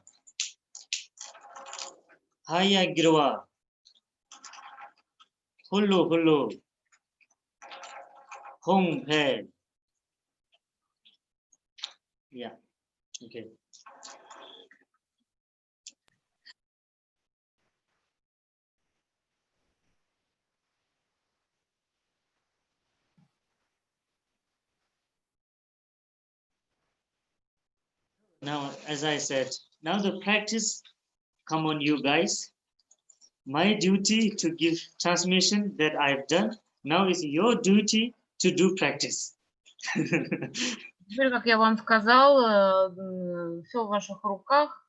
Hayagirwa. Hulu Hulu. Humpe. Yeah. Okay. Now, as I said, now the practice come on you guys. My duty to give transmission that I've done. Now it's your duty to do practice. Теперь, как я вам сказал, все в ваших руках.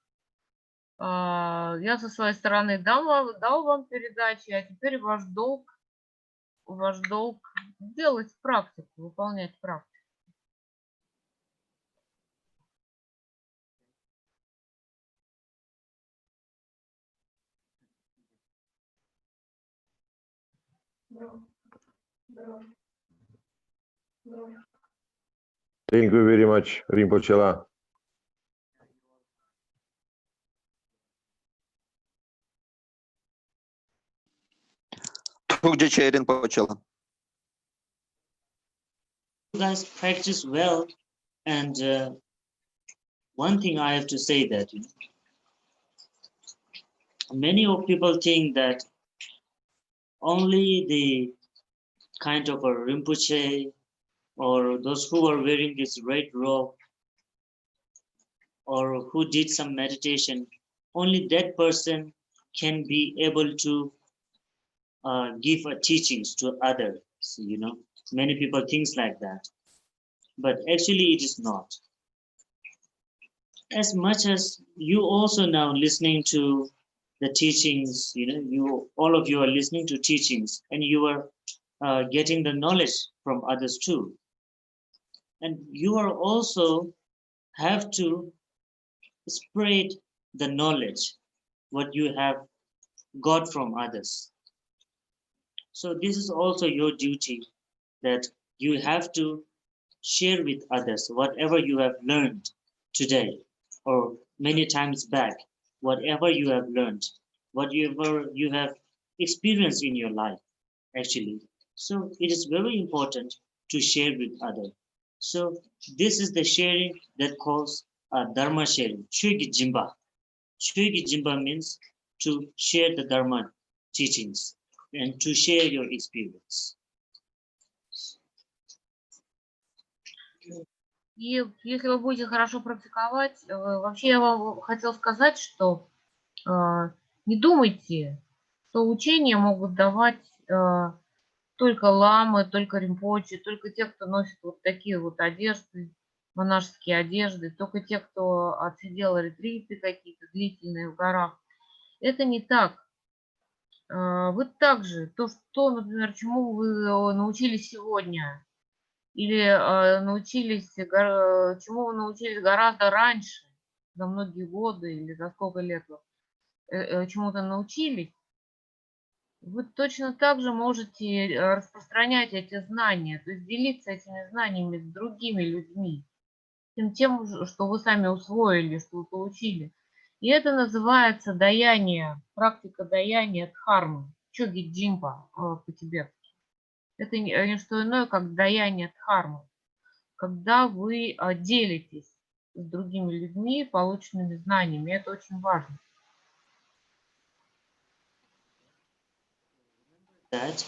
Я со своей стороны дал вам передачи, а теперь ваш долг делать практику, выполнять практику. Thank you very much, Rinpoche. You guys practice well, and one thing I have to say that many of people think that only the kind of a Rinpoche or those who are wearing this red robe, or who did some meditation, only that person can be able to give teachings to others. You know, many people think like that, but actually it is not. As much as you also now listening to the teachings, you know, all of you are listening to teachings, and you are getting the knowledge from others too. And you are also have to spread the knowledge, what you have got from others. So this is also your duty, that you have to share with others whatever you have learned today or many times back, whatever you have learned, whatever you have experienced in your life, actually. So it is very important to share with others. So this is the sharing that calls dharma sharing. Chugi jimba. Chugi jimba means to share the dharma teachings and to share your experience. И если вы будете хорошо практиковать, вообще я вам хотел сказать, что не думайте, что учения могут давать только ламы, только ринпоче, только те, кто носит вот такие вот одежды, монашеские одежды, только те, кто отсидел ретриты какие-то длительные в горах. Это не так. Вы также, что, например, чему вы научились сегодня, или чему вы научились гораздо раньше, за многие годы или за сколько лет вы чему-то научились, вы точно так же можете распространять эти знания, то есть делиться этими знаниями с другими людьми, тем, что вы сами усвоили, что вы получили. И это называется даяние, практика даяния дхармы, чоги джимпа по-тибетски. Это не что иное, как даяние дхармы, когда вы делитесь с другими людьми полученными знаниями. Это очень важно. That,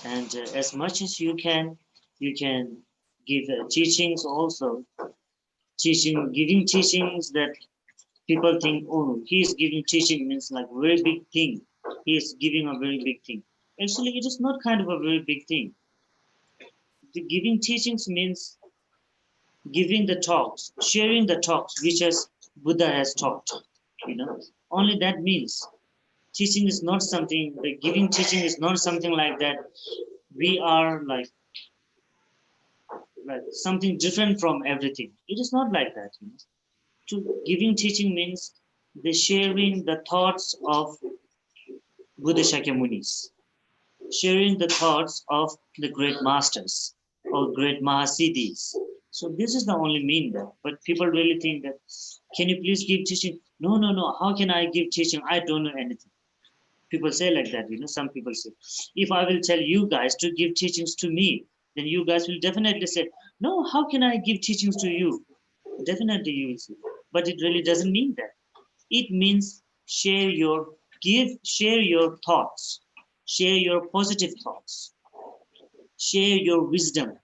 and as much as you can give teachings also. Giving teachings that people think, oh, he is giving teaching means like a very big thing. He is giving a very big thing. Actually, it is not kind of a very big thing. The giving teachings means giving the talks, sharing the talks which as Buddha has taught. You know, only that means teaching is not something. The giving teaching is not something like that. We are like something different from everything. It is not like that. You know? To giving teaching means the sharing the thoughts of Buddha Shakyamunis, sharing the thoughts of the great masters or great Mahasiddhis. So this is the only mean there. But people really think that, can you please give teaching? No, no, no. How can I give teaching? I don't know anything. People say like that, you know, some people say, if I will tell you guys to give teachings to me, then you guys will definitely say, no, how can I give teachings to you? Definitely you will say. But it really doesn't mean that. It means share your thoughts, share your positive thoughts, share your wisdom,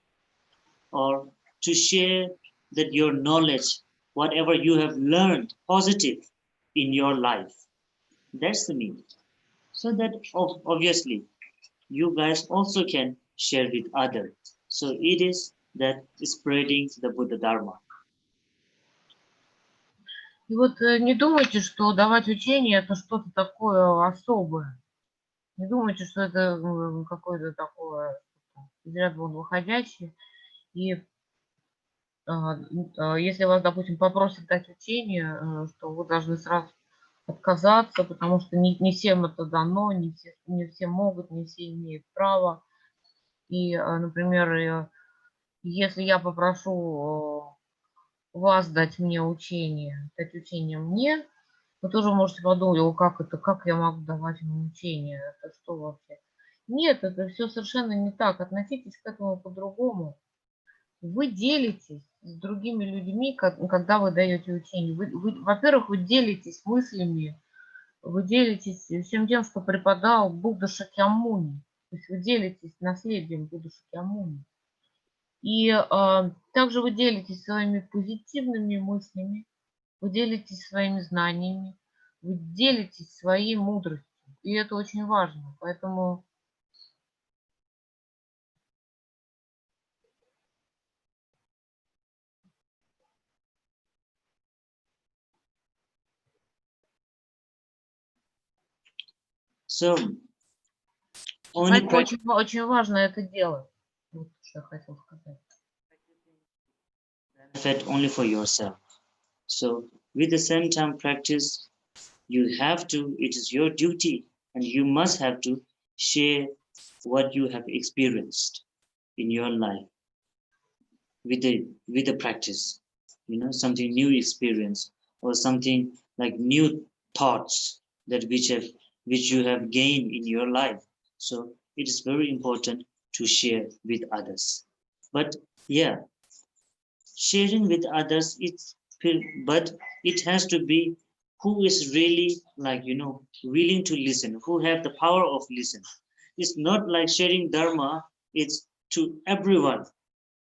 or to share that your knowledge, whatever you have learned positive in your life. That's the meaning. So that obviously you guys also can share with others. So it is that spreading the Buddha Dharma. И вот не думайте, что давать учение это что-то такое особое. Не думайте, что это какое-то такое из ряда вон выходящее. И если вас, допустим, попросят дать учение, что вы должны сразу отказаться, потому что не всем это дано, не все могут, не все имеют право. И, например, если я попрошу вас дать мне учение, дать учение мне, вы тоже можете подумать, как я могу давать ему учение, это что вообще? Нет, это все совершенно не так, относитесь к этому по-другому. Вы делитесь с другими людьми, когда вы даете учение. Во-первых, вы делитесь мыслями, вы делитесь всем тем, что преподал Будда Шакьямуни. То есть вы делитесь наследием Будды Шакьямуни. И также вы делитесь своими позитивными мыслями, вы делитесь своими знаниями, вы делитесь своей мудростью. И это очень важно. Поэтому So only practice очень важно это делать. Вот что я хотела сказать. benefit only for yourself. So with the same time practice, you have to, it is your duty and you must have to share what you have experienced in your life with the practice, you know, something new experience or something like new thoughts that which you have gained in your life. So it is very important to share with others. But yeah, sharing with others, but it has to be who is really, like, you know, willing to listen, who have the power of listen. It's not like sharing dharma, it's to everyone,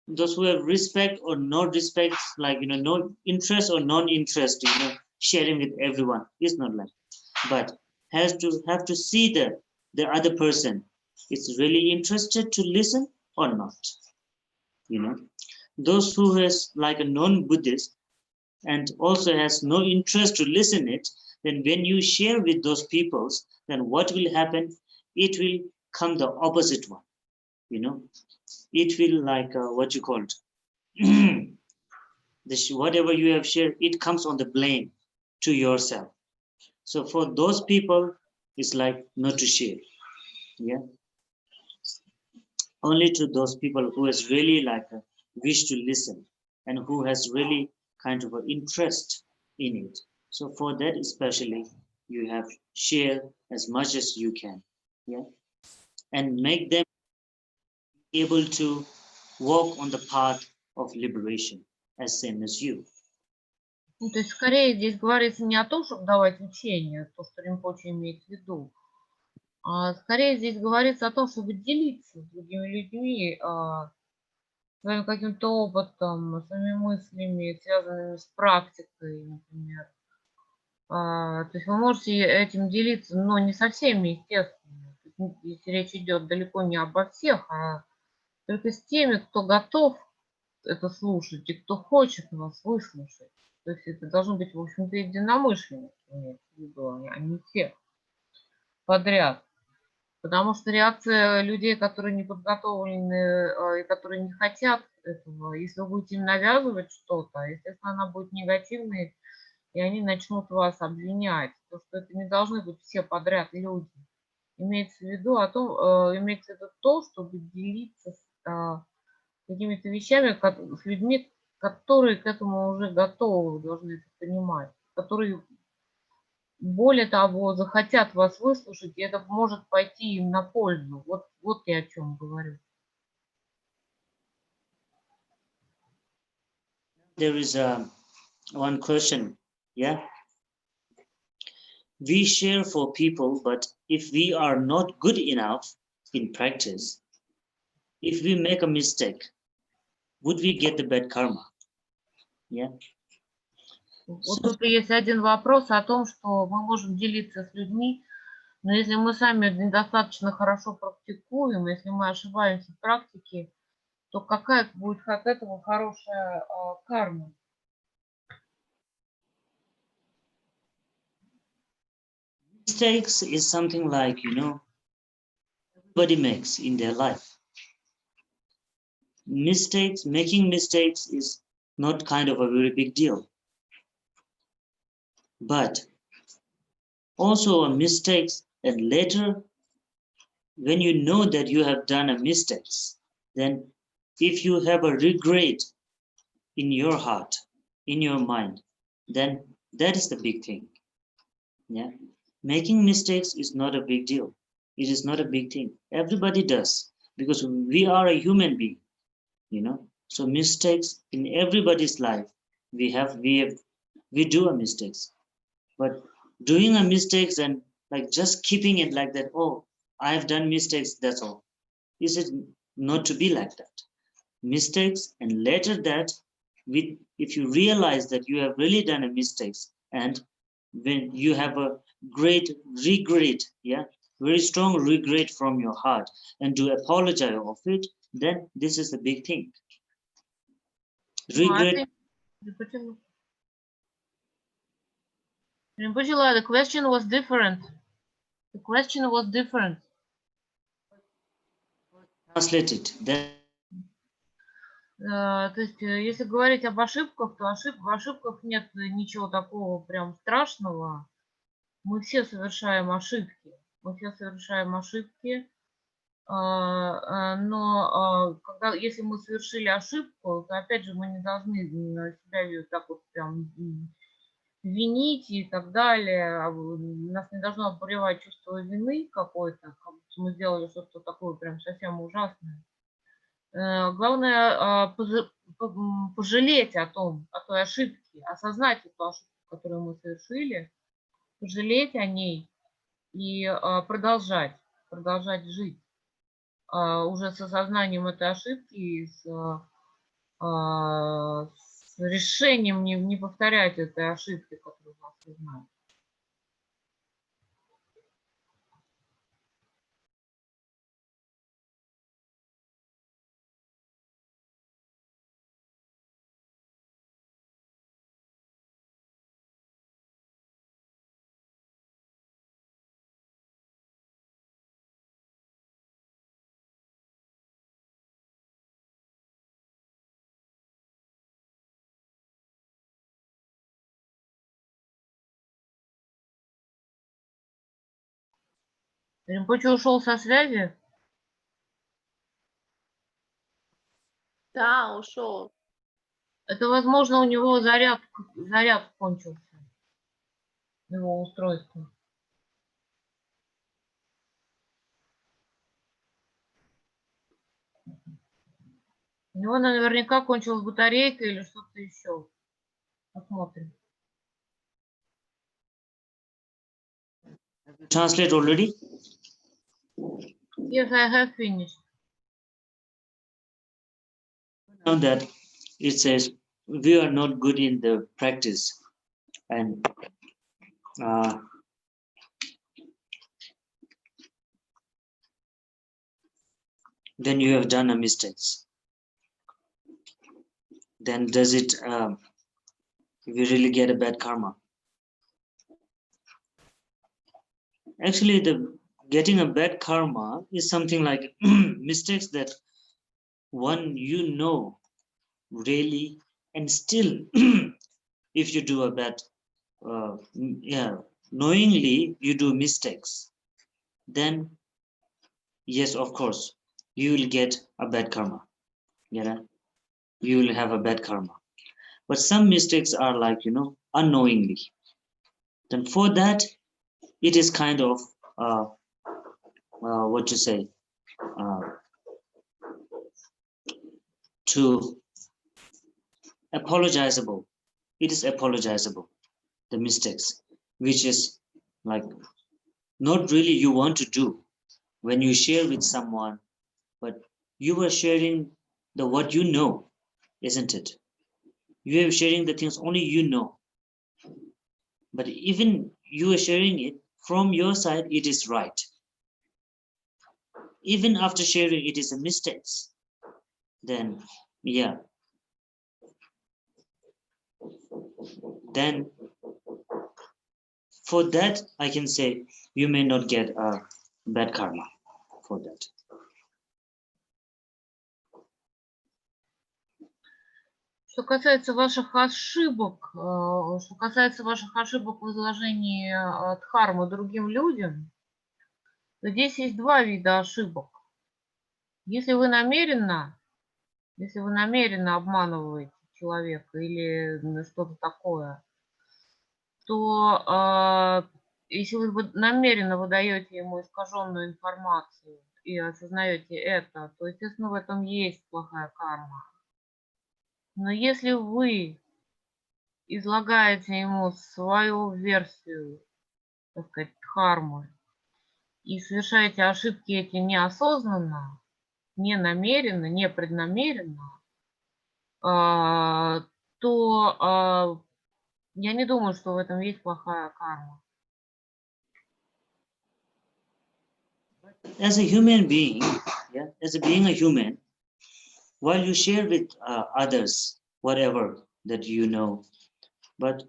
those who have respect or no respect, like, you know, no interest or non-interest, you know, sharing with everyone. It's not like, but have to see the other person is really interested to listen or not, you know. Those who has like a non-Buddhist and also has no interest to listen it, then when you share with those peoples, then what will happen? It will come the opposite one, you know. It will like what you call it. Whatever you have shared, it comes on the blame to yourself. So for those people, it's like not to share. Yeah. Only to those people who has really like a wish to listen and who has really kind of an interest in it. So for that especially, you have share as much as you can. Yeah. And make them able to walk on the path of liberation as same as you. Ну, то есть, скорее здесь говорится не о том, чтобы давать учения, то, что Ринпоче имеет в виду, а скорее здесь говорится о том, чтобы делиться с другими людьми своим каким-то опытом, своими мыслями, связанными с практикой, например. То есть вы можете этим делиться, но не со всеми, естественно. Если речь идет далеко не обо всех, а только с теми, кто готов это слушать и кто хочет вас выслушать. То есть это должны быть, в общем-то, единомышленники, имеется в виду, а не все подряд. Потому что реакция людей, которые не подготовлены и которые не хотят этого, если вы будете им навязывать что-то, естественно, она будет негативной, и они начнут вас обвинять. Потому что это не должны быть все подряд люди. Имеется в виду то, чтобы делиться с какими-то вещами, с людьми, которые к этому уже готовы, вы должны это понимать, которые, более того, захотят вас выслушать, и это может пойти им на пользу. Вот я о чем говорю. There is one question, yeah. We share for people, but if we are not good enough in practice, if we make a mistake, would we get the bad karma? Yeah. Вот тут есть один вопрос о том, что мы можем делиться с людьми, но если мы сами недостаточно хорошо практикуем, если мы ошибаемся в практике, то какая будет от этого хорошая карма? Mistakes is something like, you know, everybody makes in their life. Making mistakes is not kind of a very big deal. But also mistakes, and later, when you know that you have done a mistake, then if you have a regret in your heart, in your mind, then that is the big thing. Yeah. Making mistakes is not a big deal. It is not a big thing. Everybody does, because we are a human being, you know. So mistakes in everybody's life, we do a mistakes. But doing a mistakes and like just keeping it like that, oh, I've done mistakes, that's all. Is it not to be like that? Mistakes, and later that if you realize that you have really done a mistake, and when you have a great regret, yeah, very strong regret from your heart, and to apologize of it, then this is the big thing. Regret. Rinpoche, the question was different. The question was different. Translate it. Then То есть, если говорить об ошибках, то в ошибках нет ничего такого прям страшного. Мы все совершаем ошибки. Мы все совершаем ошибки. Но если мы совершили ошибку, то опять же мы не должны себя так вот прям винить и так далее. Нас не должно обуревать чувство вины какое-то, как будто мы сделали что-то такое прям совсем ужасное. Главное пожалеть о той ошибке, осознать эту ошибку, которую мы совершили, пожалеть о ней и продолжать жить. Уже с осознанием этой ошибки и с решением не повторять этой ошибки, которую мы осознаем. Ринпоче ушел со связи? Да, ушел. Это, возможно, у него заряд кончился, его устройство. У него наверняка кончилась батарейка или что-то еще. Посмотрим. translate already. Yes, I have finished. Now that it says we are not good in the practice, and then you have done a mistakes. Then does it we really get a bad karma? Actually, the getting a bad karma is something like mistakes that one really, and still if you do a bad knowingly you do mistakes, then yes, of course you will get a bad karma. You will have a bad karma. But some mistakes are like unknowingly, then for that it is kind of what to say, to apologizable. It is apologizable, the mistakes, which is like not really you want to do when you share with someone, but you were sharing the what you know, isn't it? You are sharing the things only you know, but even you are sharing it from your side, it is right. Even after sharing, it is a mistake. Then then for that I can say you may not get a bad karma for that. Что касается ваших ошибок, в изложении дхармы другим людям, то здесь есть два вида ошибок. Если вы намеренно обманываете человека или что-то такое, то если вы намеренно выдаете ему искаженную информацию и осознаете это, то, естественно, в этом есть плохая карма. Но если вы излагаете ему свою версию, так сказать, дхармы, и совершаете ошибки эти неосознанно, не намеренно, не преднамеренно, то я не думаю, что в этом есть плохая карма. As a human being, yeah, as a being a human, while you share with others whatever that you know, but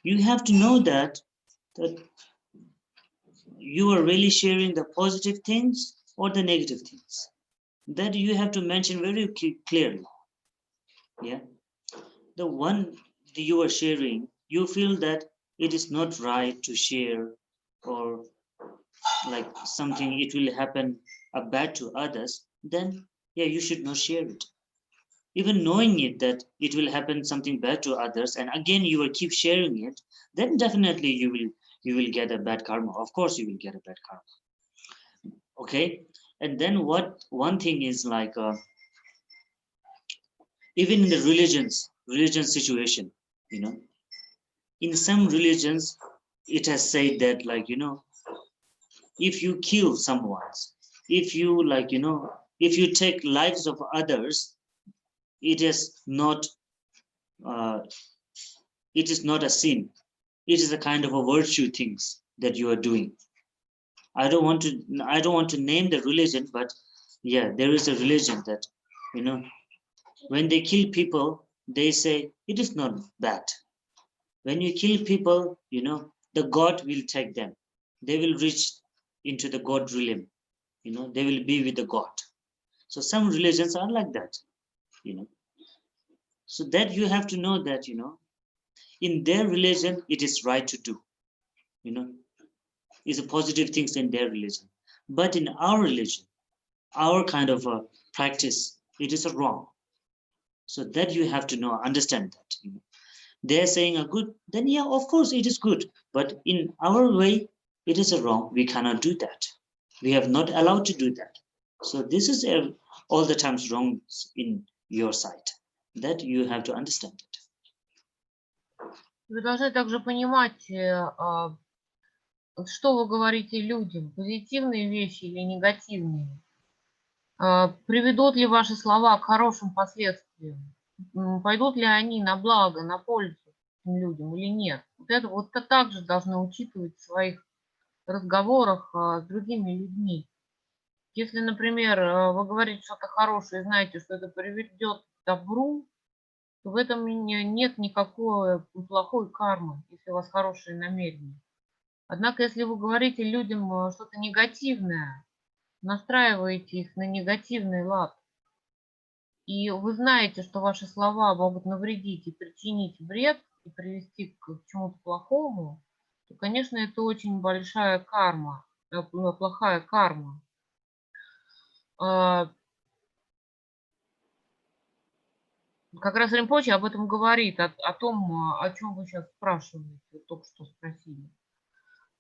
you have to know that you are really sharing the positive things or the negative things. That you have to mention very clearly. Yeah, the one that you are sharing, you feel that it is not right to share, or like something it will happen bad to others, then yeah, you should not share it. Even knowing it that it will happen something bad to others, and again you will keep sharing it, then definitely you will get a bad karma. Of course you will get a bad karma. Okay, and then what one thing is like even in the religion situation, you know, in some religions it has said that, like, you know, if you kill someone, if you, like, you know, if you take lives of others, it is not a sin. It is a kind of a virtue things that you are doing. I don't want to name the religion, but yeah, there is a religion that, you know, when they kill people, they say it is not bad. When you kill people, you know, the God will take them. They will reach into the God realm. You know, they will be with the God. So some religions are like that, you know. So that you have to know that, you know, in their religion, it is right to do, you know, is a positive things in their religion. But in our religion, our kind of a practice, it is a wrong. So that you have to know, understand that, you know. They're saying a good, then yeah, of course it is good. But in our way, it is a wrong. We cannot do that. We are not allowed to do that. So this is all the times wrong in your side. That you have to understand it. Вы должны также понимать, что вы говорите людям, позитивные вещи или негативные. Приведут ли ваши слова к хорошим последствиям? Пойдут ли они на благо, на пользу этим людям или нет? Вот это также должны учитывать в своих разговорах с другими людьми. Если, например, вы говорите что-то хорошее и знаете, что это приведет к добру, то в этом нет никакой плохой кармы, если у вас хорошие намерения. Однако, если вы говорите людям что-то негативное, настраиваете их на негативный лад, и вы знаете, что ваши слова могут навредить и причинить вред, и привести к чему-то плохому, то, конечно, это очень большая карма, плохая карма. Как раз Ринпоче об этом говорит, о том, о чем вы сейчас спрашиваете, только что спросили.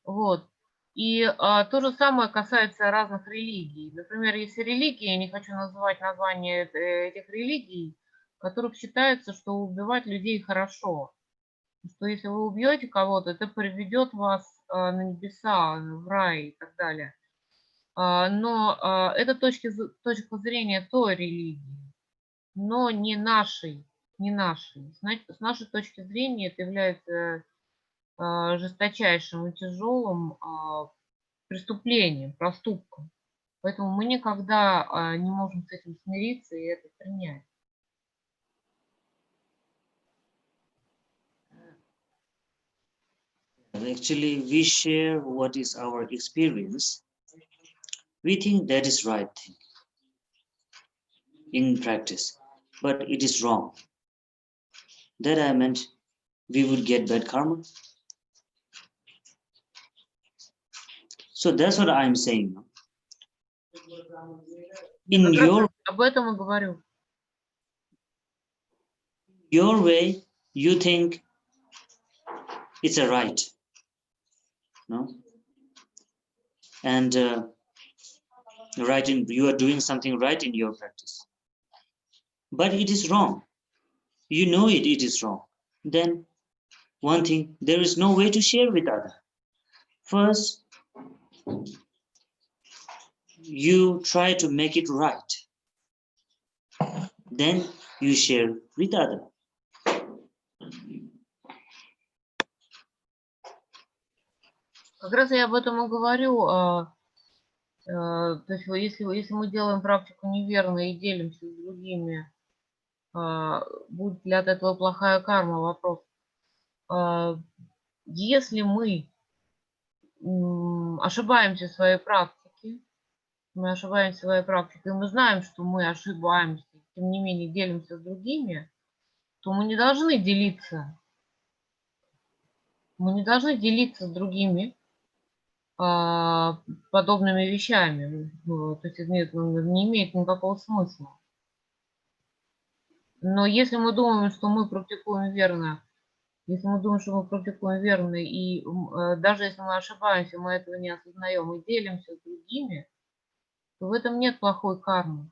Вот. И то же самое касается разных религий. Например, есть религии, я не хочу называть название этих религий, в которых считается, что убивать людей хорошо. Что если вы убьете кого-то, это приведет вас на небеса, в рай и так далее. Но это точка зрения той религии, но не нашей. С нашей точки зрения это является жесточайшим и тяжелым преступлением, проступком. Поэтому мы никогда не можем с этим смириться и это принять. Actually, we share what is our experience. We think that is right thing in practice, but it is wrong. That I meant we would get bad karma. So that's what I'm saying. In Об этом и говорю. Your way, you think it's a right, no? And you are doing something right in your practice, but it is wrong. You know it is wrong. Then one thing, there is no way to share with others. First, you try to make it right. then you share with other. Как раз я об этом и говорю. То есть если мы делаем практику неверно и делимся с другими, будет ли от этого плохая карма? Вопрос. Если мы ошибаемся в своей практике, и мы знаем, что мы ошибаемся, тем не менее делимся с другими, то мы не должны делиться. Мы не должны делиться с другими подобными вещами. То есть это не имеет никакого смысла. Но если мы думаем, что мы практикуем верно, и даже если мы ошибаемся, мы этого не осознаем и делимся с другими, то в этом нет плохой кармы.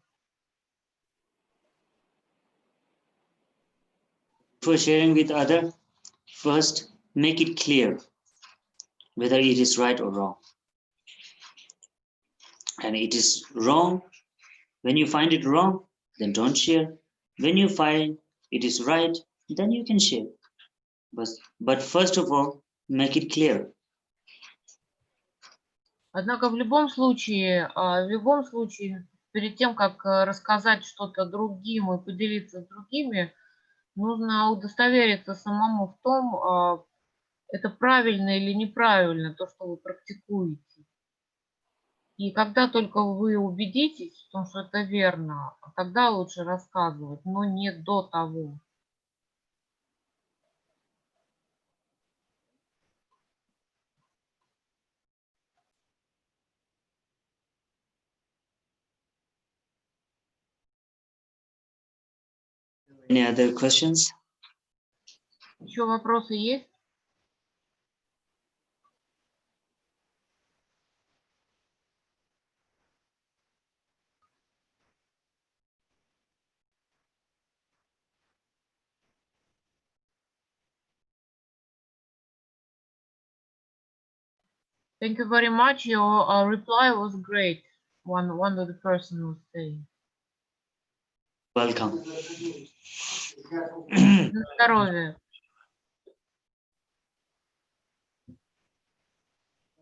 For sharing with other, first make it clear whether it is right or wrong. And it is wrong. When you find it wrong, then don't share. When you find it is right, then you can share. But first of all, make it clear. Однако в любом случае, перед тем, как рассказать что-то другим и поделиться с другими, нужно удостовериться самому в том, это правильно или неправильно, то, что вы практикуете. И когда только вы убедитесь в том, что это верно, тогда лучше рассказывать, но не до того. Any other questions? Еще вопросы есть? Thank you very much. Your reply was great. One of the person was saying. Welcome. На здоровье.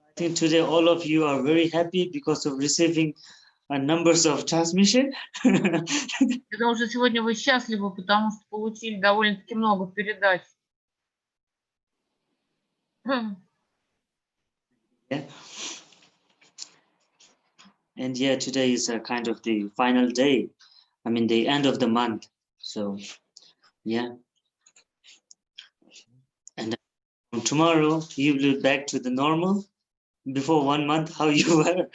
I think today all of you are very happy because of receiving numbers of transmission. Я думаю, что сегодня вы счастливы, потому что получили довольно-таки много передач. Yeah. And yeah, today is a kind of the final day. I mean, the end of the month. So, yeah. And tomorrow you will be back to the normal. Before 1 month, how you were.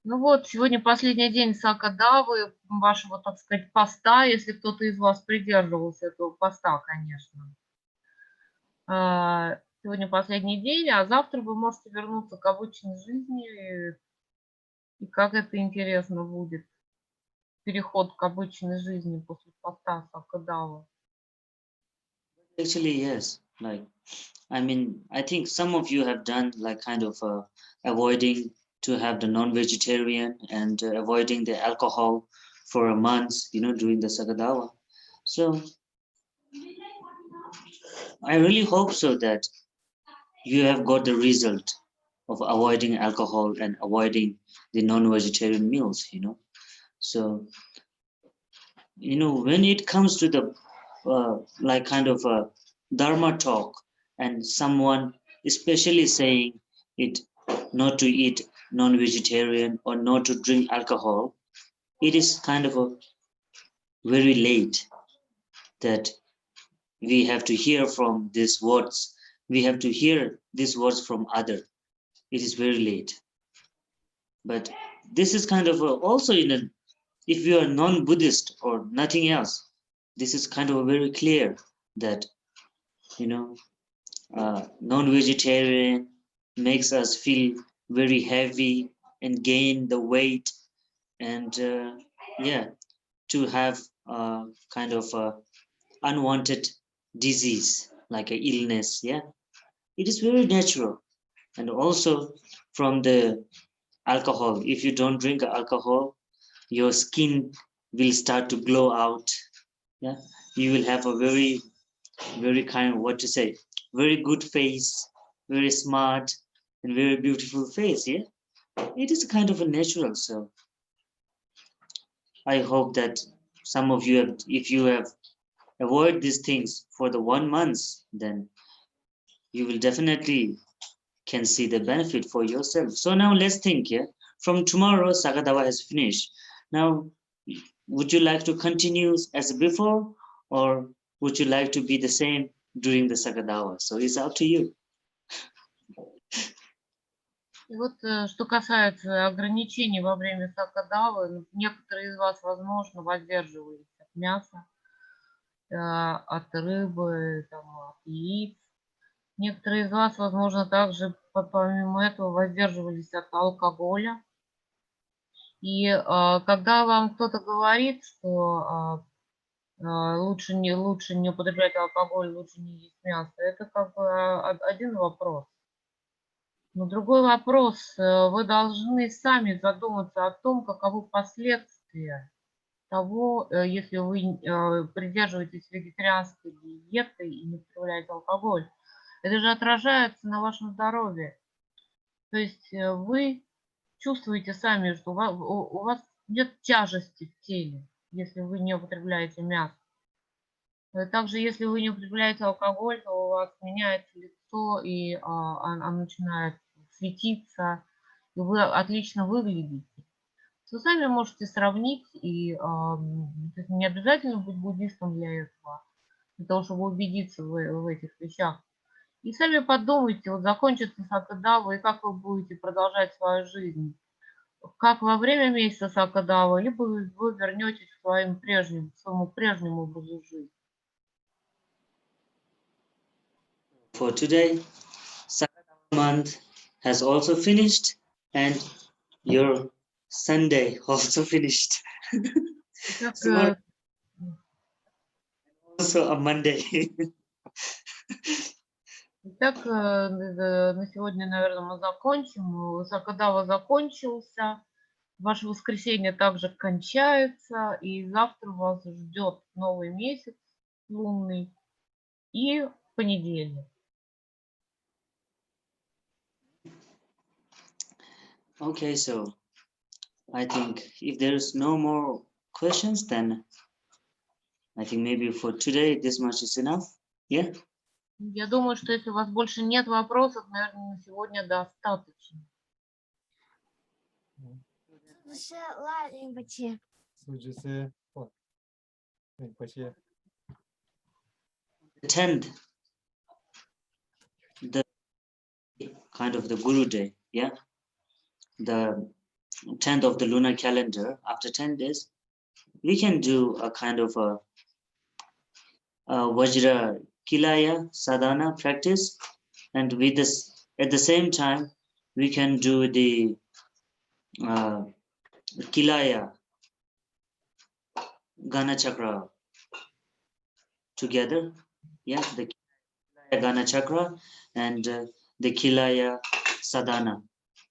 Ну вот, сегодня последний день Сакадавы, вашего, так сказать, поста, если кто-то из вас придерживался этого поста, конечно. Сегодня последний день, а завтра вы можете вернуться к обычной жизни. И как это интересно будет. Переход к обычной жизни после поста Сакадавы. Actually, yes. Like, I mean, I think some of you have done like kind of avoiding to have the non-vegetarian and avoiding the alcohol for a month, you know, during the Sakadawa. So I really hope so that you have got the result of avoiding alcohol and avoiding the non-vegetarian meals, you know. So, you know, when it comes to the like kind of a Dharma talk and someone especially saying it not to eat non-vegetarian or not to drink alcohol, it is kind of a very late that we have to hear from these words. We have to hear these words from other. It is very late. But this is kind of also in a, if you are non-Buddhist or nothing else, this is kind of very clear that, you know, non-vegetarian makes us feel very heavy and gain the weight and yeah, to have kind of unwanted disease like an illness. Yeah, it is very natural. And also from the alcohol. If you don't drink alcohol, your skin will start to glow out. Yeah, you will have a very kind of, what to say, very good face, very smart and very beautiful face. Yeah, it is kind of a natural. So I hope that some of you have, if you have avoid these things for the 1 month, then you will definitely can see the benefit for yourself. So now let's think. Yeah, from tomorrow Sakadawa has finished. Now, would you like to continue as before, or would you like to be the same during the Sakadawa? So it's up to you. И вот что касается ограничений во время сакадавы, некоторые из вас, возможно, воздерживались от мяса, от рыбы, там, от яиц. Некоторые из вас, возможно, также помимо этого воздерживались от алкоголя. И когда вам кто-то говорит, что лучше не употреблять алкоголь, лучше не есть мясо, это как бы один вопрос. Но другой вопрос, вы должны сами задуматься о том, каковы последствия того, если вы придерживаетесь вегетарианской диеты и не употребляете алкоголь. Это же отражается на вашем здоровье. То есть вы чувствуете сами, что у вас нет тяжести в теле, если вы не употребляете мясо. Также, если вы не употребляете алкоголь, то у вас меняется лицо, и оно начинает светиться, и вы отлично выглядите. Вы сами можете сравнить, и не обязательно быть буддистом для этого, для того, чтобы убедиться в этих вещах. И сами подумайте, вот закончится сакадава, и как вы будете продолжать свою жизнь. Как во время месяца сакадава, либо вы вернетесь к своему прежнему образу жизни. For today, Sakadawa month has also finished, and your Sunday also finished. Tomorrow also a Monday. Итак, на сегодня, наверное, мы закончим. Сакадава закончился. Ваше воскресенье также кончается. И завтра вас ждет новый месяц лунный и понедельник. Okay, so I think if there is no more questions, then I think maybe for today this much is enough. Yeah. Я думаю, что если у вас больше нет вопросов, наверное, на сегодня достаточно. The 10th, the kind of the Guru Day, yeah, the 10th of the lunar calendar. After 10 days, we can do a kind of a Vajra Kilaya Sadhana practice, and with this at the same time we can do the Kilaya Gana Chakra together. Yeah, the Kilaya Gana Chakra and the Kilaya Sadhana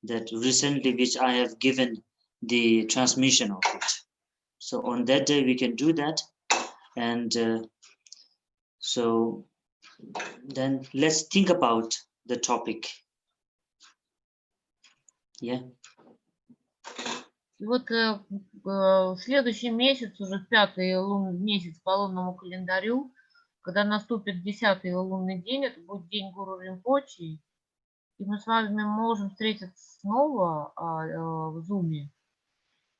that recently, which I have given the transmission of it. So on that day we can do that, and so then let's think about the topic. Yeah. И вот следующий месяц, уже 5-й лунный месяц по лунному календарю, когда наступит 10-й лунный день, это будет день Гуру Ринпоче, и мы с вами можем встретиться снова в Зуме.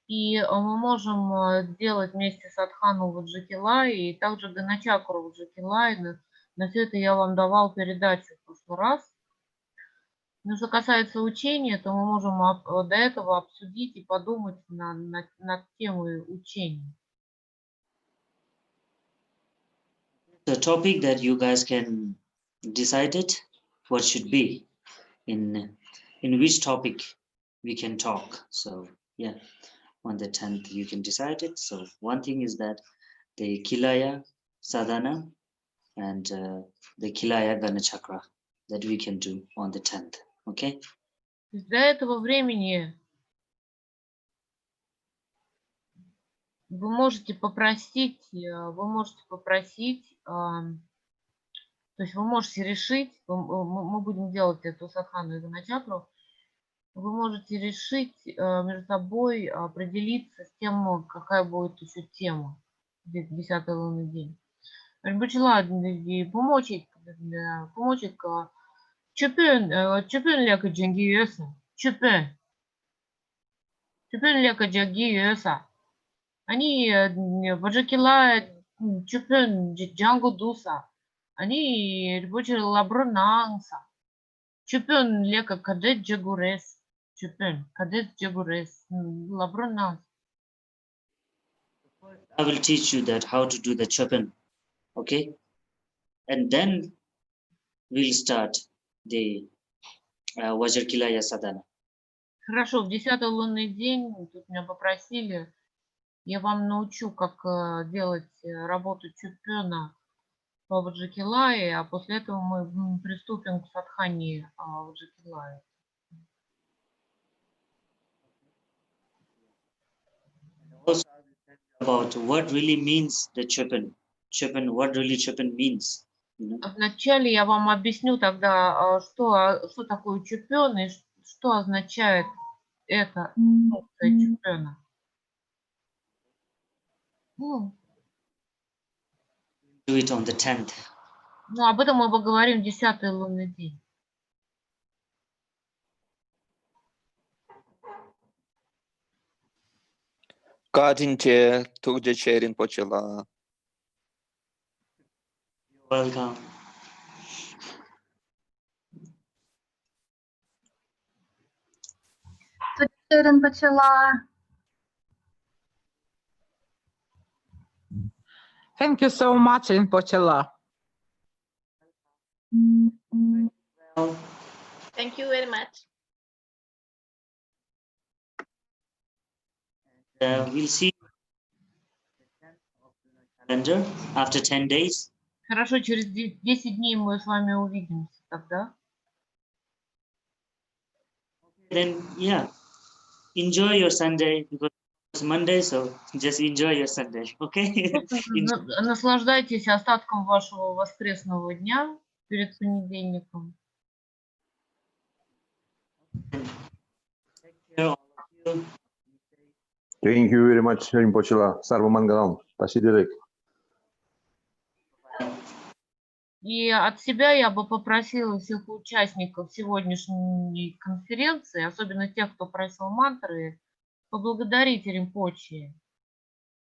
И мы можем сделать вместе садхану Ваджакилай и также Ганачакру Ваджакилай. На все это я вам давал передачу в прошлый раз. Но что касается учения, то мы можем до этого обсудить и подумать над темой учения. The topic that you guys can decide it, what should be, in which topic we can talk. So yeah, on the 10th you can decide it. So one thing is that the Kilaya Sadhana and the Kilaya Gana Chakra that we can do on the 10th. Okay? Для этого времени Вы можете попросить, то есть вы можете решить, мы будем делать эту садхану и начакру, вы можете решить между собой определиться с тем, какая будет еще тема в 10-й лунный день. Ринпоче помочь чупен ляка джанги юэса, чупен ляка джанги юэса. Они ваджакила чупен джангу дуса. Они Ринпоче лабронанса. Чупен лека кадет джагурес. Чупен кадет джагурес. Лабронанс. I will teach you that how to do the chopin, okay? And then we'll start the Vajrakilaya sadhana. Хорошо, в 10-й лунный день тут меня попросили, я вам научу, как делать работу чупена по Ваджакилае, а после этого мы приступим к садхане Ваджакилая. Also, I will tell you about what really means the chopin. Chopin, what really chopin means. You know? Вначале я вам объясню тогда, что такое чупен и что означает это функция чупена. Do it on the 10th. Ну, об этом мы поговорим в 10-й лунный день. Kadinche Tugje Rинпоче La. You're welcome. Rинпоче La. Thank you so much, Rинпоче La. Well, Thank you very much. we'll see calendar after 10 days. Хорошо, через 10 дней мы с вами увидимся тогда. Then, yeah, enjoy your Sunday because it's Monday, so just enjoy your Sunday, okay? Просто наслаждайтесь остатком вашего воскресного дня перед понедельником. Take care, all of you. Thank you very much, Rinpoche La. Sarva Mangalam. Pasidirek. И от себя я бы попросила всех участников сегодняшней конференции, особенно тех, кто просил мантры, поблагодарить Ринпоче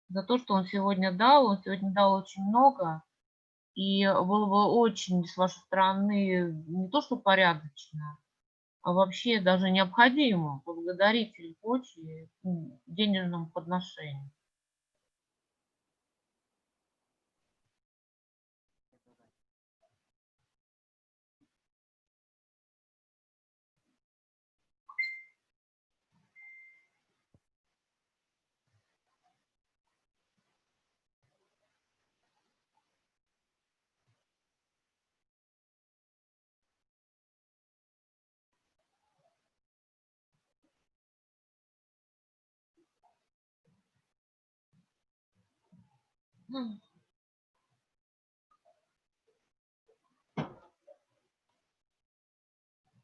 за то, что он сегодня дал. Он сегодня дал очень много. И было бы очень с вашей стороны не то, что порядочно, а вообще даже необходимо поблагодарить Ринпоче денежным подношением. Mm.